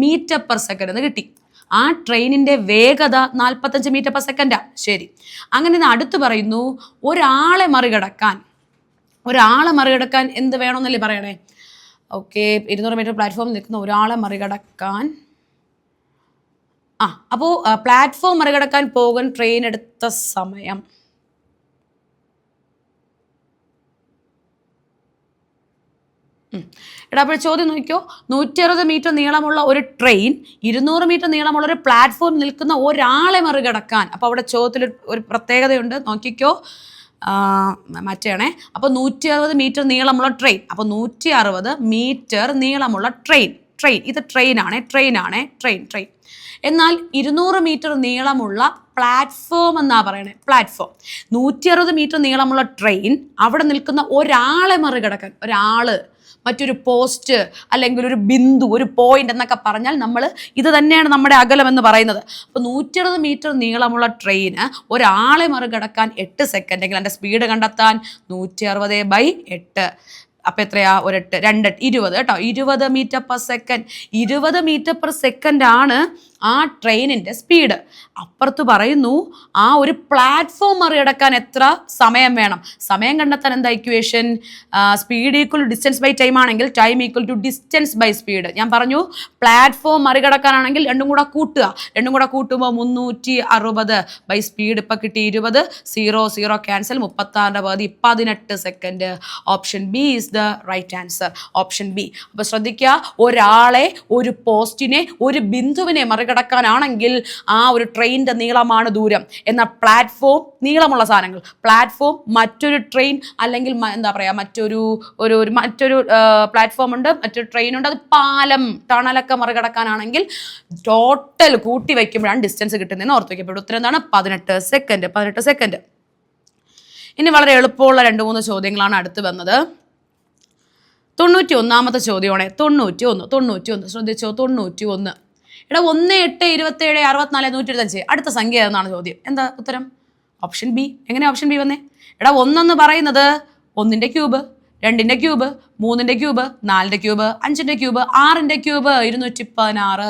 S1: മീറ്റർ പെർ സെക്കൻഡ് എന്ന് കിട്ടി. ആ ട്രെയിനിൻ്റെ വേഗത 45 മീറ്റർ പെർ സെക്കൻഡാണ്. ശരി, അങ്ങനെ അടുത്ത് പറയുന്നു ഒരാളെ മറികടക്കാൻ എന്ത് വേണമെന്നല്ലേ പറയണേ. ഓക്കെ, 200 മീറ്റർ പ്ലാറ്റ്ഫോമിൽ നിൽക്കുന്ന ഒരാളെ മറികടക്കാൻ അപ്പോൾ പ്ലാറ്റ്ഫോം മറികടക്കാൻ പോകാൻ ട്രെയിൻ എടുത്ത സമയം അപ്പോൾ ചോദ്യം നോക്കിയോ. 160 മീറ്റർ നീളമുള്ള ഒരു ട്രെയിൻ 200 മീറ്റർ നീളമുള്ള ഒരു പ്ലാറ്റ്ഫോം നിൽക്കുന്ന ഒരാളെ മറികടക്കാൻ. അപ്പോൾ അവിടെ ചോദ്യത്തിൽ ഒരു പ്രത്യേകതയുണ്ട്, നോക്കിക്കോ. മാറ്റുകയാണേ. അപ്പോൾ 160 മീറ്റർ നീളമുള്ള ട്രെയിൻ. അപ്പോൾ 160 മീറ്റർ നീളമുള്ള ട്രെയിൻ. ഇത് ട്രെയിൻ. എന്നാൽ 200 മീറ്റർ നീളമുള്ള പ്ലാറ്റ്ഫോം എന്നാ പറയണേ. പ്ലാറ്റ്ഫോം 160 മീറ്റർ നീളമുള്ള ട്രെയിൻ അവിടെ നിൽക്കുന്ന ഒരാളെ മറികടക്കാൻ, മറ്റൊരു പോസ്റ്റ് അല്ലെങ്കിൽ ഒരു ബിന്ദു, ഒരു പോയിന്റ് എന്നൊക്കെ പറഞ്ഞാൽ നമ്മൾ ഇത് തന്നെയാണ് നമ്മുടെ അകലം എന്ന് പറയുന്നത്. അപ്പോൾ 160 മീറ്റർ നീളമുള്ള ട്രെയിന് ഒരാളെ മറികടക്കാൻ 8 സെക്കൻഡ് എങ്കിൽ എൻ്റെ സ്പീഡ് കണ്ടെത്താൻ 160 ബൈ 8. അപ്പം എത്രയാ? 1 8 2 20 കേട്ടോ. 20 metre per second. 20 metre per second ആണ് ആ ട്രെയിനിൻ്റെ സ്പീഡ്. അപ്പുറത്ത് പറയുന്നു ആ ഒരു പ്ലാറ്റ്ഫോം മറികടക്കാൻ എത്ര സമയം വേണം. സമയം കണ്ടെത്താൻ എന്താ equation? Speed equal to distance by time ആണെങ്കിൽ time equal to distance by speed. ഞാൻ പറഞ്ഞു പ്ലാറ്റ്ഫോം മറികടക്കാനാണെങ്കിൽ രണ്ടും കൂടെ കൂട്ടുമ്പോൾ 360 ബൈ സ്പീഡ്. ഇപ്പം കിട്ടി 20, 0 0 ക്യാൻസൽ, 36ൻ്റെ പകുതി 18 second. Option B is the right answer. Option B. അപ്പോൾ ശ്രദ്ധിക്കുക, ഒരാളെ, ഒരു പോസ്റ്റിനെ, ഒരു ബിന്ദുവിനെ മറികടക്കാനാണെങ്കിൽ ആ ഒരു ട്രെയിനിൻ്റെ നീളമാണ് ദൂരം. എന്നാൽ പ്ലാറ്റ്ഫോം, നീളമുള്ള സാധനങ്ങൾ, പ്ലാറ്റ്ഫോം, മറ്റൊരു ട്രെയിൻ അല്ലെങ്കിൽ എന്താ പറയുക, മറ്റൊരു പ്ലാറ്റ്ഫോം ഉണ്ട്, മറ്റൊരു ട്രെയിൻ ഉണ്ട്, അത് പാലം, ടണലൊക്കെ മറികടക്കാനാണെങ്കിൽ ടോട്ടൽ കൂട്ടി വയ്ക്കുമ്പോഴാണ് ഡിസ്റ്റൻസ് കിട്ടുന്നതെന്ന് ഓർത്ത് വയ്ക്കപ്പെടും. ഉത്തരം എന്താണ്? 18 സെക്കൻഡ്. ഇനി വളരെ എളുപ്പമുള്ള 2-3 ചോദ്യങ്ങളാണ് അടുത്ത് വന്നത്. 91ാമത്തെ ചോദ്യമാണ്. 91 ശ്രദ്ധിച്ചോ. 91. 1 8 27 64 125. അടുത്ത സംഖ്യ എന്നാണ് ചോദ്യം. എന്താ ഉത്തരം? Option B. എങ്ങനെ ഓപ്ഷൻ ബി വന്നേ? 1 എന്ന് പറയുന്നത് 1ൻ്റെ ക്യൂബ്, 2ൻ്റെ ക്യൂബ്, 3ൻ്റെ ക്യൂബ്, 4ൻ്റെ ക്യൂബ്, 5ൻ്റെ ക്യൂബ്, 6ൻ്റെ ക്യൂബ്, 216.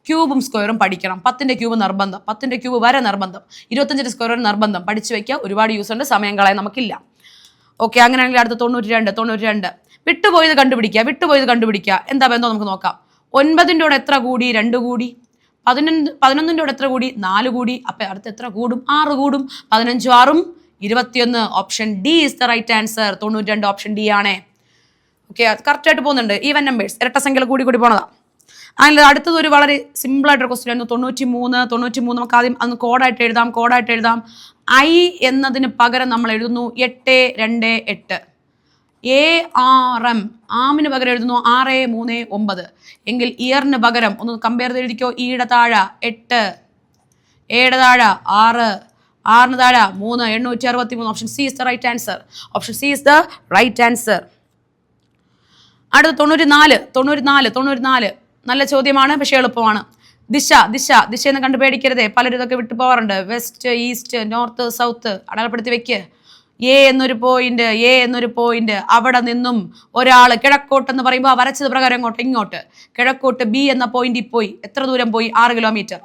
S1: ക്യൂബും സ്ക്വയറും പഠിക്കണം. 10ൻ്റെ ക്യൂബ് നിർബന്ധം, 10ൻ്റെ ക്യൂബ് വരെ നിർബന്ധം, 25ൻ്റെ സ്ക്വയർ നിർബന്ധം. പഠിച്ചു വയ്ക്കുക. ഒരുപാട് യൂസ് ഉണ്ട്, സമയം കളയാൻ നമുക്കില്ല. ഓക്കെ, അങ്ങനെയാണെങ്കിൽ അടുത്ത 92. വിട്ടുപോയത് കണ്ടുപിടിക്കുക. എന്താ ബന്ധം നമുക്ക് നോക്കാം. 9ൻ്റെ കൂടെ എത്ര കൂടി? 2 കൂടി. 11ൻ്റെ കൂടെ എത്ര കൂടി? 4 കൂടി. അപ്പം അടുത്ത് എത്ര കൂടും? 6 കൂടും. 15 6 21. Option D is the right answer. 92 option D ആണ്. ഓക്കെ, കറക്റ്റായിട്ട് പോകുന്നുണ്ട്. ഈവൻ നമ്പേഴ്സ്, ഇരട്ട സംഖ്യകൾ കൂടി കൂടി പോണതാ. അതിൽ അടുത്തത് ഒരു വളരെ സിമ്പിൾ ആയിട്ടൊരു ക്വസ്റ്റ്യൻ ആയിരുന്നു. 93 നമുക്ക് ആദ്യം അന്ന് കോഡായിട്ട് എഴുതാം. ഐ എന്നതിന് പകരം നമ്മൾ എഴുതുന്നു 828. ARM, ആമിന് പകരം എഴുതുന്നു 639. എങ്കിൽ ഇയറിന് പകരം ഒന്ന് കമ്പയർ ചെയ്ത് എഴുതിക്കോ. ഇയുടെ താഴെ 8, എയുടെ താഴെ 6, 6ന് താഴെ 3, 863. Option C is the right answer. അടുത്ത 94. നല്ല ചോദ്യമാണ്, പക്ഷേ എളുപ്പമാണ്. ദിശ എന്ന് കണ്ടു പേടിക്കരുതേ. പലരും ഇതൊക്കെ വിട്ടു പോകാറുണ്ട്. വെസ്റ്റ്, ഈസ്റ്റ്, നോർത്ത്, സൗത്ത് അടയാളപ്പെടുത്തി വെക്ക്. എ എന്നൊരു പോയിന്റ്, അവിടെ നിന്നും ഒരാൾ കിഴക്കോട്ടെന്ന് പറയുമ്പോൾ വരച്ചത് പ്രകാരം ഇങ്ങോട്ട് കിഴക്കോട്ട് ബി എന്ന പോയിന്റിൽ പോയി. എത്ര ദൂരം പോയി? 6 കിലോമീറ്റർ.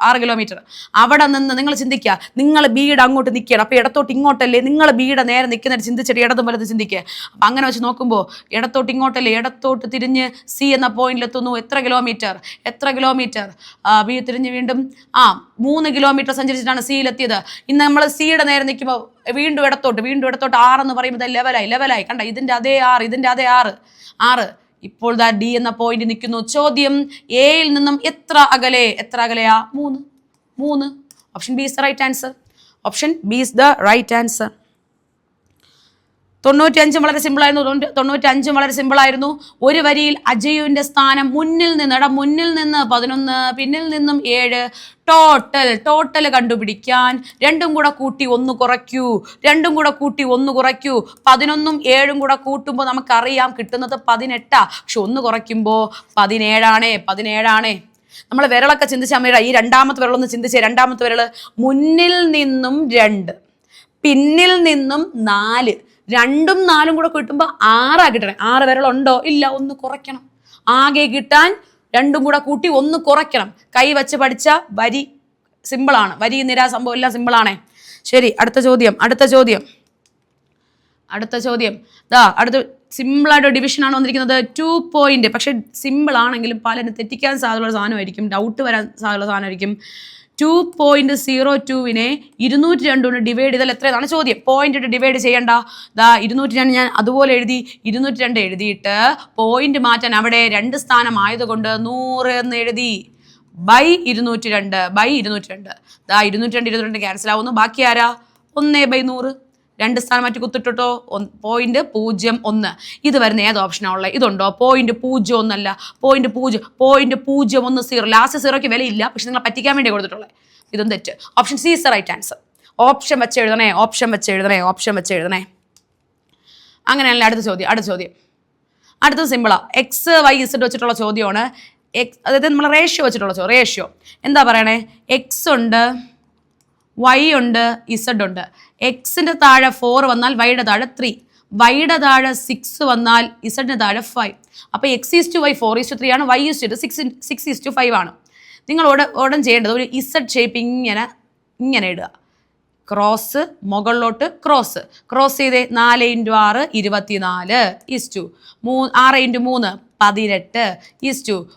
S1: അവിടെ നിന്ന് നിങ്ങൾ ചിന്തിക്കുക, നിങ്ങൾ ബിയുടെ അങ്ങോട്ട് നിൽക്കണം. അപ്പോൾ ഇടത്തോട്ട് ഇങ്ങോട്ടല്ലേ? നിങ്ങൾ ബിയുടെ നേരെ നിൽക്കുന്നതിന് ചിന്തിച്ചിട്ട് ഇടതും വലതും ചിന്തിക്കുക. അപ്പം അങ്ങനെ വെച്ച് നോക്കുമ്പോൾ ഇടത്തോട്ട് ഇങ്ങോട്ടല്ലേ? ഇടത്തോട്ട് തിരിഞ്ഞ് സി എന്ന പോയിന്റിലെത്തുന്നു. എത്ര കിലോമീറ്റർ? ബി തിരിഞ്ഞ് വീണ്ടും 3 കിലോമീറ്റർ സഞ്ചരിച്ചിട്ടാണ് സിയിലെത്തിയത്. ഇന്ന് നമ്മൾ സിയുടെ നേരെ നിൽക്കുമ്പോൾ വീണ്ടും ഇടത്തോട്ട് 6 എന്ന് പറയുമ്പോൾ ലെവലായി കണ്ട. ഇതിന്റെ അതേ 6. ഇപ്പോൾ ഡി എന്ന പോയിന്റ് നിൽക്കുന്നു. ചോദ്യം, എയിൽ നിന്നും എത്ര അകലെയാ? 3. Option B is the right answer. 95 വളരെ സിമ്പിളായിരുന്നു. ഒരു വരിയിൽ അജയുവിന്റെ സ്ഥാനം മുന്നിൽ നിന്ന് 11, പിന്നിൽ നിന്നും 7. ടോട്ടൽ കണ്ടുപിടിക്കാൻ രണ്ടും കൂടെ കൂട്ടി 1 കുറയ്ക്കൂ. 11ഉം 7ഉം കൂടെ കൂട്ടുമ്പോൾ നമുക്കറിയാം കിട്ടുന്നത് 18. പക്ഷെ 1 കുറയ്ക്കുമ്പോൾ 17. നമ്മൾ വിരളൊക്കെ ചിന്തിച്ച അമ്മയുടെ ഈ രണ്ടാമത്തെ വിരളൊന്ന് ചിന്തിച്ചേ. രണ്ടാമത്തെ വിരള് മുന്നിൽ നിന്നും 2, പിന്നിൽ നിന്നും 4. 2ഉം 4ഉം കൂടെ കിട്ടുമ്പോൾ 6 കിട്ടണേ. 6 വിരലുണ്ടോ? ഇല്ല. 1 കുറയ്ക്കണം. ആകെ കിട്ടാൻ 2ഉം കൂടെ കൂട്ടി 1 കുറയ്ക്കണം. കൈ വെച്ച് പഠിച്ച വരി സിമ്പിളാണ്. വരി നിര സംഭവം എല്ലാം സിമ്പിളാണേ. ശരി, അടുത്ത ചോദ്യം. അടുത്ത സിമ്പിളായിട്ട് ഡിവിഷൻ ആണ് വന്നിരിക്കുന്നത്. 2 പോയിന്റ്. പക്ഷെ സിമ്പിൾ ആണെങ്കിലും പലരും തെറ്റിക്കാൻ സാധ്യതയുള്ള സാധനമായിരിക്കും, ഡൗട്ട് വരാൻ സാധ്യതയുള്ള സാധനമായിരിക്കും. 2.02 202 കൊണ്ട് ഡിവൈഡ് ചെയ്താൽ എത്രയാണ് ചോദ്യം. പോയിന്റ് ഇട്ട് ഡിവൈഡ് ചെയ്യണ്ട. 202 ഞാൻ അതുപോലെ എഴുതി. 202 എഴുതിയിട്ട് പോയിന്റ് മാറ്റാൻ അവിടെ 2 സ്ഥാനം ആയതുകൊണ്ട് 100 എന്ന് എഴുതി. ബൈ 202. 202 ക്യാൻസൽ ആവുന്നു. ബാക്കി ആരാ? 1/100. 2 സ്ഥാനം മാറ്റി കുത്തിട്ടോ. 0.01. ഇത് വരുന്ന ഏത് ഓപ്ഷനാണ് ഉള്ളത്? ഇതുണ്ടോ? 0.01 അല്ല. 0.01. ലാസ്റ്റ് 0ക്ക് വിലയില്ല, പക്ഷെ നിങ്ങളെ പറ്റിക്കാൻ വേണ്ടി കൊടുത്തിട്ടുള്ളത്. ഇതും തെറ്റ്. Option C is the right answer. Option വെച്ച് എഴുതണേ. അങ്ങനെയല്ല. അടുത്ത ചോദ്യം അടുത്തത് സിമ്പിളാ. എക്സ് വൈ ഇസഡ് വെച്ചിട്ടുള്ള ചോദ്യമാണ്. അതായത് നമ്മൾ റേഷ്യോ വെച്ചിട്ടുള്ള റേഷ്യോ എന്താ പറയണേ? എക്സ് ഉണ്ട്, വൈ ഉണ്ട്, ഇസഡ് ഉണ്ട്. എക്സിന്റെ താഴെ 4 വന്നാൽ വൈയുടെ താഴെ 3, വൈയുടെ താഴെ 6 വന്നാൽ ഇസഡിന് താഴെ 5. അപ്പോൾ x/y 4/3 ആണ്, y/6/5 ആണ്. നിങ്ങൾ ഉടൻ ചെയ്യേണ്ടത് ഒരു ഇസഡ് ഷേപ്പ് ഇങ്ങനെ ഇടുക. ക്രോസ്, മുകളിലോട്ട് ക്രോസ് ചെയ്തേ. 4 × 6 24 = 6 × 3 18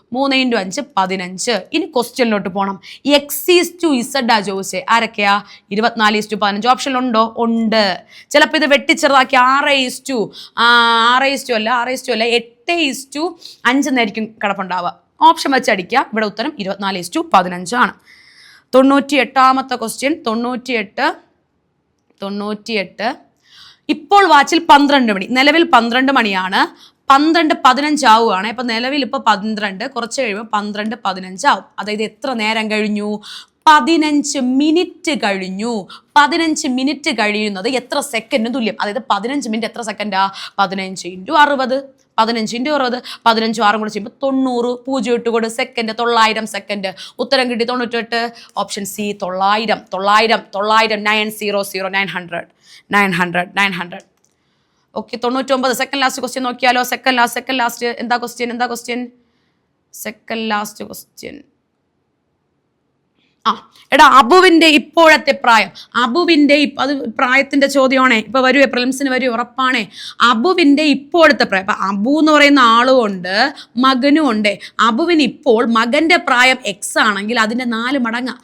S1: 3 × 5 15. ഇനി ക്വസ്റ്റ്യനിലോട്ട് പോകണം. x/z ചോദിച്ചേ. ആരൊക്കെയാ? 24/15 ഓപ്ഷനിലുണ്ടോ? ഉണ്ട്. ചിലപ്പോൾ ഇത് വെട്ടിച്ചെറുതാക്കി 6:6 അല്ല 8:5 എന്നായിരിക്കും കിടപ്പുണ്ടാവുക. ഓപ്ഷൻ വെച്ച് അടിക്കുക. ഇവിടെ ഉത്തരം 24/15 ആണ്. 98ാമത്തെ ക്വസ്റ്റ്യൻ. 98. ഇപ്പോൾ വാച്ചിൽ 12 മണി. നിലവിൽ 12 മണിയാണ്. 12:15 ആവുകയാണ്. അപ്പം നിലവിൽ ഇപ്പോൾ 12, കുറച്ച് കഴിയുമ്പോൾ 12:15 ആവും. അതായത് എത്ര നേരം കഴിഞ്ഞു? 15 മിനിറ്റ് കഴിഞ്ഞു. 15 മിനിറ്റ് കഴിയുന്നത് എത്ര സെക്കൻഡിന് തുല്യം? അതായത് 15 മിനിറ്റ് എത്ര സെക്കൻഡാ? 15 × 60. 15 × 60. 15 6 കൂടെ ചെയ്യുമ്പോൾ 90. 0 ഇട്ട് കൂടെ സെക്കൻഡ്. 900 സെക്കൻഡ്. ഉത്തരം കിട്ടി 98. Option C 900. 900. Okay, 99. Second last question നോക്കിയാലോ? സെക്കൻഡ് ലാസ്റ്റ് എന്താ ക്വസ്റ്റ്യൻ? സെക്കൻഡ് ലാസ്റ്റ് ക്വസ്റ്റ്യൻ ആ എടാ അബുവിന്റെ ഇപ്പോഴത്തെ പ്രായം, അബുവിന്റെ അത് പ്രായത്തിന്റെ ചോദ്യമാണേ, ഇപ്പൊ വരുവേ പ്രിലിംസിന് വരുവേ ഉറപ്പാണേ. അബുവിന്റെ ഇപ്പോഴത്തെ പ്രായം, ഇപ്പൊ അബു എന്ന് പറയുന്ന ആളും ഉണ്ട് മകനും ഉണ്ട്. അബുവിന് ഇപ്പോൾ മകന്റെ പ്രായം എക്സ് ആണെങ്കിൽ അതിന്റെ 4 മടങ്ങ്.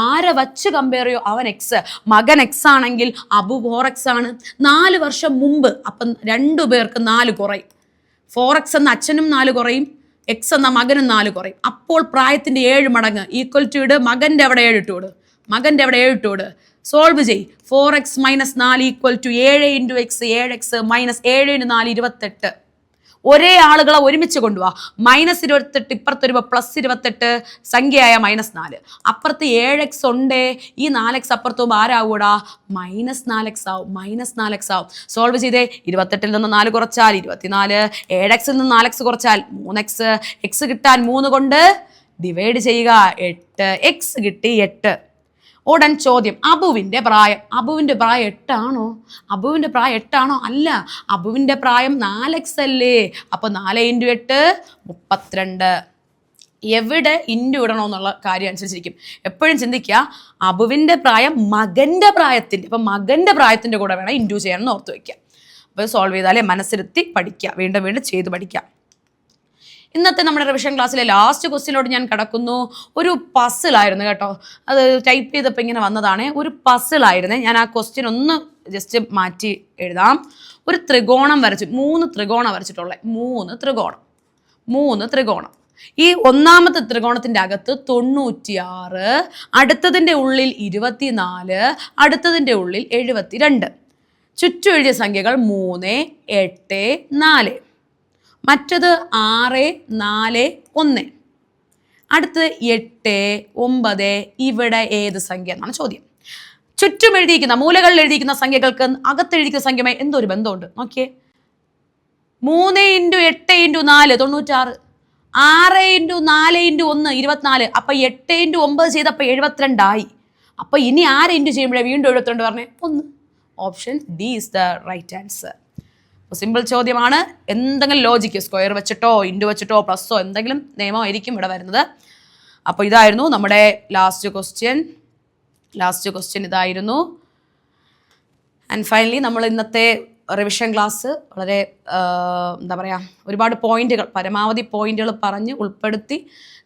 S1: ആരെ വച്ച് കമ്പയർ ചെയ്യോ അവൻ എക്സ്, മകൻ എക്സ് ആണെങ്കിൽ അബു 4x ആണ്. 4 വർഷം മുമ്പ്. അപ്പം 2 പേർക്ക് 4 കുറയും. 4x എന്ന അച്ഛനും 4 കുറയും, എക്സ് എന്ന മകനും 4 കുറയും. അപ്പോൾ പ്രായത്തിന്റെ 7 മടങ്ങ് ഈക്വൽ ടു ഇട്, മകന്റെ അവിടെ 7 ഇട്ടോട്, മകന്റെ അവിടെ 7 ഇട്ടോട്. സോൾവ് ചെയ്. 4x - 4 equal to 7 × x, 7x - 7 × 4 28. ഒരേ ആളുകളെ ഒരുമിച്ച് കൊണ്ടുപോവാ. -28 ഇപ്പുറത്ത് വരുമ്പോൾ +28 സംഖ്യയായ -4. അപ്പുറത്ത് 7x ഉണ്ടേ, ഈ 4x അപ്പുറത്ത് പോകുമ്പോൾ ആരാവൂടാ -4x ആവും, -4x ആവും. സോൾവ് ചെയ്തേ. 28-ൽ നിന്ന് 4 കുറച്ചാൽ 24, 7xൽ നിന്ന് 4x കുറച്ചാൽ 3x, x കിട്ടാൻ 3 കൊണ്ട് ഡിവൈഡ് ചെയ്യുക, 8x കിട്ടി 8. ഉടൻ ചോദ്യം, അബുവിന്റെ പ്രായം. അബുവിന്റെ പ്രായം 8 ആണോ? അബുവിന്റെ പ്രായം 8 ആണോ? അല്ല, അബുവിന്റെ പ്രായം 4x അല്ലേ. അപ്പൊ 4 × 8 32. എവിടെ ഇൻറ്റു ഇടണമെന്നുള്ള കാര്യം അനുസരിച്ചിരിക്കും. എപ്പോഴും ചിന്തിക്കുക, അബുവിന്റെ പ്രായം മകന്റെ പ്രായത്തിന്റെ, അപ്പൊ മകന്റെ പ്രായത്തിന്റെ കൂടെ വേണം ഇൻറ്റു ചെയ്യാനെന്ന് ഓർത്ത് വയ്ക്കുക. അപ്പോൾ സോൾവ് ചെയ്താലേ മനസ്സിരുത്തി പഠിക്കുക, വീണ്ടും വീണ്ടും ചെയ്ത് പഠിക്കുക. ഇന്നത്തെ നമ്മുടെ റിവിഷൻ ക്ലാസ്സിലെ ലാസ്റ്റ് ക്വസ്റ്റ്യനോട് ഞാൻ കടക്കുന്നു. ഒരു പസിലായിരുന്നു കേട്ടോ, അത് ടൈപ്പ് ചെയ്തപ്പോൾ ഇങ്ങനെ വന്നതാണ്. ഒരു പസിലായിരുന്നേ. ഞാൻ ആ ക്വസ്റ്റ്യൻ ഒന്ന് ജസ്റ്റ് മാറ്റി എഴുതാം. ഒരു ത്രികോണം വരച്ചു, 3 ത്രികോണം വരച്ചിട്ടുള്ളത്, 3 ത്രികോണം. ഈ ഒന്നാമത്തെ ത്രികോണത്തിന്റെ അകത്ത് 96, അടുത്തതിൻ്റെ ഉള്ളിൽ 24, അടുത്തതിൻ്റെ ഉള്ളിൽ 72. ചുറ്റും എഴുതിയ സംഖ്യകൾ 3, 8, 4. മറ്റത് 6, 4, 1. അടുത്ത് 8, 9. ഇവിടെ ഏത് സംഖ്യ എന്നാണ് ചോദ്യം. ചുറ്റും എഴുതിയിരിക്കുന്ന, മൂലകളിൽ എഴുതിയിരിക്കുന്ന സംഖ്യകൾക്ക് അകത്തെഴുതിക്കുന്ന സംഖ്യമായി എന്തോ ഒരു ബന്ധമുണ്ട്. നോക്കിയേ, 3 × 8 × 4 96, 6 × 4 × 1 24. അപ്പൊ 8 × 9 ചെയ്തപ്പോൾ 72 ആയി. അപ്പൊ ഇനി 6 ഇൻറ്റു ചെയ്യുമ്പോഴേ വീണ്ടും 72 പറഞ്ഞേ 1. Option D is the right answer. Simple ചോദ്യമാണ്. എന്തെങ്കിലും ലോജിക്ക്, സ്ക്വയർ വെച്ചിട്ടോ ഇൻറ്റു വെച്ചിട്ടോ പ്ലസ്സോ എന്തെങ്കിലും നിയമമായിരിക്കും ഇവിടെ വരുന്നത്. അപ്പോൾ ഇതായിരുന്നു നമ്മുടെ ലാസ്റ്റ് ക്വസ്റ്റ്യൻ ഇതായിരുന്നു. ആൻഡ് ഫൈനലി നമ്മൾ ഇന്നത്തെ റിവിഷൻ ക്ലാസ് വളരെ എന്താ പറയുക, ഒരുപാട് പോയിന്റുകൾ, പരമാവധി പോയിന്റുകൾ പറഞ്ഞ് ഉൾപ്പെടുത്തി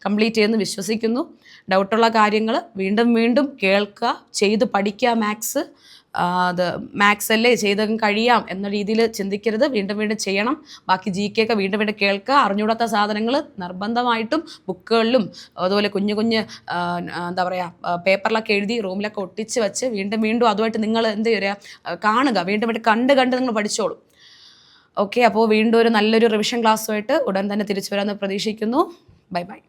S1: കംപ്ലീറ്റ് ചെയ്യുമെന്ന് വിശ്വസിക്കുന്നു. ഡൗട്ടുള്ള കാര്യങ്ങൾ വീണ്ടും വീണ്ടും കേൾക്കുക, ചെയ്ത് പഠിക്കുക. അത് മാത്സ് അല്ലേ, ചെയ്തും കഴിയാം എന്ന രീതിയിൽ ചിന്തിക്കരുത്, വീണ്ടും വീണ്ടും ചെയ്യണം. ബാക്കി GK ഒക്കെ വീണ്ടും വീണ്ടും കേൾക്കുക. അറിഞ്ഞൂടാത്ത സാധനങ്ങൾ നിർബന്ധമായിട്ടും ബുക്കുകളിലും അതുപോലെ കുഞ്ഞു എന്താ പറയുക പേപ്പറിലൊക്കെ എഴുതി റൂമിലൊക്കെ ഒട്ടിച്ച് വെച്ച് വീണ്ടും വീണ്ടും അതുമായിട്ട് നിങ്ങൾ എന്ത് ചെയ്യുക, കാണുക, വീണ്ടും വീണ്ടും കണ്ട് നിങ്ങൾ പഠിച്ചോളൂ. ഓക്കെ, അപ്പോൾ വീണ്ടും ഒരു നല്ലൊരു റിവിഷൻ ക്ലാസ്സുമായിട്ട് ഉടൻ തന്നെ തിരിച്ചു വരാമെന്ന് പ്രതീക്ഷിക്കുന്നു. Bye bye.